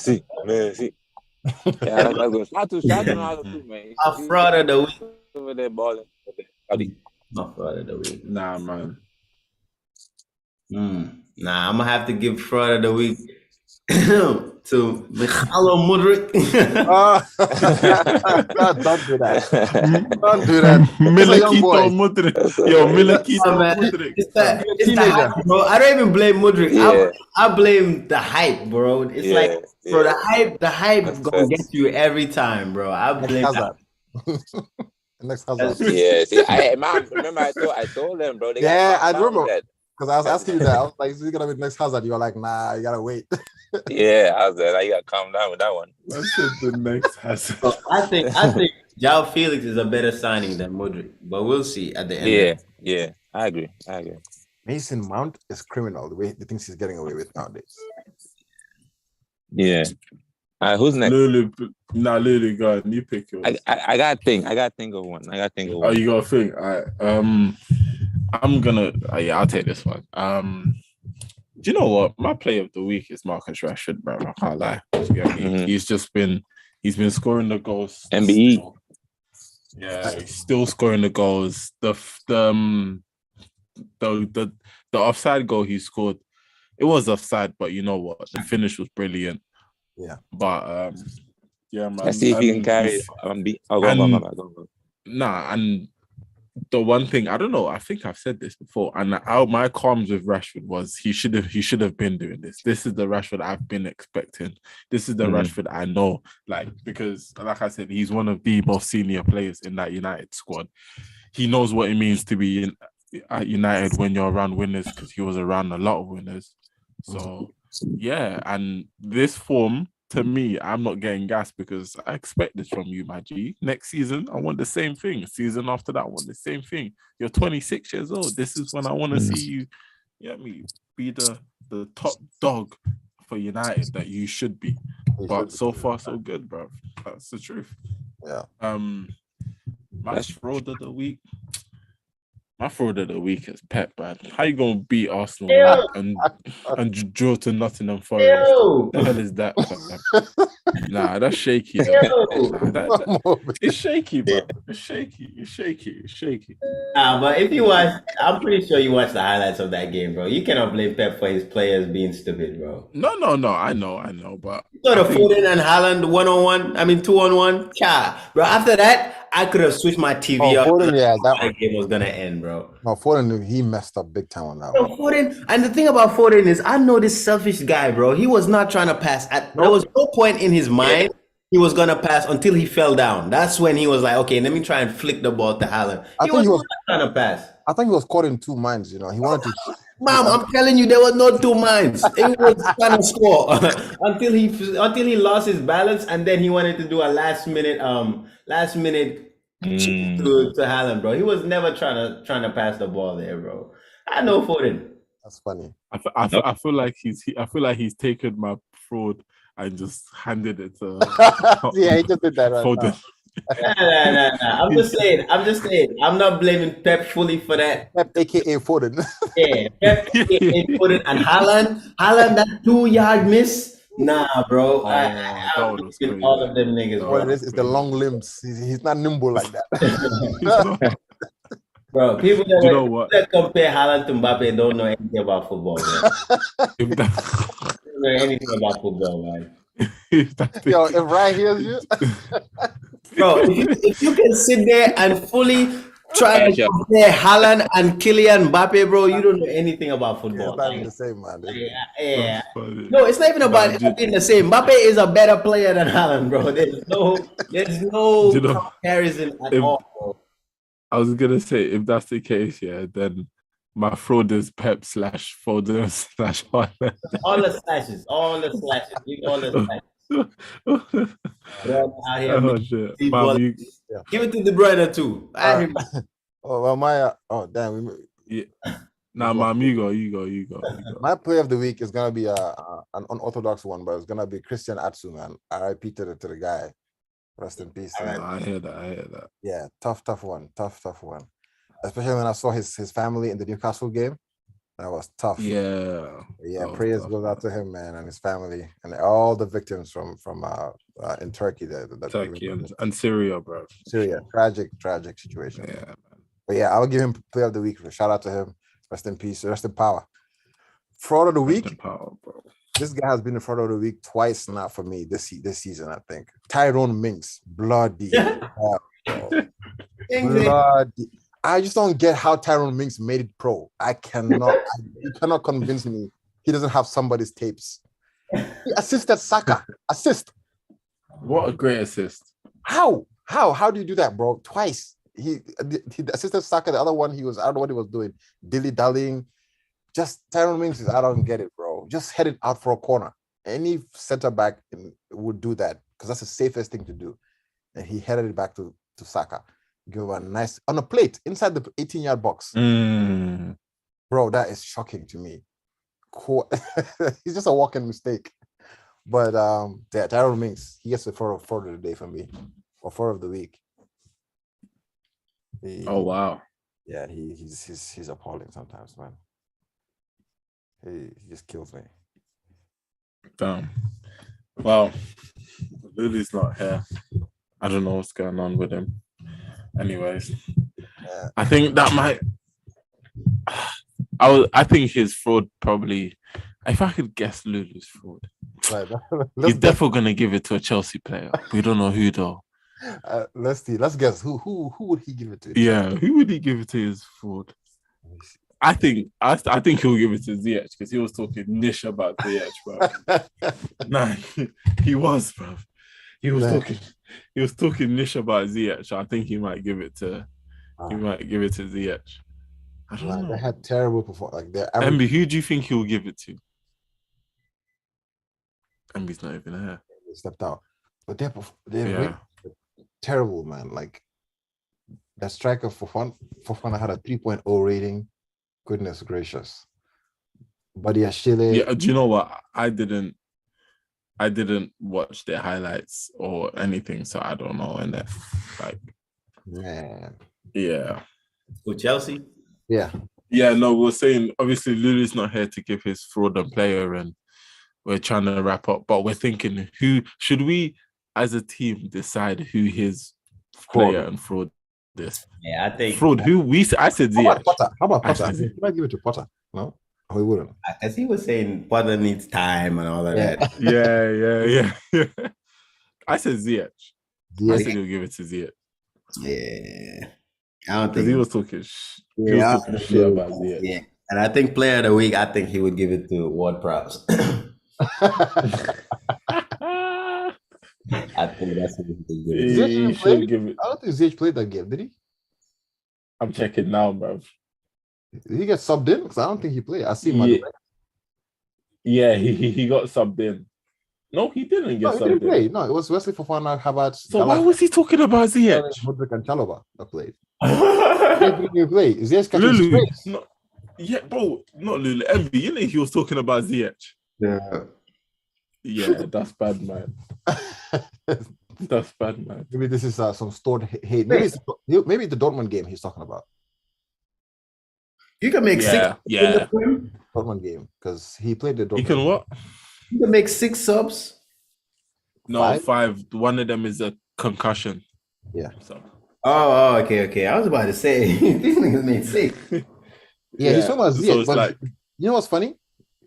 Messi. Yeah, that's good. Shout to Ronaldo too, man. a fraud of the week. Over there balling. Not fraud of the week. Nah, man. Nah, I'm gonna have to give fraud of the week to Michalo Mudryk. Don't do that. Don't do that. Milakito Mudryk. Yo, Milakito Mudryk. It's the hype, bro. I don't even blame Mudryk. Yeah. I blame the hype, bro. It's like, bro, the hype gonna get you every time, bro. I blame Hazard. Next Hazard. Yeah, see, remember I told them, bro. Yeah, I remember. Because I was asking you that. I was like, is it gonna be next Hazard? You were like, nah, you gotta wait. Yeah, I was like, you gotta calm down with that one. I said the next Hazard. So I think João Felix is a better signing than Mudryk, but we'll see at the end. Yeah, I agree. Mason Mount is criminal, the things he's getting away with nowadays. Yeah. All right, who's next? Lulu, go on. You pick yours. I gotta think of one. Oh, you gotta think. All right. I'm gonna. I'll take this one. Do you know what? My play of the week is Marcus Rashford, bro. I can't lie. He's been scoring the goals. MBE. Yeah, he's still scoring the goals. The offside goal he scored, it was offside, but you know what? The finish was brilliant. Yeah. But yeah, man. Let's see if he can carry go. Nah, and the one thing, I don't know, I think I've said this before, and my qualms with Rashford was he should have been doing this. This is the Rashford I've been expecting. This is the Rashford I know, because like I said, he's one of the most senior players in that United squad. He knows what it means to be at United when you're around winners, because he was around a lot of winners. So yeah, and this form, to me, I'm not getting gas because I expect this from you, my G. Next season, I want the same thing. Season after that, I want the same thing. You're 26 years old. This is when I want to see you, be the top dog for United that you should be. But so far, so good, bro. That's the truth. Yeah. My fraud of the week. My fraud of the week is Pep, man. How you gonna beat Arsenal and draw to Nottingham Forest? What the hell is that? Nah, that's shaky. It's shaky, bro. It's shaky. But if you watch, I'm pretty sure you watched the highlights of that game, bro. You cannot blame Pep for his players being stupid, bro. No. I know, but Sort of Foden and Haaland 1-on-1. I mean 2-on-1. Bro. After that, I could have switched my TV up. Foden, yeah, that game was gonna end, bro. No, Foden, he messed up big time on that one. Foden, and the thing about Foden is, I know this selfish guy, bro. He was not trying to pass. There was no point in his mind he was gonna pass until he fell down. That's when he was like, okay, let me try and flick the ball to Haaland. He was not trying to pass. I think he was caught in two minds. He wanted to. Mom, I'm telling you, there was no two minds. He was trying to score until he lost his balance, and then he wanted to do a last minute to Haaland, bro. He was never trying to pass the ball there, bro. I know Foden. That's funny. I feel like he's taken my fraud and just handed it to. Yeah, he just did that right Foden. Nah. I'm just saying. I'm not blaming Pep fully for that. Pep, aka Foden. Yeah, Pep, aka Foden, and Haaland, that 2-yard miss. Nah, bro. All of them niggas. What it is the long limbs. He's not nimble like that. Bro, people that compare Haaland to Mbappe don't know anything about football, man. Don't know anything about football, man. Yo, if Ryan hears you, bro, if you can sit there and fully try to compare Haaland and Kylian Mbappe, bro, you don't know anything about football. It's not even the same, man. Yeah. No, it's not even about being the same. Mbappe is a better player than Haaland, bro. There's no comparison at all, bro. I was gonna say, if that's the case, then my fraud is Pep / Foden / Haaland. All the slashes. Leave all the slashes. Out here, give it to De Bruyne too. Nah, my amigo, you go. My play of the week is gonna be an unorthodox one, but it's gonna be Christian Atsu, man. RIP to the guy. Rest in peace. All right. I hear that. I hear that. Yeah, tough one. Tough one. Especially when I saw his family in the Newcastle game. That was tough. Yeah. Yeah, prayers goes out to him, man, and his family, and all the victims from in Turkey. Turkey and Syria, bro. Syria, Sure. tragic situation. Yeah, man. But yeah, I'll give him player of the week. Shout out to him. Rest in peace. Rest in power. Fraud of the week. Rest in power, bro. This guy has been the fraud of the week twice now for me this season. I think Tyrone Minks, bloody hell, bro. Bloody. I just don't get how Tyrone Minks made it pro. I cannot. You cannot convince me he doesn't have somebody's tapes. He assisted Saka. Assist. What a great assist. How? How do you do that, bro? Twice. He assisted Saka. The other one, I don't know what he was doing. Dilly-dallying. Just Tyrone Minks, I don't get it, bro. Just head it out for a corner. Any center back would do that because that's the safest thing to do. And he headed it back to Saka. Give him a nice on a plate inside the 18-yard box. Bro, that is shocking to me. He's just a walking mistake. But yeah, Tyrone Minks, he gets the fraud of the day for me, or fraud of the week. Oh wow. Yeah, he's appalling sometimes, man. He just kills me. Damn. Well, Lily's not here. I don't know what's going on with him. Anyways, yeah. I think that might. I think his fraud probably. If I could guess Lulu's fraud, Right. he's definitely gonna give it to a Chelsea player. We don't know who though. Let's see. Let's guess who would he give it to? Yeah, who would he give it to? His fraud. I think he'll give it to Ziyech because he was talking niche about Ziyech, bro. Nah, he was, bro. He was talking niche about Ziyech. I think he might give it to Ziyech. I don't know. They had terrible performance. Like Emby, who do you think he'll give it to? Emby's not even here. They stepped out, but they're terrible, man. Like that striker Fofana had a 3.0 rating. Goodness gracious. But yeah, Chile. Yeah, do you know what? I didn't watch their highlights or anything, so I don't know. And that, like, man. Yeah. With Chelsea? Yeah. Yeah, no, we're saying obviously Lulu's not here to give his fraud and player, and we're trying to wrap up, but we're thinking who should we as a team decide who his player and fraud is? Yeah, I think fraud. I said Ziyech. Ziyech. How about Potter? Should I give it to Potter? No? Oh, he wouldn't. As he was saying, Potter needs time and all of that. Yeah. I said Ziyech. I said he'll give it to Ziyech. Yeah. I don't think because he was talking shit about Ziyech. Yeah. And I think player of the week, I think he would give it to Ward Prowse. I think that's what he should give it. I don't think Ziyech played that game, did he? I'm checking now, bro. Did he get subbed in? Because I don't think he played. I see him. Yeah, he got subbed in. No, he didn't get subbed in. He didn't play. No, it was Wesley Fofana, Havertz. So why was he talking about Ziyech? Modric and Chalobah that played. He didn't play. Ziyech catching space. No, yeah, bro, not Lulu. Envy, you know he was talking about Ziyech. Yeah, that's bad, man. That's bad, man. Maybe this is some stored hate. Maybe the Dortmund game he's talking about. You can make 6. Yeah. Dortmund game because he played the Dortmund. You can what? You can make 6 subs. No, 5. One of them is a concussion. Yeah. So. Oh, okay. I was about to say these niggas made 6. Yeah, he's talking about Ziyech. So it's like, you know what's funny,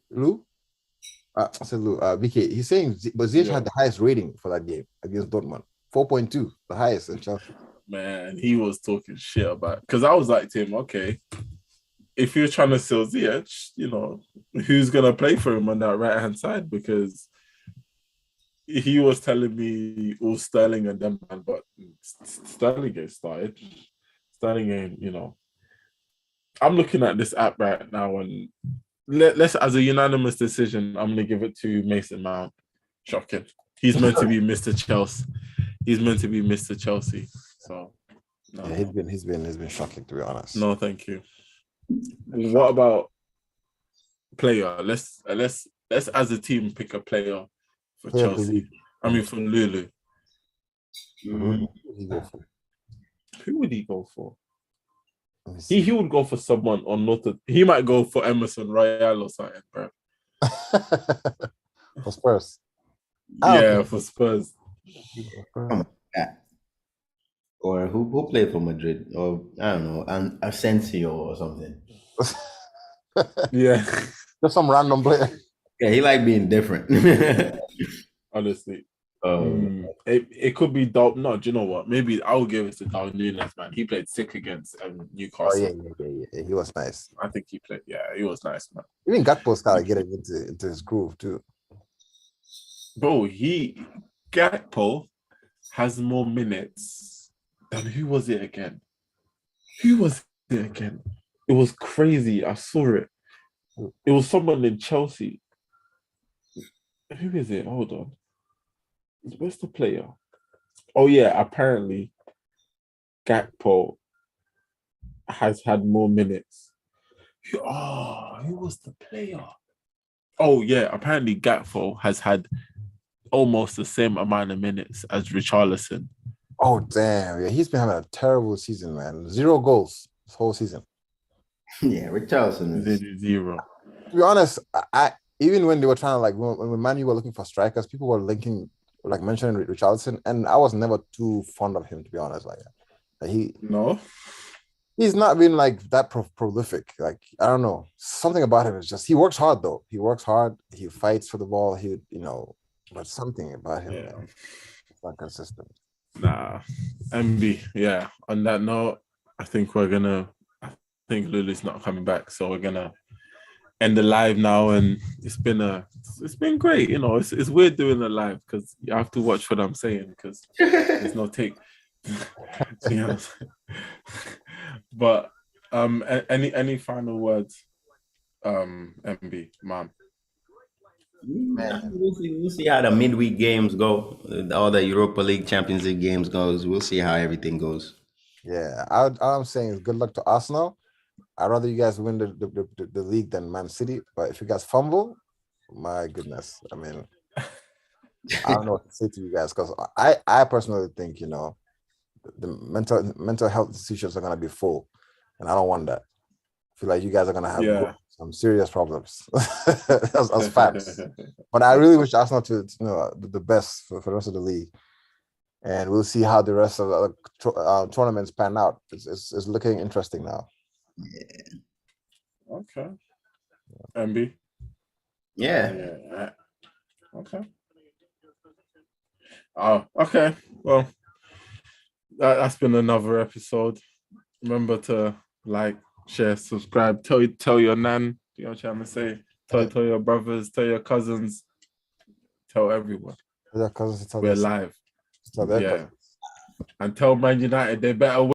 Lou? I said Lou. VK. He's saying, but Ziyech had the highest rating for that game against Dortmund, 4.2, the highest in Chelsea. Man, he was talking shit about because I was like to him, okay, if you're trying to sell Ziyech, you know, who's gonna play for him on that right hand side? Because he was telling me all Sterling and them, man, but Sterling gets started. Sterling ain't, you know. I'm looking at this app right now, and let's as a unanimous decision, I'm gonna give it to Mason Mount. Shocking. He's meant to be Mr. Chelsea. He's meant to be Mr. Chelsea. So no. Yeah, he's been shocking, to be honest. No, thank you. What about player? Let's as a team pick a player for Chelsea. I mean for Lulu. Mm. Who would he go for? Who would he go for? Let me see. He would go for someone on Notre. He might go for Emerson Royale or something, bro. For Spurs. I don't Yeah, think for Spurs. Yeah. Or who played for Madrid? Or I don't know, an Asensio or something. Yeah, Just some random player. Yeah, he like being different. honestly. Oh, It could be dope. No, do you know what? Maybe I'll give it to Darwin Núñez, man. He played sick against Newcastle. Oh yeah. He was nice. I think he played. Yeah, he was nice, man. Even Gakpo's kind of getting into his groove too. Bro, Gakpo has more minutes than who was it again? Who was it again? It was crazy. I saw it. It was someone in Chelsea. Who is it? Hold on. Where's the player? Oh yeah, apparently Gakpo has had more minutes. Who was the player? Oh yeah, apparently Gakpo has had almost the same amount of minutes as Richarlison. Oh damn! Yeah, he's been having a terrible season, man. 0 goals this whole season. yeah, Richarlison is. 0. To be honest, I even when they were trying to like when Man U were looking for strikers, people were mentioning Richarlison, and I was never too fond of him, to be honest. Like he's not been like that prolific. Like I don't know, something about him is just he works hard though. He works hard. He fights for the ball. But something about him, man, it's not consistent. Nah, MB. Yeah. On that note, I think Lulu's not coming back, so we're gonna end the live now. And it's been great. It's weird doing the live because you have to watch what I'm saying because there's no take. But any final words, MB, mom? Man, we'll see how the midweek games go. All the Europa League, Champions League games goes. We'll see how everything goes. Yeah, all I'm saying is good luck to Arsenal. I'd rather you guys win the league than Man City. But if you guys fumble, my goodness, I mean, I don't know what to say to you guys because I personally think the mental health institutions are gonna be full, and I don't want that. I feel like you guys are gonna have some serious problems as fans. But I really wish Arsenal to the best for the rest of the league, and we'll see how the rest of the tournaments pan out. It's looking interesting now. Yeah. Okay. MB. Yeah. Okay. Oh, okay. Well, that's been another episode. Remember to like, share, subscribe, tell your nan, you know what I'm trying to say? Tell your brothers, tell your cousins, tell everyone. Tell your cousins, we're live. Tell their yeah. cousins. And tell Man United they better win.